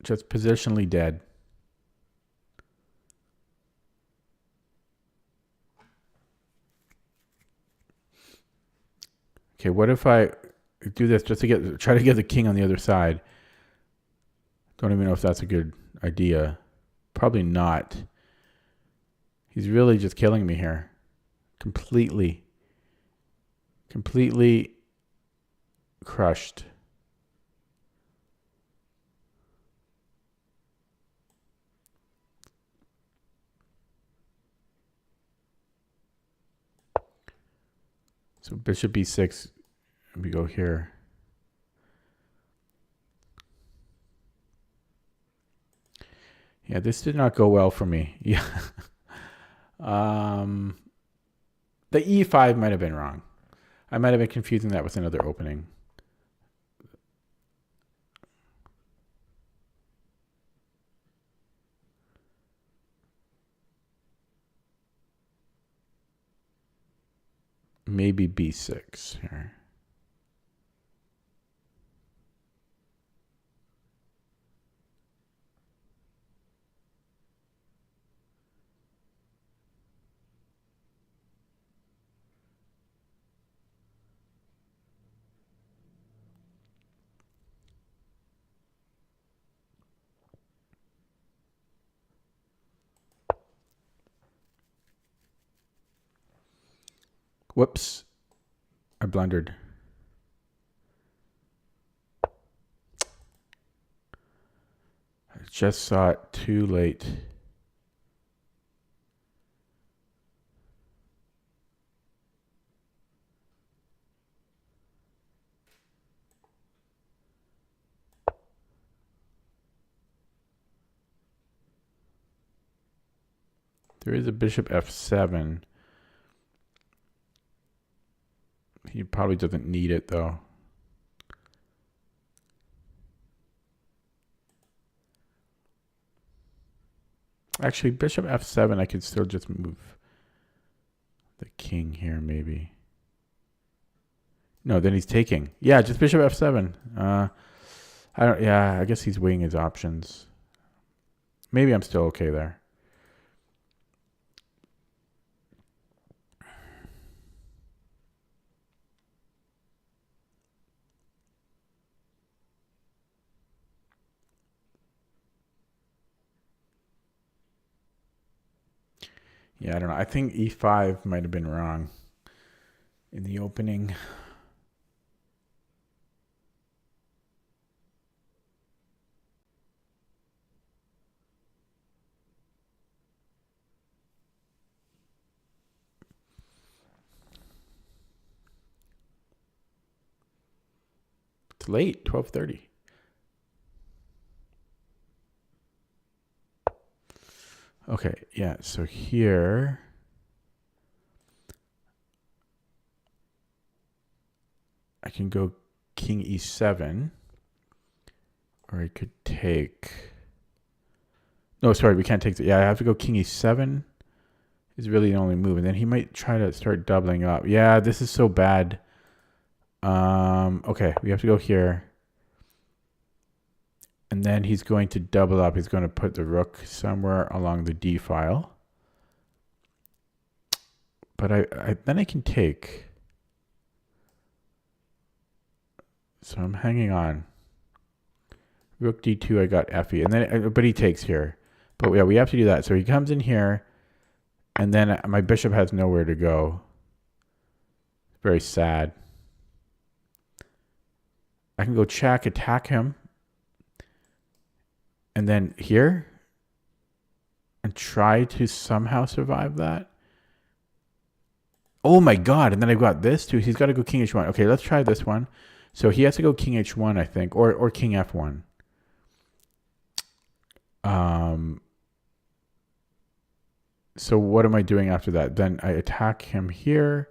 Speaker 1: Just positionally dead. Okay, what if I do this just to try to get the king on the other side? Don't even know if that's a good idea. Probably not. He's really just killing me here. Completely crushed. So bishop b6, we go here. Yeah, this did not go well for me. Yeah. The e5 might have been wrong. I might have been confusing that with another opening. Maybe b6 here. Whoops. I blundered. I just saw it too late. There is a bishop f7. He probably doesn't need it, though. Actually, bishop f7, I could still just move the king here, maybe. No, then he's taking. Yeah, just bishop f7. I guess he's weighing his options. Maybe I'm still okay there. Yeah, I don't know. I think e5 might have been wrong in the opening. It's late, 12:30. Okay, yeah, so here I can go king e7, or I could take... No, sorry, we can't take the... Yeah, I have to go king e7 is really the only move. And then he might try to start doubling up. Yeah, this is so bad. Okay, we have to go here. And then he's going to double up. He's going to put the rook somewhere along the d file. But then I can take. So I'm hanging on. Rook d2, I got fe. And then, but he takes here. But yeah, we have to do that. So he comes in here. And then my bishop has nowhere to go. Very sad. I can go check, attack him. And then here. And try to somehow survive that. Oh my god. And then I've got this too. He's got to go king h1. Okay, let's try this one. So he has to go king h1, I think. Or king f1. So what am I doing after that? Then I attack him here.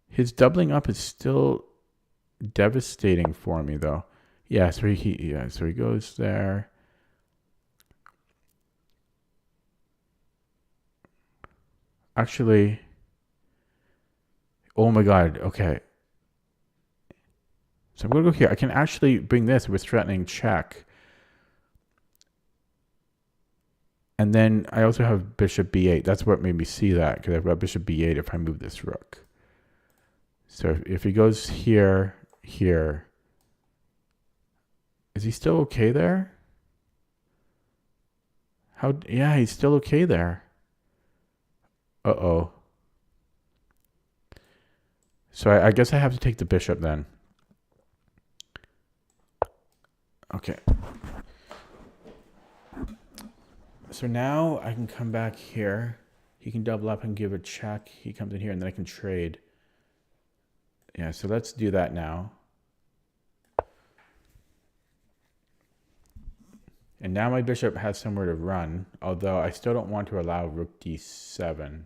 Speaker 1: His doubling up is still devastating for me, though. Yeah, so he goes there. Actually, oh my god, okay. So I'm going to go here. I can actually bring this with threatening check. And then I also have bishop b8. That's what made me see that, because I've got bishop b8 if I move this rook. So if he goes here, here, is he still okay there? Yeah, he's still okay there. Uh-oh. So I guess I have to take the bishop then. Okay. So now I can come back here. He can double up and give a check. He comes in here and then I can trade. Yeah, so let's do that now. And now my bishop has somewhere to run, although I still don't want to allow rook d7.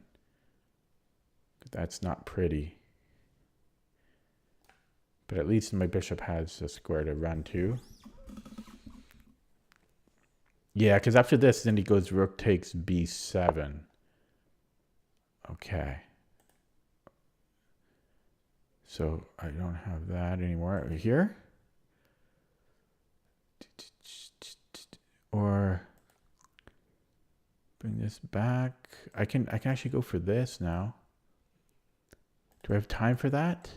Speaker 1: That's not pretty. But at least my bishop has a square to run to. Yeah, because after this, then he goes rook takes b7. Okay. So I don't have that anymore. Here? Or bring this back. I can actually go for this now. Do I have time for that?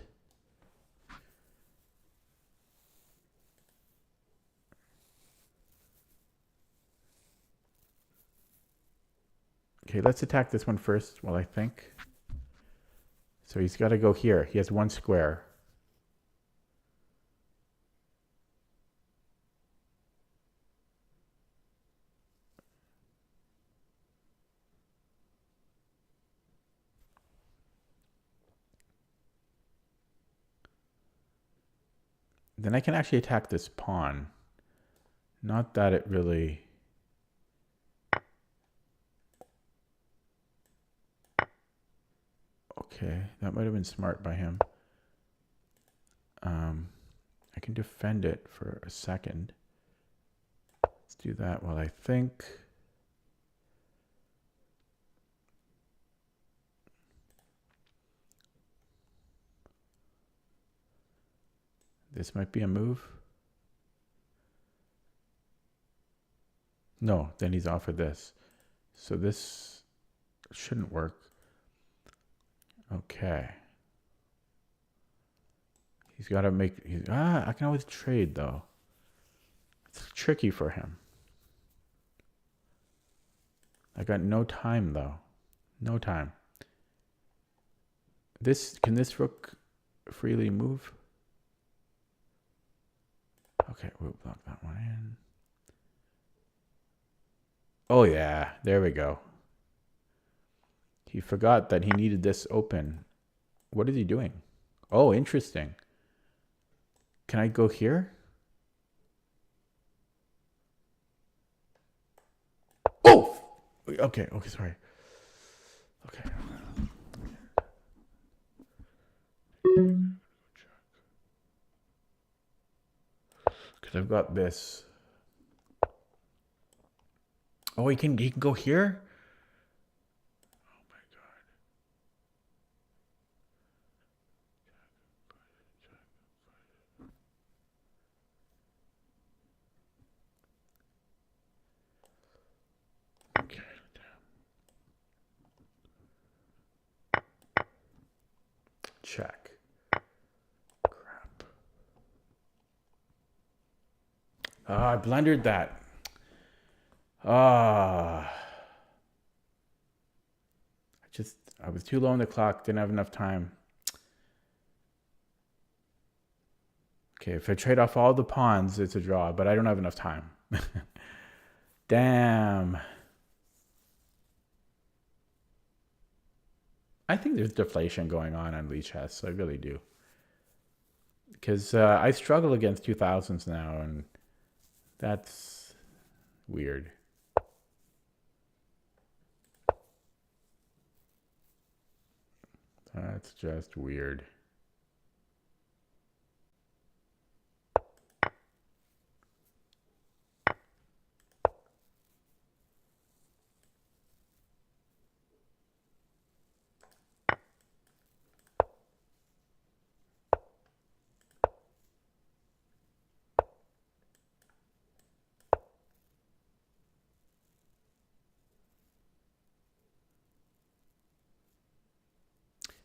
Speaker 1: Okay, let's attack this one first while I think. So he's got to go here. He has one square. Then I can actually attack this pawn. Not that it really... Okay, that might have been smart by him. I can defend it for a second. Let's do that while I think. This might be a move. No, then he's offered this. So this shouldn't work. Okay. He's got to make... I can always trade, though. It's tricky for him. I got no time, though. No time. Can this rook freely move? Okay, we'll block that one in. Oh, yeah. There we go. He forgot that he needed this open. What is he doing? Oh, interesting. Can I go here? Oh! Okay, sorry. Okay. Because I've got this. Oh, he can go here? Oh my god. Okay. Check. Crap. I blundered that. I was too low on the clock, didn't have enough time. Okay, if I trade off all the pawns, it's a draw, but I don't have enough time. Damn. I think there's deflation going on Lichess. I really do. Because I struggle against 2000s now, and that's weird. That's just weird.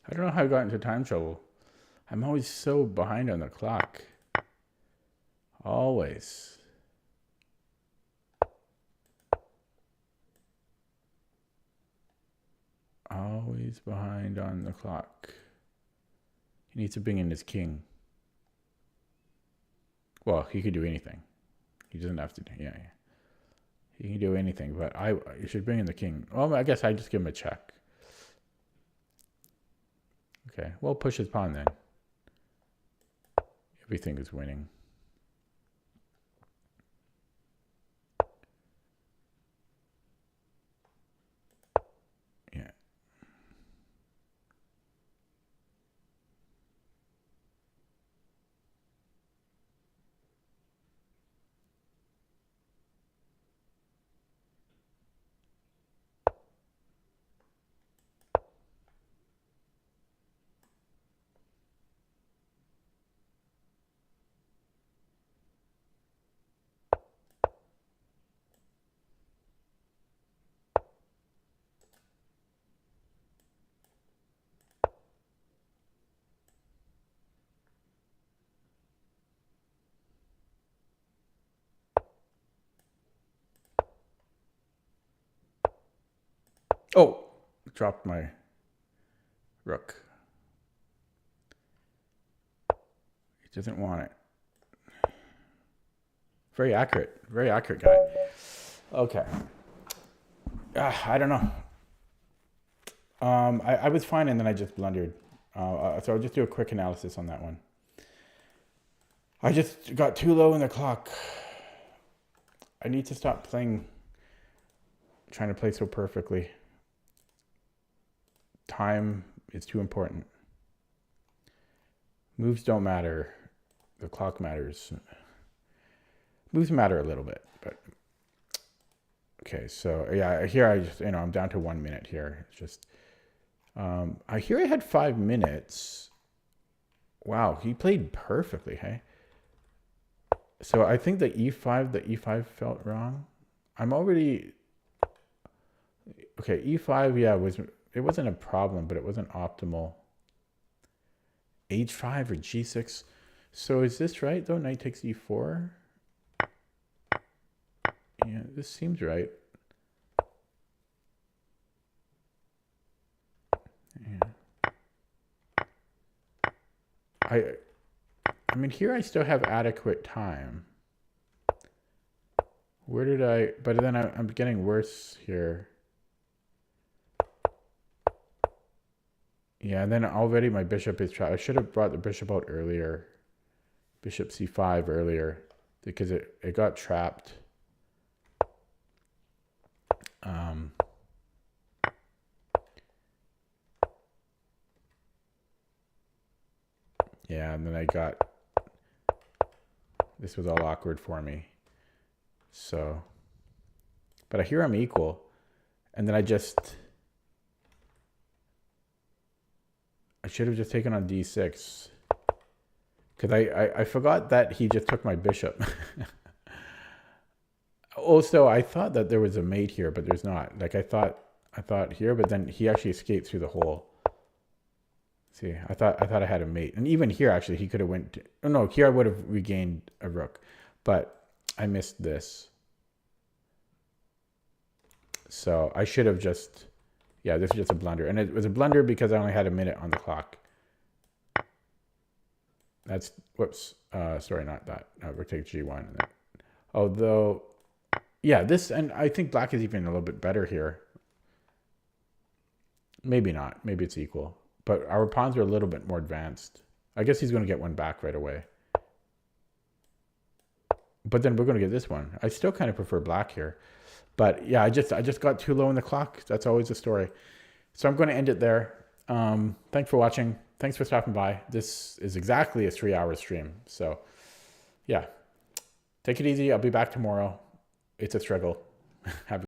Speaker 1: I don't know how I got into time trouble. I'm always so behind on the clock. Always. Always behind on the clock. He needs to bring in his king. Well, he could do anything. He doesn't have to. Yeah. He can do anything, but you should bring in the king. Well, I guess I just give him a check. Okay, well, push his pawn then. Everything is winning. Yeah. Oh, dropped my rook. He doesn't want it. Very accurate guy. Okay. I don't know. I was fine and then I just blundered. So I'll just do a quick analysis on that one. I just got too low in the clock. I need to stop trying to play so perfectly. Time is too important. Moves don't matter. The clock matters. Moves matter a little bit, but okay. So yeah, here I just I'm down to 1 minute here. It's just I had 5 minutes. Wow, he played perfectly. Hey. So I think the e5 felt wrong. I'm already, okay, e5, yeah, it wasn't a problem, but it wasn't optimal. h5 or g6. So is this right though? Knight takes e4. Yeah, this seems right. Yeah. I mean, here I still have adequate time. Where did I, but then I'm getting worse here. Yeah, and then already my bishop is trapped. I should have brought the bishop out earlier. Bishop c5 earlier because it got trapped. Yeah, and then I got, this was all awkward for me. So, but I hear I'm equal. And then I should have just taken on d6. Because I forgot that he just took my bishop. Also, I thought that there was a mate here, but there's not. Like I thought here, but then he actually escaped through the hole. See, I thought I had a mate. And even here, actually, he could have went... Oh, no, here I would have regained a rook. But I missed this. So I should have just... Yeah, this is just a blunder. And it was a blunder because I only had a minute on the clock. That's... Whoops. Sorry, not that. Rook takes g1. Although... Yeah, this... And I think black is even a little bit better here. Maybe not. Maybe it's equal. But our pawns are a little bit more advanced. I guess he's going to get one back right away. But then we're going to get this one. I still kind of prefer black here. But yeah, I just got too low in the clock. That's always the story. So I'm going to end it there. Thanks for watching. Thanks for stopping by. This is exactly a 3-hour stream. So yeah, take it easy. I'll be back tomorrow. It's a struggle. Have